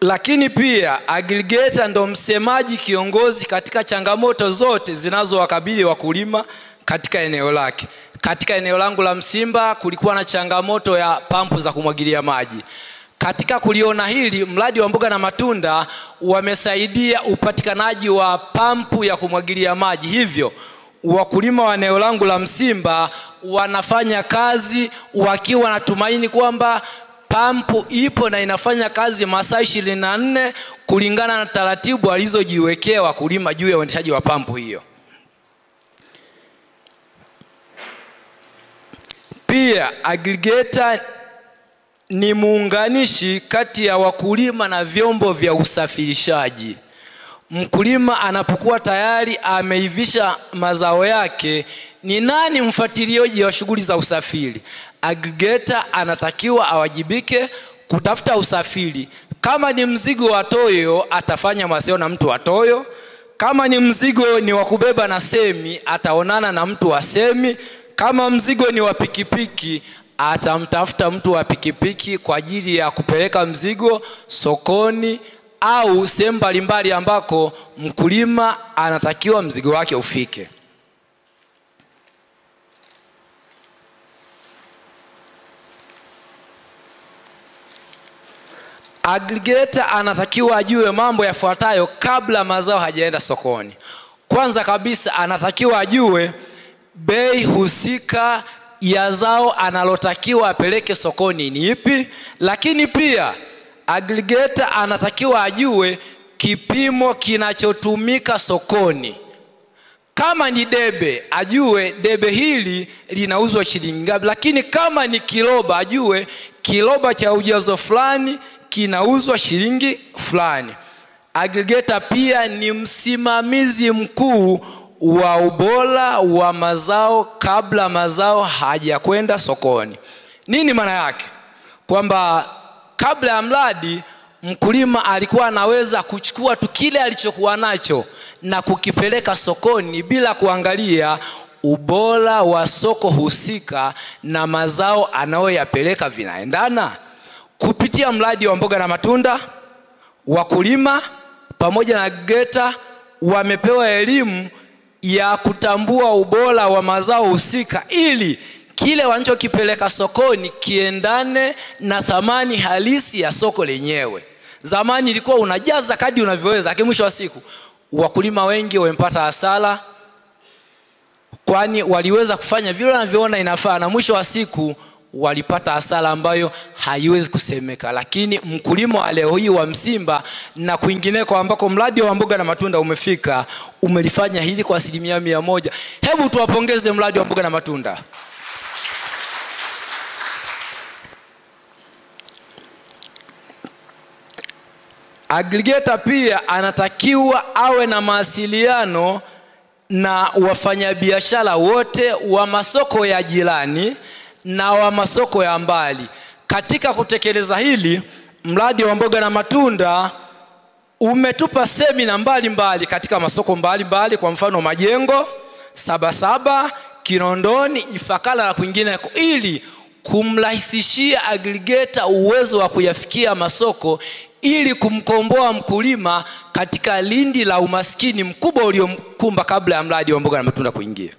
Lakini pia aggregator ndo msemaji kiongozi katika changamoto zote zinazowakabili wakulima katika eneo lake. Katika eneo langu la Msimba kulikuwa na changamoto ya pampu za kumwagilia maji. Katika kuliona hili, mradi wa mboga na matunda wamesaidia upatikanaji wa pampu ya kumwagilia maji. Hivyo wakulima wa eneo langu la Msimba wanafanya kazi wakiwa na tumaini kwamba pampu ipo na inafanya kazi masaa 24 kulingana na taratibu alizojiwekea wakulima juu ya uendeshaji wa pampu hiyo. Pia aggregator ni muunganishi kati ya wakulima na vyombo vya usafirishaji. Mkulima anapokuwa tayari ameivisha mazao yake, ni nani mfuatiliaji wa shughuli za usafiri? Aggregator anatakiwa awajibike kutafuta usafiri. Kama ni mzigo wa toyo, atafanya mawasiliano na mtu wa toyo. Kama ni mzigo ni wa kubeba na semi, ataonana na mtu wa semi. Kama mzigo ni wa pikipiki, atamtafuta mtu wa pikipiki kwa ajili ya kupeleka mzigo sokoni au sehemu mbalimbali ambako mkulima anatakiwa mzigo wake ufike. Aggregator anatakiwa ajue mambo yafuatayo kabla mazao hajaenda sokoni. Kwanza kabisa anatakiwa ajue bei husika ya zao analotakiwa apeleke sokoni ni ipi. Lakini pia aggregator anatakiwa ajue kipimo kinachotumika sokoni. Kama ni debe, ajue debe hili linauzwa shilingi ngapi. Lakini kama ni kiloba, ajue kiloba cha ujazo fulani kinauzwa shilingi fulani. Aggregator pia ni msimamizi mkuu wa ubora wa mazao kabla mazao hajakwenda sokoni. Nini maana yake? Kwamba kabla ya mradi mkulima alikuwa anaweza kuchukua tu kile alichokuwa nacho na kukipeleka sokoni bila kuangalia ubora wa soko husika na mazao anayoyapeleka vinaendana. Kupitia mradi wa mboga na matunda, wakulima pamoja na aggregator wamepewa elimu ya kutambua ubora wa mazao husika ili kile wanachokipeleka sokoni kiendane na thamani halisi ya soko lenyewe. Zamani ilikuwa unajaza kadi unavyoweza, lakini mwisho wa siku wakulima wengi wamepata hasara, kwani waliweza kufanya vile wanavyoona inafaa na mwisho wa siku walipata hasara ambayo haiwezi kusemeka. Lakini mkulima wa leo hii wa Msimba na kwingineko ambako mradi wa mboga na matunda umefika, umelifanya hili kwa 100%. Hebu tuwapongeze mradi wa mboga na matunda. Aggregator pia anatakiwa awe na mawasiliano na wafanyabiashara wote wa masoko ya jirani na wa masoko ya mbali. Katika kutekeleza hili, mradi wa mboga na matunda umetupa semina mbalimbali katika masoko mbalimbali, kwa mfano Majengo, Sabasaba, Kinondoni, Ifakara na kwingineko, ili kumrahisishia aggregator uwezo wa kuyafikia masoko ili kumkomboa mkulima katika lindi la umaskini mkubwa uliomkumba kabla ya mradi wa mboga na matunda kuingia.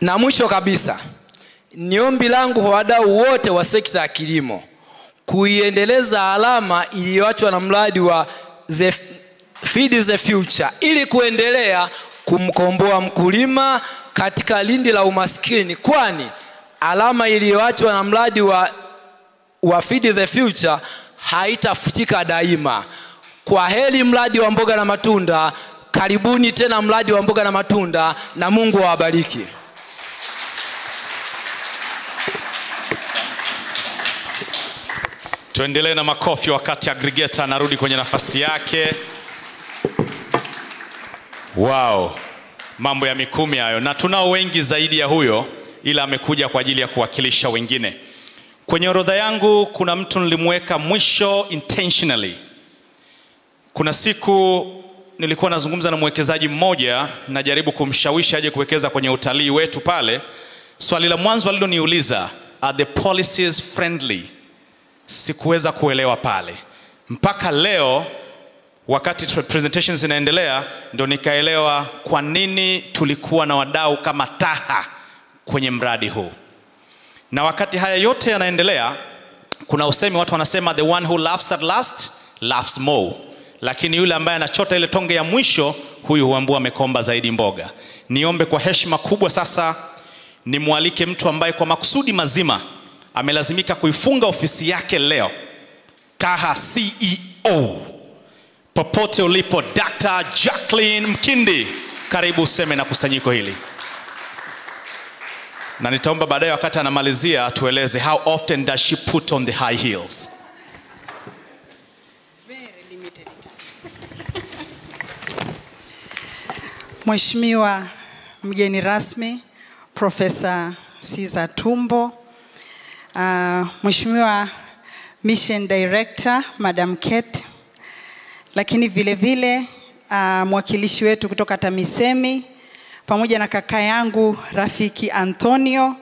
Na mwisho kabisa, ni ombi langu kwa wadau wote wa sekta ya kilimo kuiendeleza alama iliyoachwa na mradi wa Feed the Future ili kuendelea kumkomboa mkulima katika lindi la umaskini, kwani alama iliyoachwa na mradi wa Feed the Future haitafutika daima. Kwa heri mradi wa mboga na matunda. Karibuni tena mradi wa mboga na matunda, na Mungu awabariki. Tuendelee na makofi wakati aggregator anarudi kwenye nafasi yake. Wow, mambo ya mikumi hayo, na tunao wengi zaidi ya huyo, ila amekuja kwa ajili ya kuwakilisha wengine. Kwenye orodha yangu kuna mtu nilimweka mwisho intentionally. Kuna siku nilikuwa nazungumza na mwekezaji mmoja, najaribu kumshawishi aje kuwekeza kwenye utalii wetu pale. Swali la mwanzo aliloniuliza, are the policies friendly? Sikuweza kuelewa pale. Mpaka leo wakati presentations zinaendelea ndo nikaelewa kwa nini tulikuwa na wadau kama TAHA kwenye mradi huu. Na wakati haya yote yanaendelea, kuna usemi watu wanasema the one who laughs at last laughs more. Lakini yule ambaye anachota ile tonge ya mwisho, huyu huambua amekomba zaidi mboga. Niombe kwa heshima kubwa sasa nimwalike mtu ambaye kwa makusudi mazima amelazimika kuifunga ofisi yake leo. TAHA CEO. Popote ulipo, Dr. Jacqueline Mkindi, karibu useme na kusanyiko hili. Na nitaomba baadaye wakati anamalizia tueleze how often does she put on the high heels. Mheshimiwa mgeni rasmi Profesa Siza Tumbo, Mheshimiwa Mission Director Madam Kate, lakini vile vile mwakilishi wetu kutoka TAMISEMI, pamoja na kaka yangu rafiki Antonio,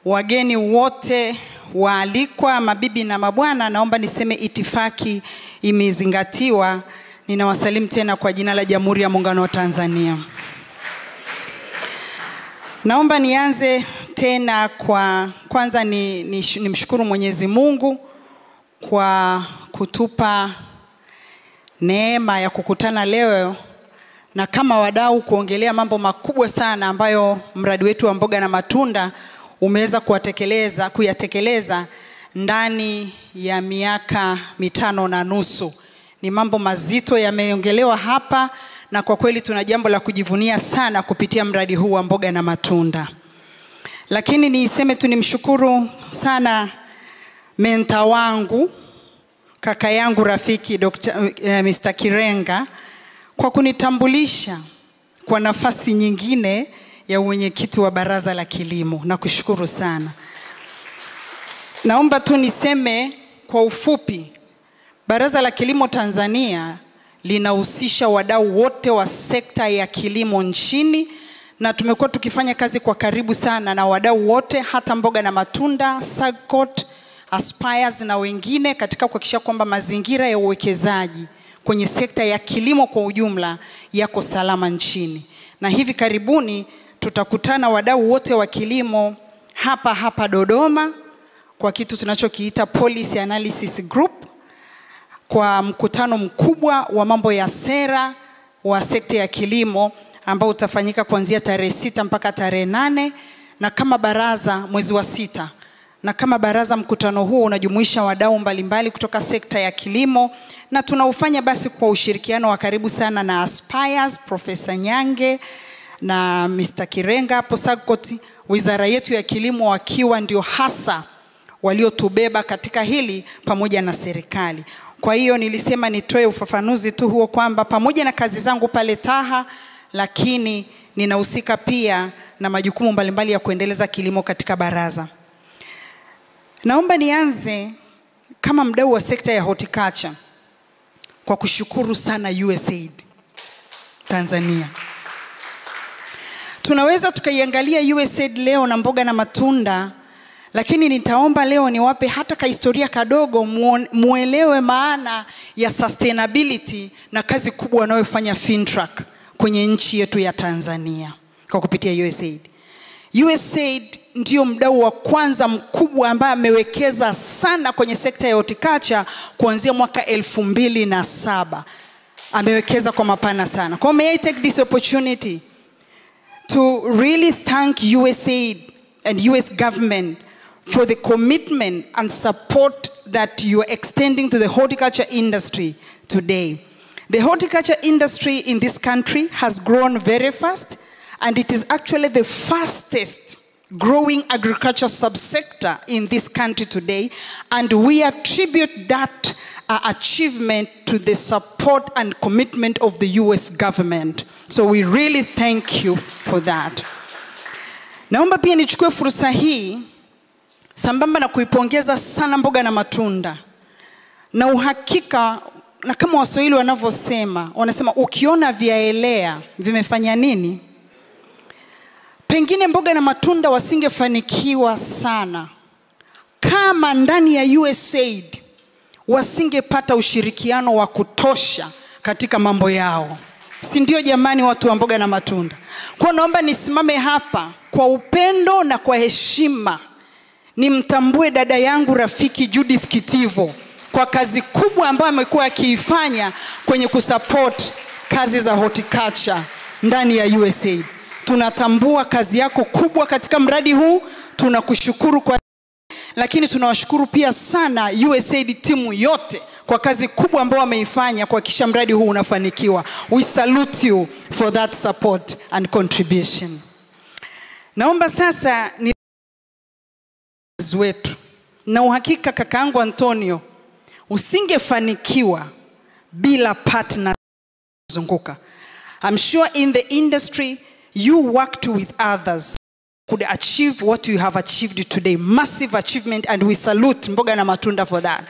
wageni wote waalikwa, mabibi na mabwana, naomba niseme itifaki imezingatiwa. Ninawasalimu tena kwa jina la Jamhuri ya Muungano wa Tanzania. Naomba nianze tena kwa kwanza nimshukuru Mwenyezi Mungu kwa kutupa neema ya kukutana leo na kama wadau kuongelea mambo makubwa sana ambayo mradi wetu wa mboga na matunda umeweza kuyatekeleza ndani ya miaka 5.5. Ni mambo mazito yameongelewa hapa, na kwa kweli tuna jambo la kujivunia sana kupitia mradi huu wa mboga na matunda. Lakini niseme tu nimshukuru sana menta wangu, kaka yangu rafiki Mr. Kirenga kwa kunitambulisha kwa nafasi nyingine ya mwenyekiti wa Baraza la Kilimo. Nakushukuru sana. Naomba tu niseme kwa ufupi, Baraza la Kilimo Tanzania linahusisha wadau wote wa sekta ya kilimo nchini, na tumekuwa tukifanya kazi kwa karibu sana na wadau wote, hata mboga na matunda, SAGCOT, Aspires na wengine, katika kuhakikisha kwamba mazingira ya uwekezaji kwenye sekta ya kilimo kwa ujumla yako salama nchini. Na hivi karibuni tutakutana wadau wote wa kilimo hapa Dodoma kwa kitu tunachokiita Policy Analysis Group, kwa mkutano mkubwa wa mambo ya sera wa sekta ya kilimo ambao utafanyika kuanzia tarehe 6 mpaka tarehe 8, na kama baraza mwezi wa 6. Na kama baraza mkutano huu unajumuisha wadau mbalimbali kutoka sekta ya kilimo, na tunaufanya basi kwa ushirikiano wa karibu sana na Aspires, Profesa Nyange na Mr. Kirenga hapo SAGCOT, wizara yetu ya kilimo wakiwa ndio hasa waliotubeba katika hili pamoja na serikali. Kwa hiyo nilisema nitoe ufafanuzi tu huo kwamba pamoja na kazi zangu pale TAHA, lakini ninahusika pia na majukumu mbalimbali ya kuendeleza kilimo katika baraza. Naomba nianze kama mdau wa sekta ya horticulture kwa kushukuru sana Usaid Tanzania. Tunaweza tukaiangalia Usaid leo na mboga na matunda, lakini nitaomba leo niwape hata kahistoria kadogo muelewe maana ya sustainability na kazi kubwa wanayofanya Fintrack kwenye nchi yetu ya Tanzania kwa kupitia Usaid. Usaid ndio mdau wa kwanza mkubwa ambaye amewekeza sana kwenye sekta ya horticulture kuanzia mwaka 2007. Amewekeza kwa mapana sana. Kwa may I take this opportunity to really thank Usaid and US government for the commitment and support that you are extending to the horticulture industry today. The horticulture industry in this country has grown very fast, and it is actually the fastest growing agriculture subsector in this country today, and we attribute that achievement to the support and commitment of the US government. So we really thank you for that. Naomba pia nichukue fursa hii sambamba na kuipongeza sana Mboga na Matunda. Na uhakika, na kama Waswahili wanavyosema, wanasema ukiona vyaelea vimefanya nini? Pengine Mboga na Matunda wasingefanikiwa sana kama ndani ya Usaid wasingepata ushirikiano wa kutosha katika mambo yao. Si ndio jamani, watu wa Mboga na Matunda? Kwa naomba nisimame hapa kwa upendo na kwa heshima nimtambue dada yangu rafiki Judith Kitivo kwa kazi kubwa ambayo amekuwa akiifanya kwenye kusupport kazi za horticulture ndani ya Usaid. Tunatambua kazi yako kubwa katika mradi huu, tunakushukuru kwa, lakini tunawashukuru pia sana Usaid timu yote kwa kazi kubwa ambayo wameifanya kuhakikisha mradi huu unafanikiwa. We salute you for that support and contribution. Naomba sasa ni wetu, na uhakika kakaangu Antonio usingefanikiwa bila partner kuzunguka. I'm sure in the industry you worked with others could achieve what you have achieved today. Massive achievement, and we salute Mboga na Matunda for that.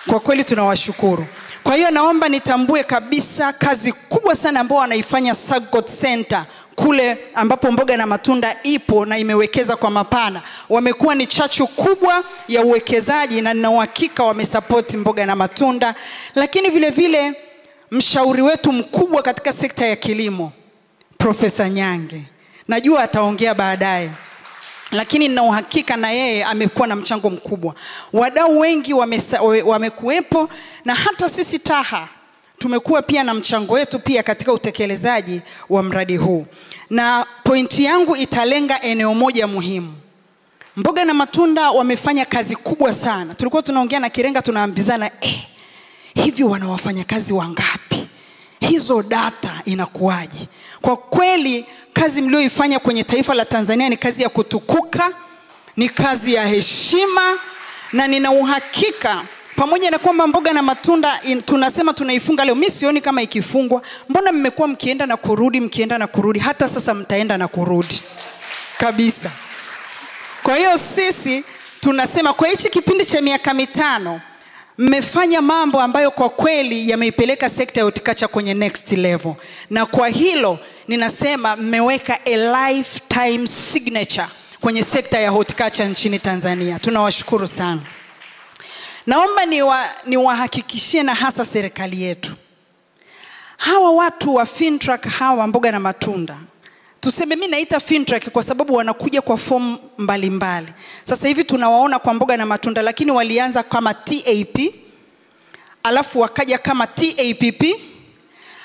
Kwa kweli tunawashukuru. Kwa hiyo naomba nitambue kabisa kazi kubwa sana ambayo wanaifanya Sagot Center kule ambapo Mboga na Matunda ipo na imewekeza kwa mapana. Wamekuwa ni chachu kubwa ya uwekezaji na nina uhakika wamesupport Mboga na Matunda. Lakini vile vile mshauri wetu mkubwa katika sekta ya kilimo, Profesa Nyange, najua ataongea baadaye, lakini nina uhakika na yeye amekuwa na mchango mkubwa. Wadau wengi wamekuwepo, na hata sisi TAHA tumekuwa pia na mchango wetu pia katika utekelezaji wa mradi huu. Na pointi yangu italenga eneo moja muhimu. Mboga na Matunda wamefanya kazi kubwa sana. Tulikuwa tunaongea na Kirenga tunaambizana, hivi wana wafanyakazi wangapi? Hizo data inakuwaje? Kwa kweli kazi mlioifanya kwenye taifa la Tanzania ni kazi ya kutukuka, ni kazi ya heshima, na nina uhakika pamoja na kwamba Mboga na Matunda tunasema tunaifunga leo, mimi sioni kama ikifungwa. Mbona mmekuwa mkienda na kurudi, mkienda na kurudi, hata sasa mtaenda na kurudi kabisa. Kwa hiyo sisi tunasema kwa hichi kipindi cha miaka 5 mmefanya mambo ambayo kwa kweli yameipeleka sekta ya horticulture kwenye next level, na kwa hilo ninasema mmeweka a lifetime signature kwenye sekta ya horticulture nchini Tanzania. Tunawashukuru sana. Naomba niwahakikishie na hasa serikali yetu, hawa watu wa Fintrack, hawa Mboga na Matunda, tuseme mimi naita Fintrack kwa sababu wanakuja kwa form mbalimbali. Sasa hivi tunawaona kwa Mboga na Matunda, lakini walianza kama TAP, alafu wakaja kama TAPP,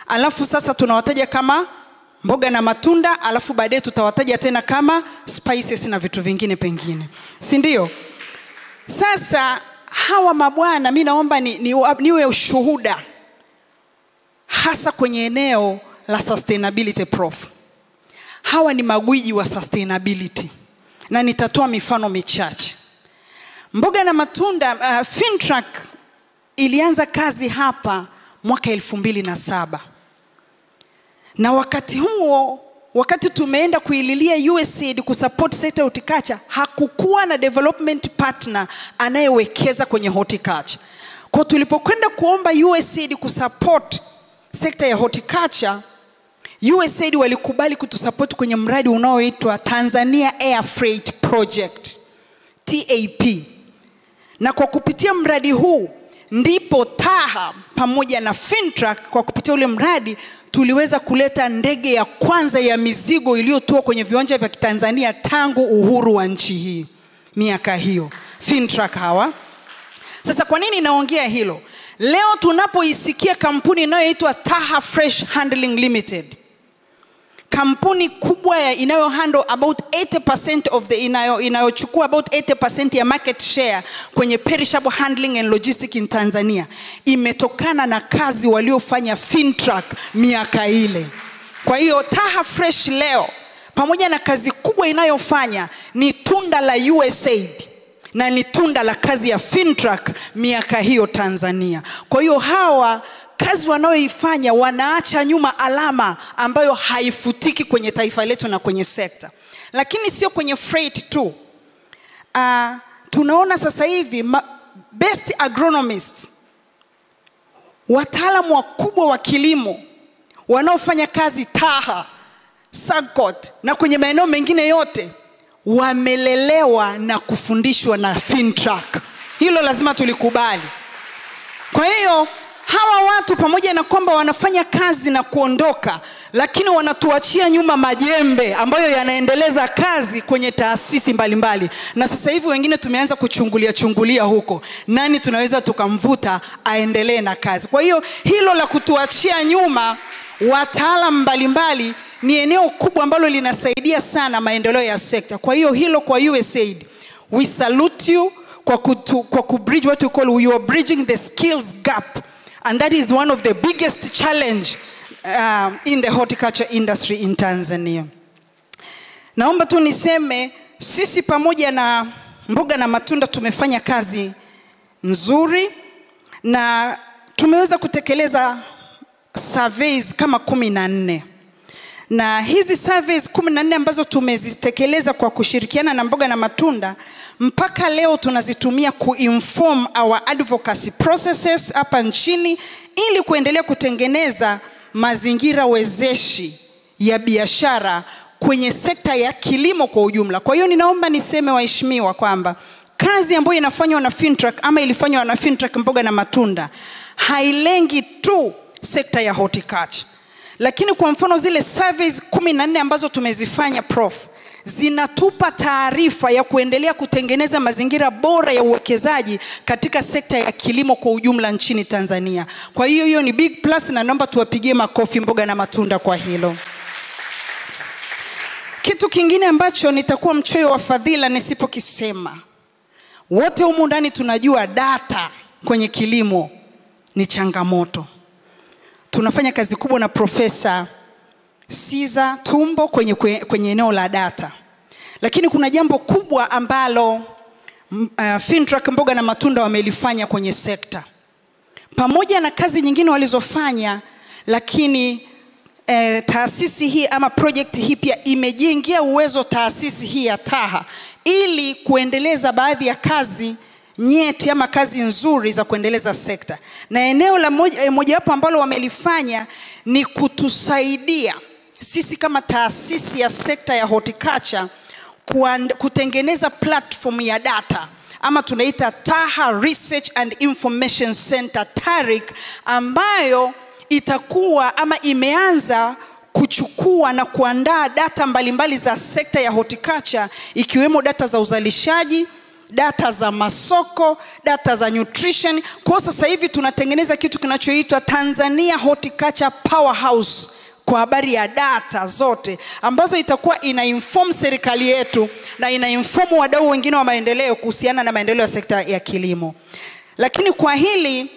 alafu sasa tunawataja kama Mboga na Matunda, alafu baadaye tutawataja tena kama spices na vitu vingine pengine, si ndio? Sasa hawa mabwana, mimi naomba niwe ushuhuda hasa kwenye eneo la sustainability prof. Hawa ni magwiji wa sustainability, na nitatoa mifano michache. Mboga na Matunda, Fintrack ilianza kazi hapa mwaka 2007. Na wakati huo, wakati tumeenda kuililia Usaid kusupport sector horticulture, hakukuwa na development partner anayewekeza kwenye horticulture. Kwa tulipokwenda kuomba Usaid kusupport sector ya horticulture, Usaid walikubali kutusupport kwenye mradi unaoitwa Tanzania Air Freight Project, TAP. Na kwa kupitia mradi huu ndipo TAHA pamoja na Fintrack kwa kupitia ule mradi tuliweza kuleta ndege ya kwanza ya mizigo iliyotua kwenye viwanja vya Tanzania tangu uhuru wa nchi hii miaka hiyo. Fintrack hawa. Sasa kwa nini naongea hilo? Leo tunapoisikia kampuni inayoitwa TAHA Fresh Handling Limited, kampuni kubwa inayo handle about 80% of the inayochukua about 80% ya market share kwenye perishable handling and logistics in Tanzania imetokana na kazi waliofanya Fintrack miaka ile. Kwa hiyo Taha Fresh leo pamoja na kazi kubwa inayofanya ni tunda la Usaid na ni tunda la kazi ya Fintrack miaka hiyo Tanzania. Kwa hiyo hawa kazi wanaoifanya wanaacha nyuma alama ambayo haifutiki kwenye taifa letu na kwenye sekta. Lakini sio kwenye freight tu. Tunaona sasa hivi best agronomists, wataalamu wakubwa wa kilimo wanaofanya kazi Taha, Sagcot na kwenye maeneo mengine yote wamelelewa na kufundishwa na Fintrack. Hilo lazima tulikubali. Kwa hiyo hawa watu pamoja na kwamba wanafanya kazi na kuondoka, lakini wanatuachia nyuma majembe ambayo yanaendeleza kazi kwenye taasisi mbalimbali. Na sasa hivi wengine tumeanza kuchungulia huko, nani tunaweza tukamvuta aendelee na kazi. Kwa hiyo hilo la kutuachia nyuma wataalamu mbalimbali ni eneo kubwa ambalo linasaidia sana maendeleo ya sekta. Kwa hiyo hilo kwa Usaid, we salute you kwa kubridge what we call, you are bridging the skills gap, and that is one of the biggest challenge in the horticulture industry in Tanzania. Naomba tu niseme sisi pamoja na Mboga na Matunda tumefanya kazi nzuri na tumeweza kutekeleza surveys kama 14. Na hizi surveys 14 ambazo tumezitekeleza kwa kushirikiana na Mboga na Matunda, mpaka leo tunazitumia kuinform our advocacy processes hapa nchini ili kuendelea kutengeneza mazingira wezeshi ya biashara kwenye sekta ya kilimo kwa ujumla. Kwa hiyo ninaomba niseme waheshimiwa kwamba kazi ambayo inafanywa na Fintrack ama ilifanywa na Fintrack Mboga na Matunda hailengi tu sekta ya horticulture. Lakini kwa mfano zile surveys 14 ambazo tumezifanya prof, zinatupa taarifa ya kuendelea kutengeneza mazingira bora ya uwekezaji katika sekta ya kilimo kwa ujumla nchini Tanzania. Kwa hiyo hiyo ni big plus na naomba tuwapigie makofi Mboga na Matunda kwa hilo. Kitu kingine ambacho nitakuwa mchoyo wa fadhila nisipokisema, wote humu ndani tunajua data kwenye kilimo ni changamoto. Tunafanya kazi kubwa na Profesa Siza Tumbo kwenye eneo la data. Lakini kuna jambo kubwa ambalo Fintrack Mboga na Matunda wamelifanya kwenye sekta. Pamoja na kazi nyingine walizofanya, lakini taasisi hii ama project hii pia imejengea uwezo taasisi hii ya Taha ili kuendeleza baadhi ya kazi nyeti ama kazi nzuri za kuendeleza sekta. Na eneo la mojawapo ambalo wamelifanya ni kutusaidia sisi kama taasisi ya sekta ya horticulture kutengeneza platform ya data ama tunaita Taha Research and Information Center TARIC, ambayo itakuwa ama imeanza kuchukua na kuandaa data mbalimbali za sekta ya horticulture, ikiwemo data za uzalishaji, data za masoko, data za nutrition. Kwa sasa hivi tunatengeneza kitu kinachoitwa Tanzania Horticulture Powerhouse kwa habari ya data zote ambazo itakuwa ina-inform serikali yetu na ina-inform wadau wengine wa maendeleo kuhusiana na maendeleo ya sekta ya kilimo. Lakini kwa hili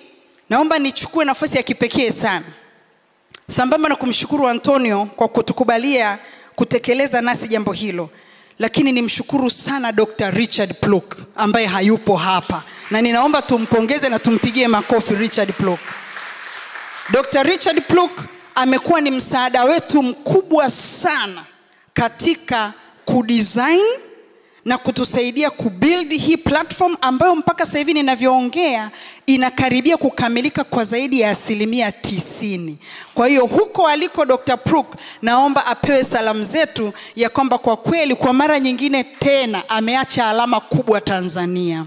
naomba nichukue nafasi ya kipekee sana, sambamba na kumshukuru Antonio kwa kutukubalia kutekeleza nasi jambo hilo, lakini nimshukuru sana Dr. Richard Pluk ambaye hayupo hapa, na ninaomba tumpongeze na tumpigie makofi Richard Pluk. Dr. Richard Pluk amekuwa ni msaada wetu mkubwa sana katika kudesign na kutusaidia kubuild hii platform ambayo mpaka sasa hivi ninavyoongea inakaribia kukamilika kwa zaidi ya 90%. Kwa hiyo huko aliko Dr. Pluk, naomba apewe salamu zetu ya kwamba kwa kweli kwa mara nyingine tena ameacha alama kubwa Tanzania.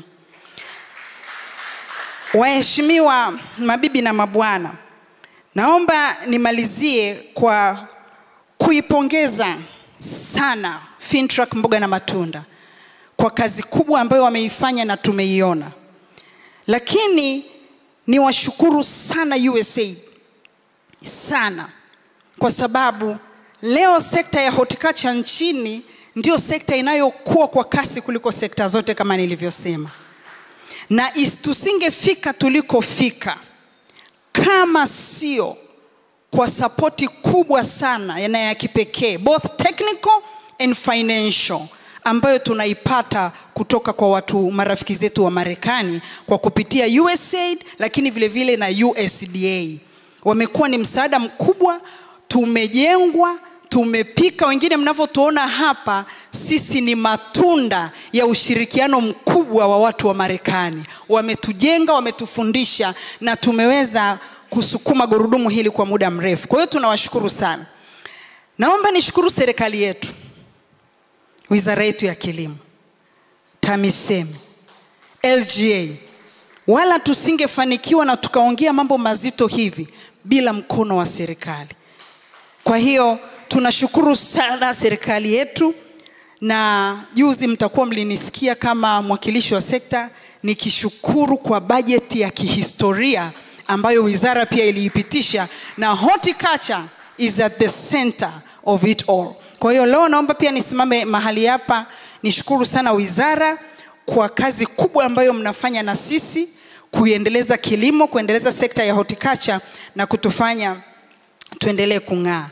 Waheshimiwa mabibi na mabwana, naomba nimalizie kwa kuipongeza sana Fintrack Mboga na Matunda kwa kazi kubwa ambayo wameifanya na tumeiona. Lakini niwashukuru sana Usaid sana, kwa sababu leo sekta ya horticulture nchini ndio sekta inayokuwa kwa kasi kuliko sekta zote kama nilivyosema. Na tusingefika tulikofika kama sio kwa sapoti kubwa sana na ya kipekee, both technical and financial, ambayo tunaipata kutoka kwa watu marafiki zetu wa Marekani kwa kupitia Usaid, lakini vile vile na USDA. Wamekuwa ni msaada mkubwa, tumejengwa, tumepika. Wengine mnavyotuona hapa, sisi ni matunda ya ushirikiano mkubwa wa watu wa Marekani. Wametujenga, wametufundisha, na tumeweza kusukuma gurudumu hili kwa muda mrefu. Kwa hiyo tunawashukuru sana. Naomba nishukuru serikali yetu, wizara yetu ya kilimo, TAMISEMI, LGA. Wala tusingefanikiwa na tukaongea mambo mazito hivi bila mkono wa serikali. Kwa hiyo tunashukuru sana serikali yetu, na juzi mtakuwa mlinisikia kama mwakilishi wa sekta nikishukuru kwa bajeti ya kihistoria ambayo wizara pia iliipitisha, na horticulture is at the center of it all. Kwa hiyo leo naomba pia nisimame mahali hapa nishukuru sana wizara kwa kazi kubwa ambayo mnafanya na sisi kuendeleza kilimo, kuendeleza sekta ya horticulture na kutufanya tuendelee kung'aa.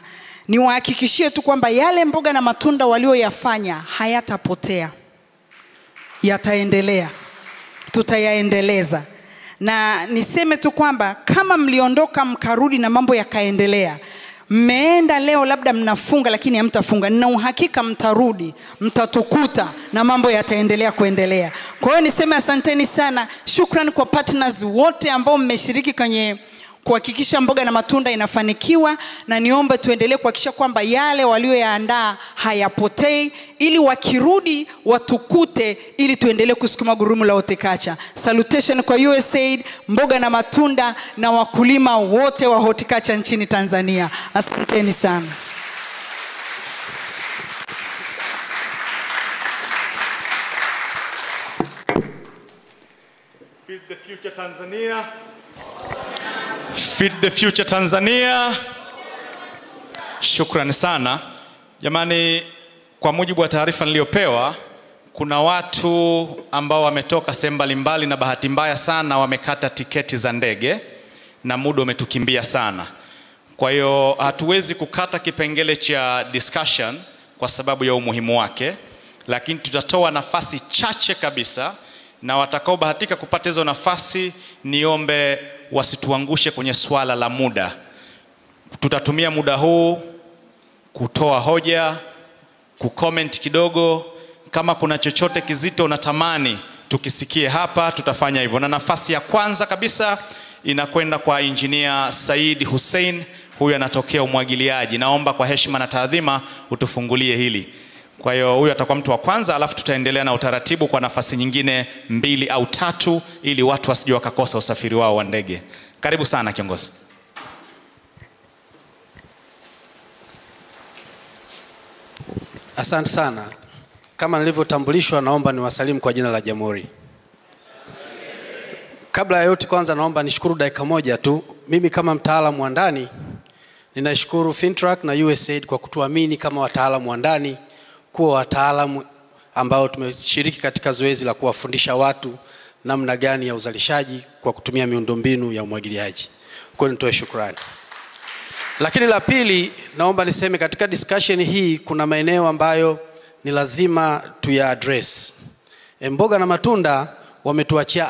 Niwahakikishie tu kwamba yale mboga na matunda walioyafanya hayatapotea. Yataendelea. Tutayaendeleza. Na niseme tu kwamba kama mliondoka mkarudi na mambo yakaendelea, mmeenda leo labda mnafunga lakini hamtafunga, na uhakika mtarudi, mtatukuta na mambo yataendelea kuendelea. Kwa hiyo niseme asanteni sana. Shukrani kwa partners wote ambao mmeshiriki kwenye kuhakikisha mboga na matunda inafanikiwa, na niombe tuendelee kuhakikisha kwamba yale walioyaandaa hayapotei, ili wakirudi watukute, ili tuendelee kusukuma gurudumu la horticulture. Salutation kwa Usaid, mboga na matunda, na wakulima wote wa horticulture nchini Tanzania. Asanteni sana. Feed the future Tanzania. Feed the future Tanzania. Shukrani sana. Jamani, kwa mujibu wa taarifa niliyopewa, kuna watu ambao wametoka sehemu mbalimbali na bahati mbaya sana wamekata tiketi za ndege na muda umetukimbia sana. Kwa hiyo hatuwezi kukata kipengele cha discussion kwa sababu ya umuhimu wake, lakini tutatoa nafasi chache kabisa, na watakao bahatika kupata hizo nafasi niombe wasituangushe kwenye swala la muda. Tutatumia muda huu kutoa hoja, kucomment kidogo. Kama kuna chochote kizito unatamani tukisikie hapa, tutafanya hivyo. Na nafasi ya kwanza kabisa inakwenda kwa Engineer Said Hussein. Huyu anatokea umwagiliaji. Naomba kwa heshima na taadhima utufungulie hili. Kwa hiyo huyu atakuwa mtu wa kwanza, alafu tutaendelea na utaratibu kwa nafasi nyingine 2 au 3 ili watu wasije wakakosa usafiri wao wa ndege. Karibu sana kiongozi. Asante sana. Kama nilivyotambulishwa, naomba niwasalimu kwa jina la Jamhuri. Kabla ya yote, kwanza naomba nishukuru dakika moja tu. Mimi kama mtaalamu wa ndani ninashukuru Fintrack na Usaid kwa kutuamini kama wataalamu wa ndani, kuwa wataalamu ambao tumeshiriki katika zoezi la kuwafundisha watu namna gani ya uzalishaji kwa kutumia miundombinu ya umwagiliaji. Kwa hiyo nitoe shukrani. Lakini la pili, naomba niseme katika discussion hii kuna maeneo ambayo ni lazima tuya address. Mboga na matunda wametuachia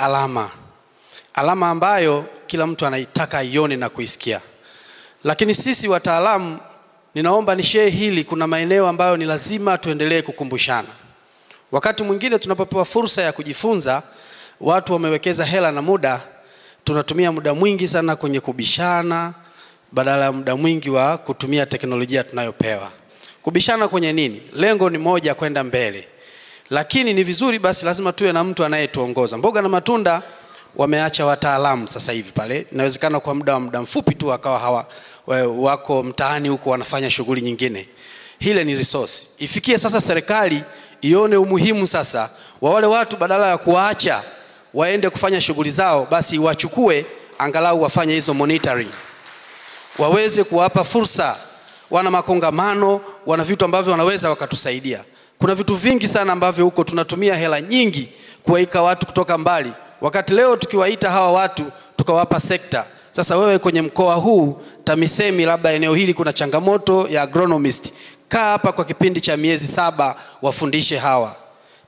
alama ambayo kila mtu anaitaka ione na kuisikia. Lakini sisi wataalamu, ninaomba nishare hili, kuna maeneo ambayo ni lazima tuendelee kukumbushana. Wakati mwingine tunapopewa fursa ya kujifunza, watu wamewekeza hela na muda, tunatumia muda mwingi sana kwenye kubishana badala ya muda mwingi wa kutumia teknolojia tunayopewa. Kubishana kwenye nini? Lengo ni moja, kwenda mbele. Lakini ni vizuri basi lazima tuwe na mtu anayetuongoza. Mboga na matunda wameacha wataalamu sasa hivi pale. Inawezekana kwa muda mfupi tu akawa wako mtaani huko wanafanya shughuli nyingine. Hile ni resource. Ifikie sasa serikali ione umuhimu sasa wa wale watu, badala ya kuwaacha waende kufanya shughuli zao, basi wachukue angalau wafanye hizo monitoring. Waweze kuwapa fursa wana makongamano, wana vitu ambavyo wanaweza wakatusaidia. Kuna vitu vingi sana ambavyo huko tunatumia hela nyingi kuwaika watu kutoka mbali. Wakati leo tukiwaita hawa watu tukawapa sekta. Sasa wewe kwenye mkoa huu TAMISEMI, labda eneo hili kuna changamoto ya agronomist, kaa hapa kwa kipindi cha miezi 7 wafundishe hawa.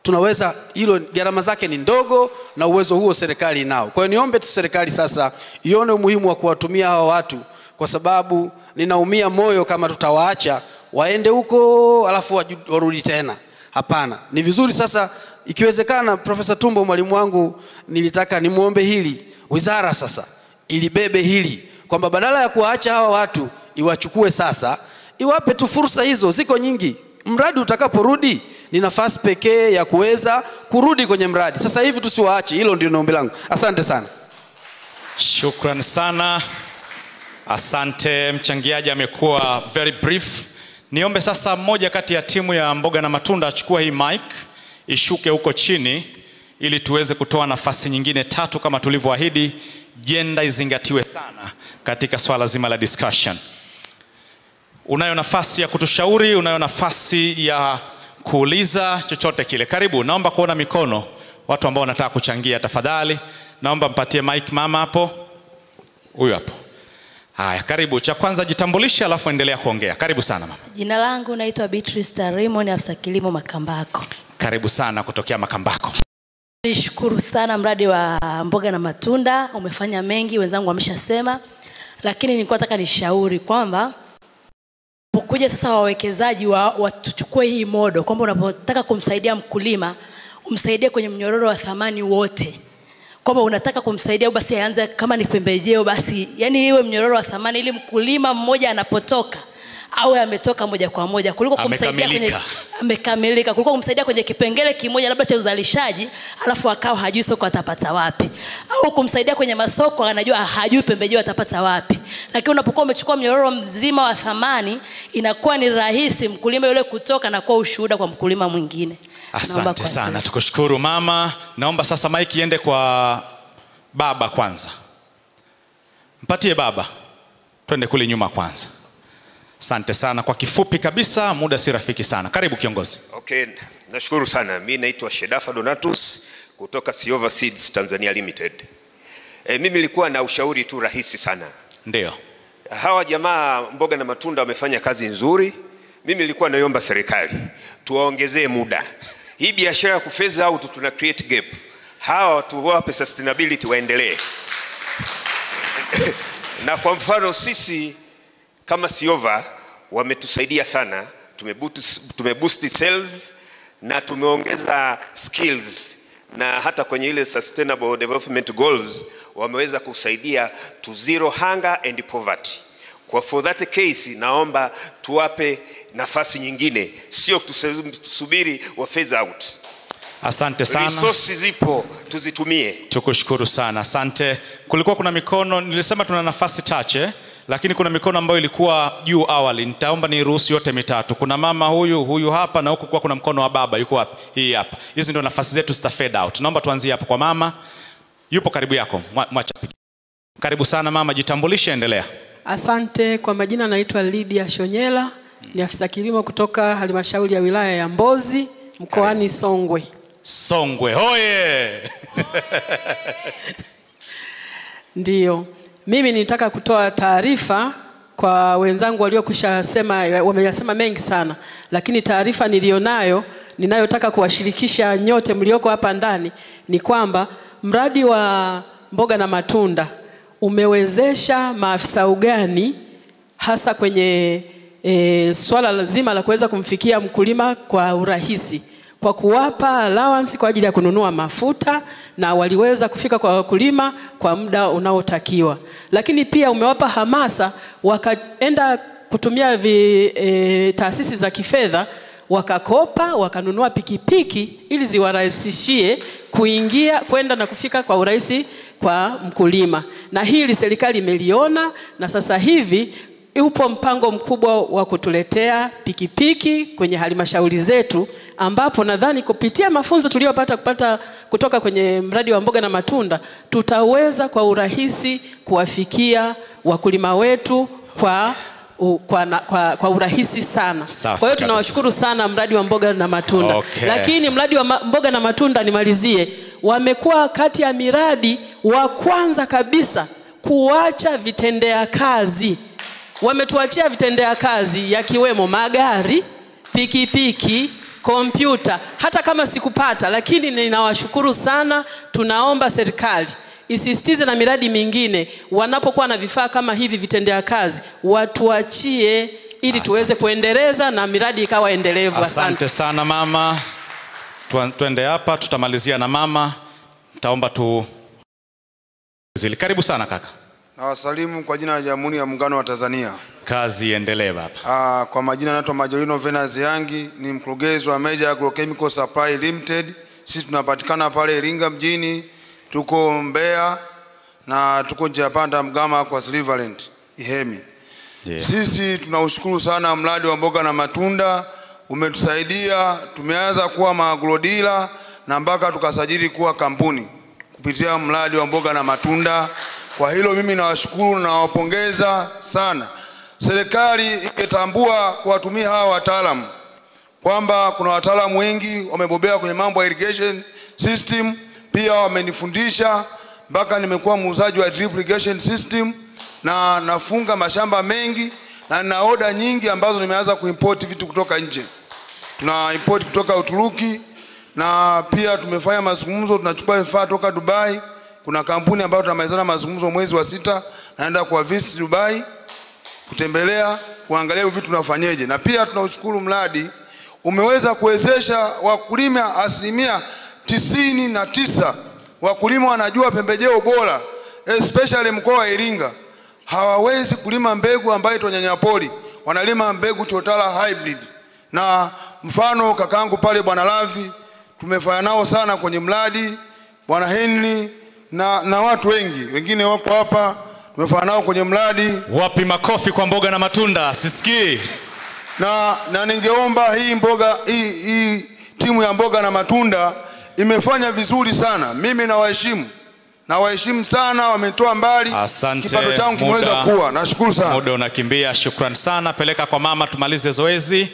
Tunaweza, hilo gharama zake ni ndogo na uwezo huo serikali nao. Kwa hiyo niombe tu serikali sasa ione umuhimu wa kuwatumia hawa watu, kwa sababu ninaumia moyo kama tutawaacha waende huko alafu warudi tena. Hapana, ni vizuri sasa ikiwezekana. Profesa Tumbo mwalimu wangu, nilitaka nimuombe hili wizara sasa ilibebe hili, kwamba badala ya kuwaacha hawa watu iwachukue sasa, iwape tu fursa hizo, ziko nyingi. Mradi utakaporudi ni nafasi pekee ya kuweza kurudi kwenye mradi. Sasa hivi tusiwaache, hilo ndio ombi langu. Asante sana. Shukran sana. Asante, mchangiaji amekuwa very brief. Niombe sasa mmoja kati ya timu ya Mboga na Matunda achukue hii mic, ishuke huko chini ili tuweze kutoa nafasi nyingine 3 kama tulivyoahidi. Jenda izingatiwe sana katika swala zima la discussion. Unayo nafasi ya kutushauri, unayo nafasi ya kuuliza chochote kile. Karibu, naomba kuona mikono watu ambao wanataka kuchangia. Tafadhali naomba mpatie mic mama hapo. Huyu hapo. Haya, karibu. Cha kwanza jitambulishe alafu endelea kuongea. Karibu sana mama. Jina langu naitwa Beatrice Tarimon, afisa kilimo Makambako. Karibu sana kutokea Makambako. Nishukuru sana mradi wa Mboga na Matunda, umefanya mengi, wenzangu wameshasema, lakini nilikuwa nataka nishauri kwamba kuja sasa wawekezaji watuchukue hii modo, kwamba unapotaka kumsaidia mkulima umsaidie kwenye mnyororo wa thamani wote. Kwamba unataka kumsaidia basi aanze kama ni pembejeo, basi yani iwe mnyororo wa thamani, ili mkulima mmoja anapotoka awe ametoka moja kwa moja, kuliko kumsaidia kwenye amekamilika, kuliko kumsaidia kwenye kipengele kimoja labda cha uzalishaji alafu akao hajui soko atapata wapi, au kumsaidia kwenye masoko anajua hajui pembejeo atapata wapi. Lakini unapokuwa umechukua mnyororo mzima wa thamani, inakuwa ni rahisi mkulima yule kutoka na kuwa ushuhuda kwa mkulima mwingine. Asante sana, tukushukuru mama. Naomba sasa mic iende kwa baba kwanza. Mpatie baba. Twende kule nyuma kwanza. Asante sana, kwa kifupi kabisa, muda si rafiki sana. Karibu kiongozi. Okay, nashukuru sana. Mimi naitwa Shedafa Donatus kutoka Siova Seeds Tanzania Limited. Mimi nilikuwa na ushauri tu rahisi sana. Ndio. Hawa jamaa Mboga na Matunda wamefanya kazi nzuri. Mimi nilikuwa naomba serikali tuwaongezee muda. Hii biashara ya kufeza out tuna create gap. Hawa tuwape sustainability waendelee. Na kwa mfano sisi kama Siova wametusaidia sana, tumeboost sales na tumeongeza skills, na hata kwenye ile sustainable development goals wameweza kusaidia to zero hunger and poverty. For that case naomba tuwape nafasi nyingine, sio tusubiri wa phase out. Asante sana. Resources zipo, tuzitumie. Tukushukuru sana. Asante. Kulikuwa kuna mikono, nilisema tuna nafasi chache, lakini kuna mikono ambayo ilikuwa juu awali. Nitaomba niruhusu yote mitatu. Kuna mama huyu hapa, na huku kwa kuna mkono wa baba. Yuko wapi? Hii hapa. Hizi ndio nafasi zetu zita fade out. Naomba tuanzie hapo kwa mama. Yupo karibu yako. Mwacha. Karibu sana mama, jitambulishe, endelea. Asante. Kwa majina naitwa Lydia Shonyela, ni afisa kilimo kutoka halmashauri ya wilaya ya Mbozi mkoani Songwe. Songwe hoye. Ndio. Mimi nitaka kutoa taarifa kwa wenzangu wameyasema mengi sana, lakini taarifa nilionayo ninayotaka kuwashirikisha nyote mlioko hapa ndani ni kwamba mradi wa Mboga na Matunda umewezesha maafisa ugani hasa kwenye swala lazima la kuweza kumfikia mkulima kwa urahisi, kwa kuwapa allowance kwa ajili ya kununua mafuta, na waliweza kufika kwa wakulima kwa muda unaotakiwa. Lakini pia umewapa hamasa wakaenda kutumia taasisi za kifedha, wakakopa, wakanunua pikipiki ili ziwarahisishie kwenda na kufika kwa urahisi kwa mkulima. Na hili serikali imeliona, na sasa hivi upo mpango mkubwa wa kutuletea pikipiki kwenye halmashauri zetu, ambapo nadhani kupitia mafunzo tuliyopata kutoka kwenye mradi wa Mboga na Matunda tutaweza kwa urahisi kuwafikia wakulima wetu kwa kwa urahisi sana. Safi Kwa hiyo kabisa. tunawashukuru sana mradi wa mboga na matunda. Okay. Lakini mradi wa mboga na matunda, nimalizie, wamekuwa kati ya miradi wa kwanza kabisa kuacha vitendea kazi. Wametuachia vitendea kazi yakiwemo magari, pikipiki, kompyuta. Hata kama sikupata, lakini ninawashukuru sana. Tunaomba serikali isisitize na miradi mingine, wanapokuwa na vifaa kama hivi vitendea kazi watuachie, ili tuweze kuendeleza na miradi ikawa endelevu. Asante sana mama. Tuende hapa, tutamalizia na mama. Taomba tu zili. Karibu sana kaka. Na wasalimu kwa jina la Jamhuri ya Muungano wa Tanzania. Kazi iendelee baba. Kwa majina naitwa Majorino Venaz Yangi, ni mkurugenzi wa Major Agrochemical Supply Limited. Sisi tunapatikana pale Iringa mjini, tuko Mbeya na tuko njia panda Mgama kwa Silverland Ihemi. Yeah. Sisi tunaushukuru sana mradi wa mboga na matunda, umetusaidia, tumeanza kuwa maagrodila na mpaka tukasajili kuwa kampuni kupitia mradi wa mboga na matunda. Kwa hilo mimi nawashukuru na nawapongeza sana. Serikali ingetambua kuwatumia hawa wataalamu, kwamba kuna wataalamu wengi wamebobea kwenye mambo ya irrigation system, pia wamenifundisha mpaka nimekuwa muuzaji wa drip irrigation system na nafunga mashamba mengi na na order nyingi ambazo nimeanza kuimport vitu kutoka nje. Tuna import kutoka Uturuki na pia tumefanya mazungumzo, tunachukua vifaa kutoka Dubai. Kuna kampuni ambayo tunamalizana mazungumzo mwezi wa 6, naenda kwa visit Dubai kutembelea kuangalia vitu tunafanyeje. Na pia tunaushukuru mradi umeweza kuwezesha wakulima 99% wakulima wanajua pembejeo bora, especially mkoa wa Iringa. Hawawezi kulima mbegu ambayo inaitwa nyanyapori, wanalima mbegu Chotara hybrid. Na mfano kakangu pale Bwana Lavi tumefanya nao sana kwenye mradi, Bwana Henry na watu wengi wengine wako hapa tumefanya nao kwenye mradi. Wapi makofi kwa mboga na matunda? Sisikii. Na ningeomba hii timu ya mboga na matunda imefanya vizuri sana. Mimi nawaheshimu sana, wametoa mbali. Asante. Kipato changu kimeweza kuwa. Nashukuru sana. Muda unakimbia. Shukrani sana. Peleka kwa mama tumalize zoezi.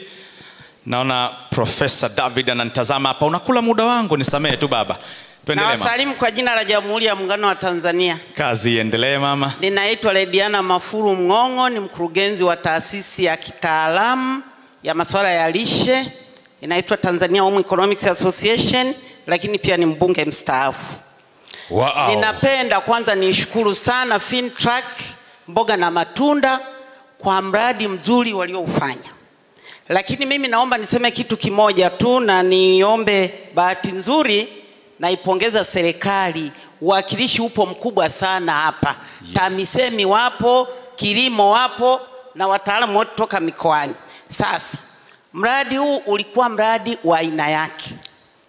Naona Profesa David ananitazama hapa. Unakula muda wangu, nisamehe tu baba. Tuendelee mama. Nawasalimu kwa jina la Jamhuri ya Muungano wa Tanzania. Kazi iendelee mama. Ninaitwa Lediana Mafuru Mng'ong'o, ni mkurugenzi wa taasisi ya kitaalamu ya masuala ya lishe inaitwa Tanzania Home Economics Association, lakini pia ni mbunge mstaafu. Wow. Ninapenda kwanza nishukuru sana Fintrack mboga na matunda kwa mradi mzuri walioufanya. Lakini mimi naomba niseme kitu kimoja tu, na niombe bahati nzuri na ipongeza serikali. Uwakilishi upo mkubwa sana hapa. Yes. TAMISEMI wapo, kilimo wapo na wataalamu wote toka mikoani. Sasa mradi huu ulikuwa mradi wa aina yake.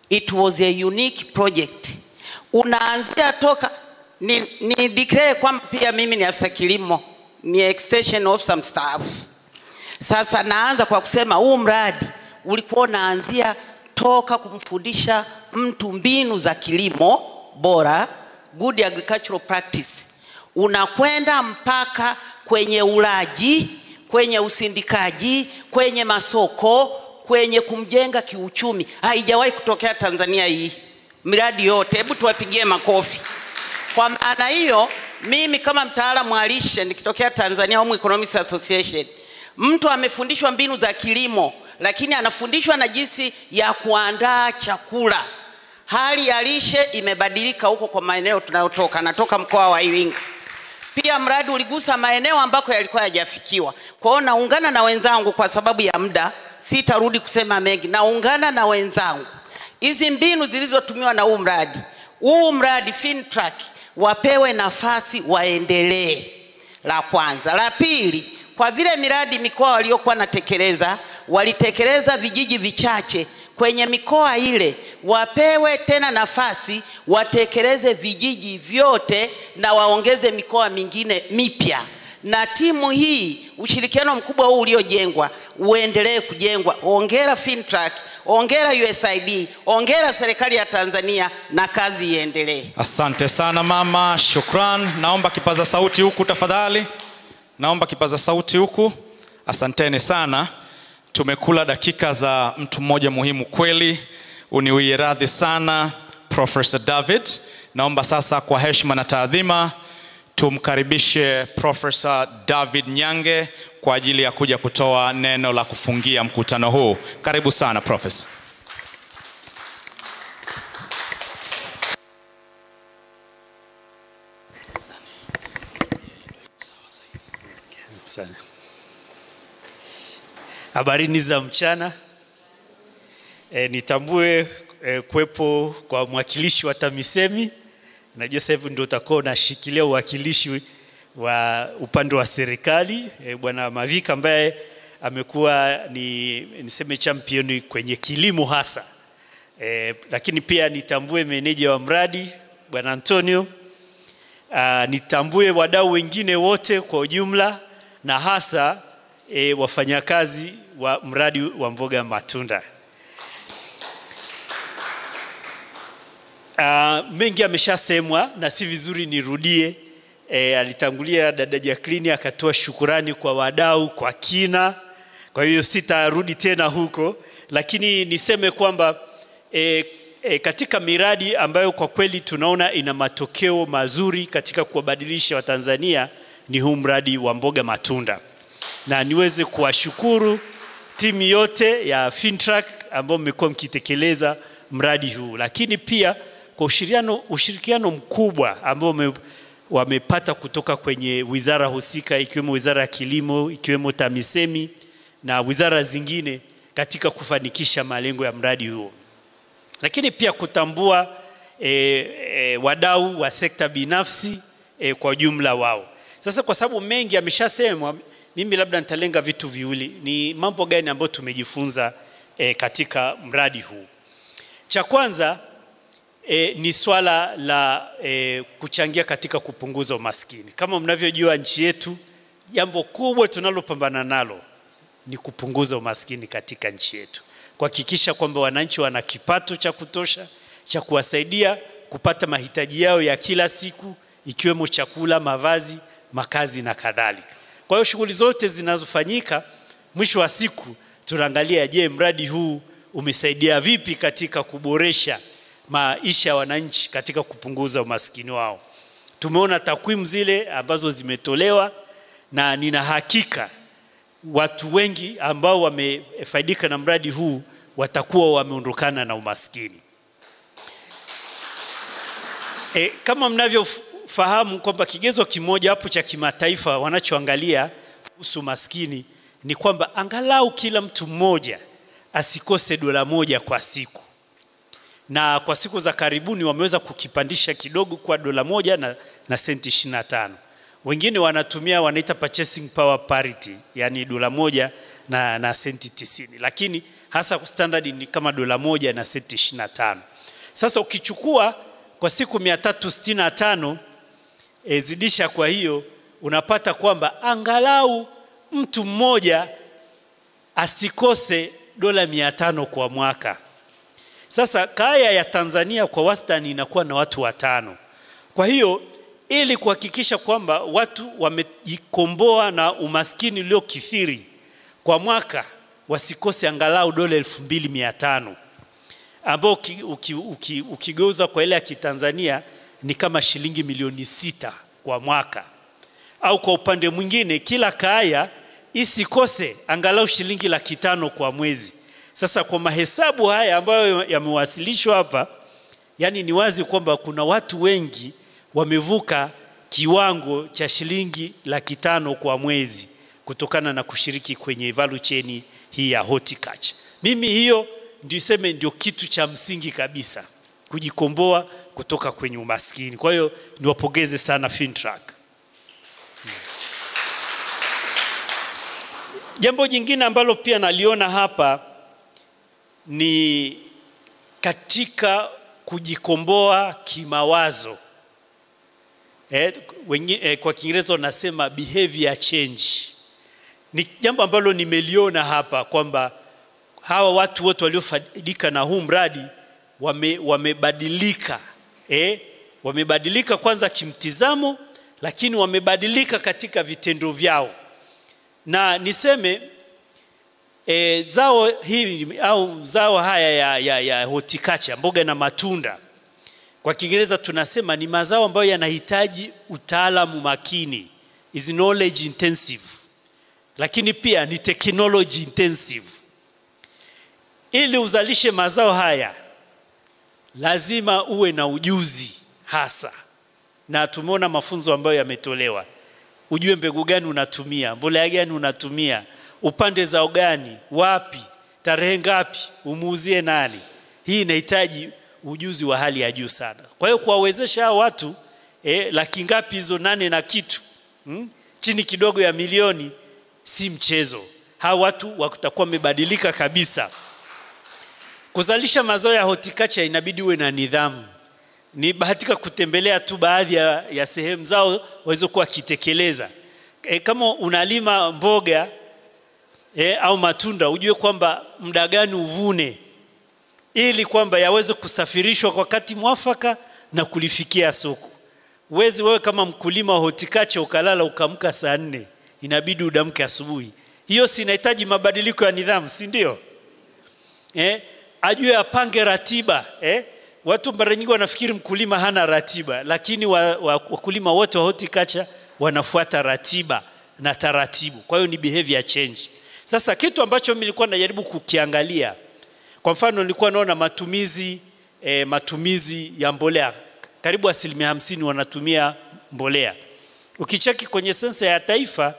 It was a unique project. Unaanzia toka ni declare kwamba pia mimi ni afisa kilimo, ni extension officer mstaafu. Sasa naanza kwa kusema huu mradi ulikuwa unaanzia toka kumfundisha mtu mbinu za kilimo bora, good agricultural practice. Unakwenda mpaka kwenye ulaji, kwenye usindikaji, kwenye masoko, kwenye kumjenga kiuchumi. Haijawahi kutokea Tanzania hii miradi yote. Hebu tuwapigie makofi. Kwa maana hiyo, mimi kama mtaalamu wa lishe nikitokea Tanzania Home Economics Association, mtu amefundishwa mbinu za kilimo, lakini anafundishwa na jinsi ya kuandaa chakula. Hali ya lishe imebadilika huko kwa maeneo tunayotoka. Natoka mkoa wa Iringa. Pia mradi uligusa maeneo ambako yalikuwa hayajafikiwa. Kwa hiyo naungana na wenzangu, kwa sababu ya muda sitarudi kusema mengi. Naungana na wenzangu. Hizi mbinu zilizotumiwa na huu mradi Fintrack wapewe nafasi waendelee. La kwanza. La pili, kwa vile miradi mikoa waliokuwa natekeleza walitekeleza vijiji vichache kwenye mikoa ile, wapewe tena nafasi watekeleze vijiji vyote na waongeze mikoa mingine mipya. Na timu hii, ushirikiano mkubwa huu uliojengwa uendelee kujengwa. Hongera Fintrack, hongera Usaid, hongera serikali ya Tanzania, na kazi iendelee. Asante sana mama, shukran. Naomba kipaza sauti huku tafadhali. Naomba kipaza sauti huku. Asanteni sana. Tumekula dakika za mtu mmoja muhimu kweli. Uniwie radhi sana Professor David. Naomba sasa kwa heshima na taadhima tumkaribishe Professor David Nyange kwa ajili ya kuja kutoa neno la kufungia mkutano huu. Karibu sana Professor. Habarini za mchana. Nitambue kuwepo kwa mwakilishi wa TAMISEMI. Najua sasa hivi ndio utakuwa unashikilia uwakilishi wa upande wa serikali. Bwana Mavika ambaye amekuwa niseme champion kwenye kilimo hasa. Lakini pia nitambue meneja wa mradi Bwana Antonio. Nitambue wadau wengine wote kwa ujumla na hasa wafanyakazi wa mradi wa mboga matunda. Mengi ameshasemwa na si vizuri nirudie. Alitangulia dada Jacqueline akatoa shukurani kwa wadau kwa kina. Kwa hiyo sitarudi tena huko, lakini niseme kwamba katika miradi ambayo kwa kweli tunaona ina matokeo mazuri katika kuwabadilisha Watanzania ni huu mradi wa mboga matunda. Na niweze kuwashukuru timu yote ya Fintrack ambao mmekuwa mkitekeleza mradi huu, lakini pia kwa ushirikiano mkubwa ambao wamepata kutoka kwenye wizara husika, ikiwemo wizara ya kilimo, ikiwemo TAMISEMI na wizara zingine katika kufanikisha malengo ya mradi huo. Lakini pia kutambua wadau wa sekta binafsi kwa jumla wao. Sasa kwa sababu mengi yameshasemwa, mimi labda nitalenga vitu viwili. Ni mambo gani ambayo tumejifunza katika mradi huu? Cha kwanza ni swala la kuchangia katika kupunguza umaskini. Kama mnavyojua nchi yetu, jambo kubwa tunalopambana nalo ni kupunguza umaskini katika nchi yetu. Kuhakikisha kwamba wananchi wana kipato cha kutosha cha kuwasaidia kupata mahitaji yao ya kila siku, ikiwemo chakula, mavazi, makazi na kadhalika. Kwa hiyo shughuli zote zinazofanyika, mwisho wa siku tunaangalia, je, mradi huu umesaidia vipi katika kuboresha maisha ya wananchi katika kupunguza umaskini wao. Tumeona takwimu zile ambazo zimetolewa na nina hakika watu wengi ambao wamefaidika na mradi huu watakuwa wameondokana na umaskini. Kama mnavyofahamu kwamba kigezo kimoja hapo cha kimataifa wanachoangalia kuhusu maskini ni kwamba angalau kila mtu mmoja asikose $1 kwa siku. Na kwa siku za karibuni wameweza kukipandisha kidogo kwa $1 na senti 25. Wengine wanaita purchasing power parity, yani $1 na senti 90. Lakini hasa standard ni kama $1 na senti 25. Sasa ukichukua kwa siku 365 zidisha kwa hiyo, unapata kwamba angalau mtu mmoja asikose $500 kwa mwaka. Sasa kaya ya Tanzania kwa wastani inakuwa na watu 5. Kwa hiyo ili kuhakikisha kwamba watu wamejikomboa na umaskini uliokithiri, kwa mwaka wasikose angalau $2,500, ambao ukigeuza kwa ile ya Kitanzania ni kama shilingi milioni 6 kwa mwaka. Au kwa upande mwingine, kila kaya isikose angalau shilingi 500 kwa mwezi. Sasa kwa mahesabu haya ambayo yamewasilishwa hapa, yani ni wazi kwamba kuna watu wengi wamevuka kiwango cha shilingi 500 kwa mwezi kutokana na kushiriki kwenye value chain hii ya horticulture. Mimi hiyo ndio kitu cha msingi kabisa, kujikomboa kutoka kwenye umaskini. Kwa hiyo niwapongeze sana Fintrack. Jambo jingine ambalo pia naliona hapa ni katika kujikomboa kimawazo. Kwa Kiingereza wanasema behavior change. Ni jambo ambalo nimeliona hapa kwamba hawa watu wote waliofaidika na huu mradi wamebadilika. Wamebadilika kwanza kimtizamo, lakini wamebadilika katika vitendo vyao. Na niseme zao hili au zao haya ya horticulture, mboga na matunda, kwa Kiingereza tunasema ni mazao ambayo yanahitaji utaalamu makini, is knowledge intensive, lakini pia ni technology intensive. Ili uzalishe mazao haya lazima uwe na ujuzi hasa, na tumeona mafunzo ambayo yametolewa. Ujue mbegu gani unatumia, mbolea gani unatumia, upande zao gani, wapi, tarehe ngapi, umuuzie nani. Hii inahitaji ujuzi wa hali ya juu sana. Kwa hiyo kuwawezesha watu laki ngapi hizo 8 na kitu chini kidogo ya milioni si mchezo. Hawa watu watakuwa wamebadilika kabisa. Kuzalisha mazao ya horticulture inabidi uwe na nidhamu. Ni bahatika kutembelea tu baadhi ya sehemu zao walizokuwa kitekeleza. Kama unalima mboga au matunda, ujue kwamba muda gani uvune, ili kwamba yaweze kusafirishwa kwa wakati mwafaka na kulifikia soko. Uwezi wewe kama mkulima wa horticulture ukalala ukamka saa 4, inabidi udamke asubuhi. Hiyo si inahitaji mabadiliko ya nidhamu, si ndio? Ajue apange ratiba. Watu mara nyingi wanafikiri mkulima hana ratiba, lakini wakulima wote wa horticulture wanafuata ratiba na taratibu. Kwa hiyo ni behavior change. Sasa kitu ambacho mimi nilikuwa najaribu kukiangalia, kwa mfano nilikuwa naona matumizi ya mbolea, karibu 50% wanatumia mbolea. Ukicheki kwenye sensa ya taifa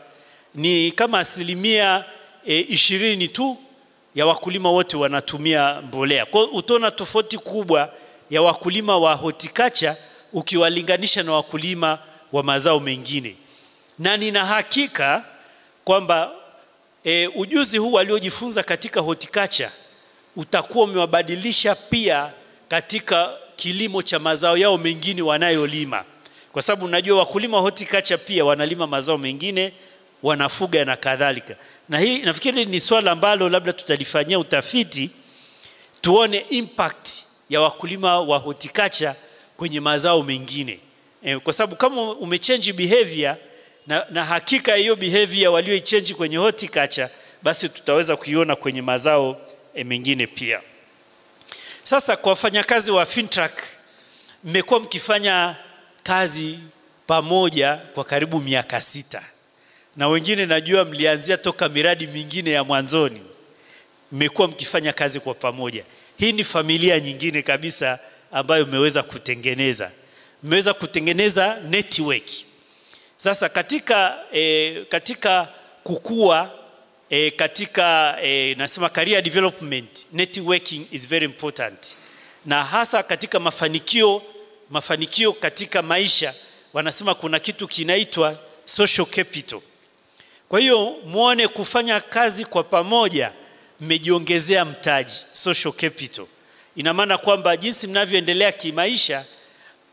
ni kama 20% tu ya wakulima wote wanatumia mbolea. Kwa hiyo utaona tofauti kubwa ya wakulima wa horticulture ukiwalinganisha na wakulima wa mazao mengine. Na nina hakika kwamba ujuzi huu waliojifunza katika horticulture utakuwa umewabadilisha pia katika kilimo cha mazao yao mengine wanayolima. Kwa sababu unajua wakulima wa horticulture pia wanalima mazao mengine, wanafuga na kadhalika. Na hii nafikiri ni swala ambalo labda tutalifanyia utafiti tuone impact ya wakulima wa horticulture kwenye mazao mengine. Kwa sababu kama umechange behavior na hakika hiyo behavior walioichange kwenye horticulture, basi tutaweza kuiona kwenye mazao mengine pia. Sasa kwa wafanyakazi wa Fintrack, mmekuwa mkifanya kazi pamoja kwa karibu miaka 6. Na wengine najua mlianzia toka miradi mingine ya mwanzoni. Mmekuwa mkifanya kazi kwa pamoja. Hii ni familia nyingine kabisa ambayo mmeweza kutengeneza. Mmeweza kutengeneza network. Sasa katika kukua, nasema career development, networking is very important. Na hasa katika mafanikio katika maisha, wanasema kuna kitu kinaitwa social capital. Kwa hiyo muone kufanya kazi kwa pamoja, mmejiongezea mtaji, social capital. Ina maana kwamba jinsi mnavyoendelea kimaisha,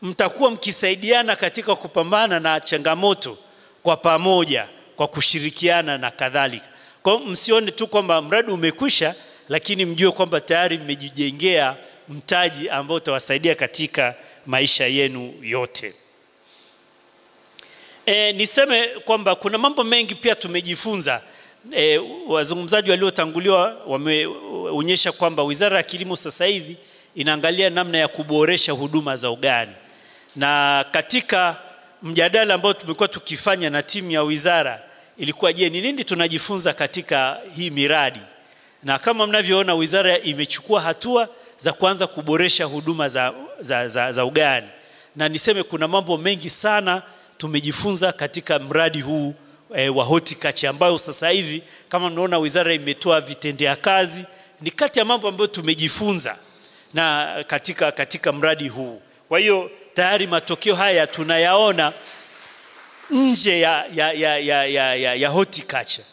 mtakuwa mkisaidiana katika kupambana na changamoto kwa pamoja, kwa kushirikiana na kadhalika. Kwa hiyo msione tu kwamba mradi umekwisha, lakini mjue kwamba tayari mmejijengea mtaji ambao utawasaidia katika maisha yenu yote. Niseme kwamba kuna mambo mengi pia tumejifunza. Wazungumzaji waliotanguliwa wameonyesha kwamba Wizara ya Kilimo sasa hivi inaangalia namna ya kuboresha huduma za ugani. Na katika mjadala ambao tumekuwa tukifanya na timu ya wizara, ilikuwa je, ni nini tunajifunza katika hii miradi? Na kama mnavyoona, wizara imechukua hatua za kuanza kuboresha huduma za ugani. Na niseme kuna mambo mengi sana tumejifunza katika mradi huu wa horticulture, ambayo sasa hivi kama mnaona wizara imetoa vitendea kazi. Ni kati ya mambo ambayo tumejifunza na katika mradi huu. Kwa hiyo tayari matokeo haya tunayaona nje ya horticulture.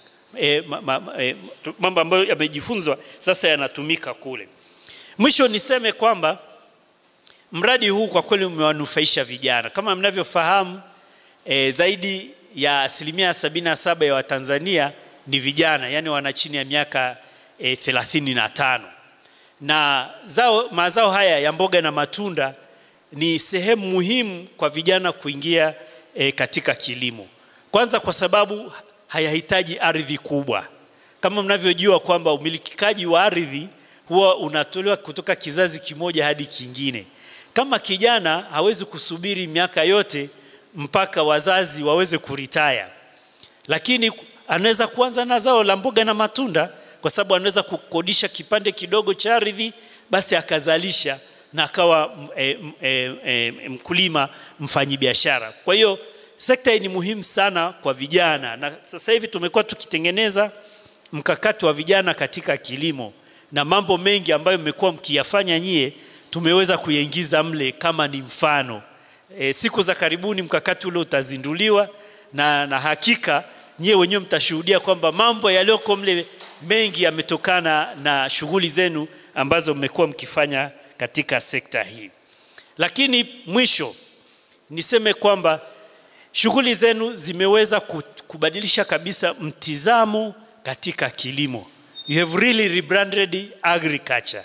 Mambo ambayo yamejifunzwa sasa yanatumika kule. Mwisho niseme kwamba mradi huu kwa kweli umewanufaisha vijana. Kama mnavyofahamu, zaidi ya 77% ya Watanzania ni vijana, yani wana chini ya miaka 35. Na mazao haya ya mboga na matunda ni sehemu muhimu kwa vijana kuingia katika kilimo. Kwanza kwa sababu hayahitaji ardhi kubwa. Kama mnavyojua kwamba umilikikaji wa ardhi huwa unatolewa kutoka kizazi kimoja hadi kingine. Kama kijana hawezi kusubiri miaka yote mpaka wazazi waweze kuritaya, lakini anaweza kuanza na zao la mboga na matunda, kwa sababu anaweza kukodisha kipande kidogo cha ardhi, basi akazalisha na akawa mkulima, mfanyibiashara. Kwa hiyo sekta hii ni muhimu sana kwa vijana, na sasa hivi tumekuwa tukitengeneza mkakati wa vijana katika kilimo, na mambo mengi ambayo mmekuwa mkiyafanya nyie tumeweza kuyaingiza mle kama ni mfano. Siku za karibuni mkakati ule utazinduliwa, na hakika nyie wenyewe mtashuhudia kwamba mambo yaliyoko mle mengi yametokana na shughuli zenu ambazo mmekuwa mkifanya katika sekta hii. Lakini mwisho niseme kwamba shughuli zenu zimeweza kubadilisha kabisa mtizamo katika kilimo. You have really rebranded agriculture.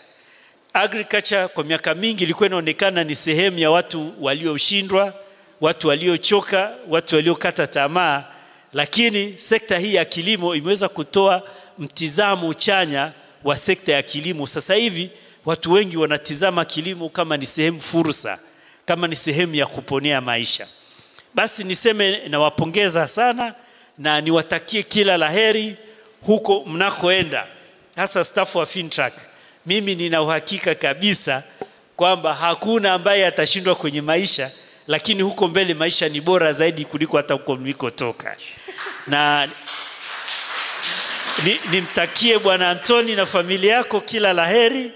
Agriculture kwa miaka mingi ilikuwa inaonekana ni sehemu ya watu walioshindwa, watu waliochoka, watu waliokata tamaa, lakini sekta hii ya kilimo imeweza kutoa mtizamo chanya wa sekta ya kilimo. Sasa hivi watu wengi wanatizama kilimo kama ni sehemu fursa, kama ni sehemu ya kuponea maisha. Basi niseme nawapongeza sana na niwatakie kila laheri huko mnakoenda, hasa staff wa Fintrack. Mimi nina uhakika kabisa kwamba hakuna ambaye atashindwa kwenye maisha, lakini huko mbele maisha ni bora zaidi kuliko hata huko mlikotoka. Na nimtakie Bwana Antoni na familia yako kila laheri.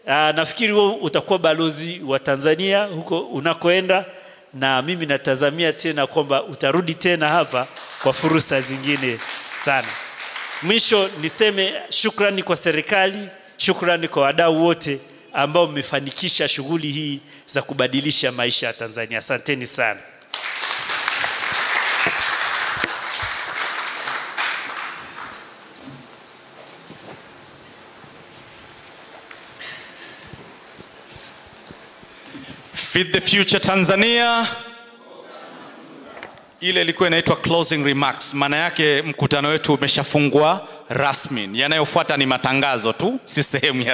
Nafikiri wewe utakuwa balozi wa Tanzania huko unakoenda, na mimi natazamia tena kwamba utarudi tena hapa kwa fursa zingine sana. Mwisho niseme shukrani kwa serikali, shukrani kwa wadau wote ambao mmefanikisha shughuli hii za kubadilisha maisha ya Tanzania. Asanteni sana. Feed the Future Tanzania. Ile ilikuwa inaitwa closing remarks. Maana yake mkutano wetu umeshafungwa rasmi. Yanayofuata ni matangazo tu, si sehemu ya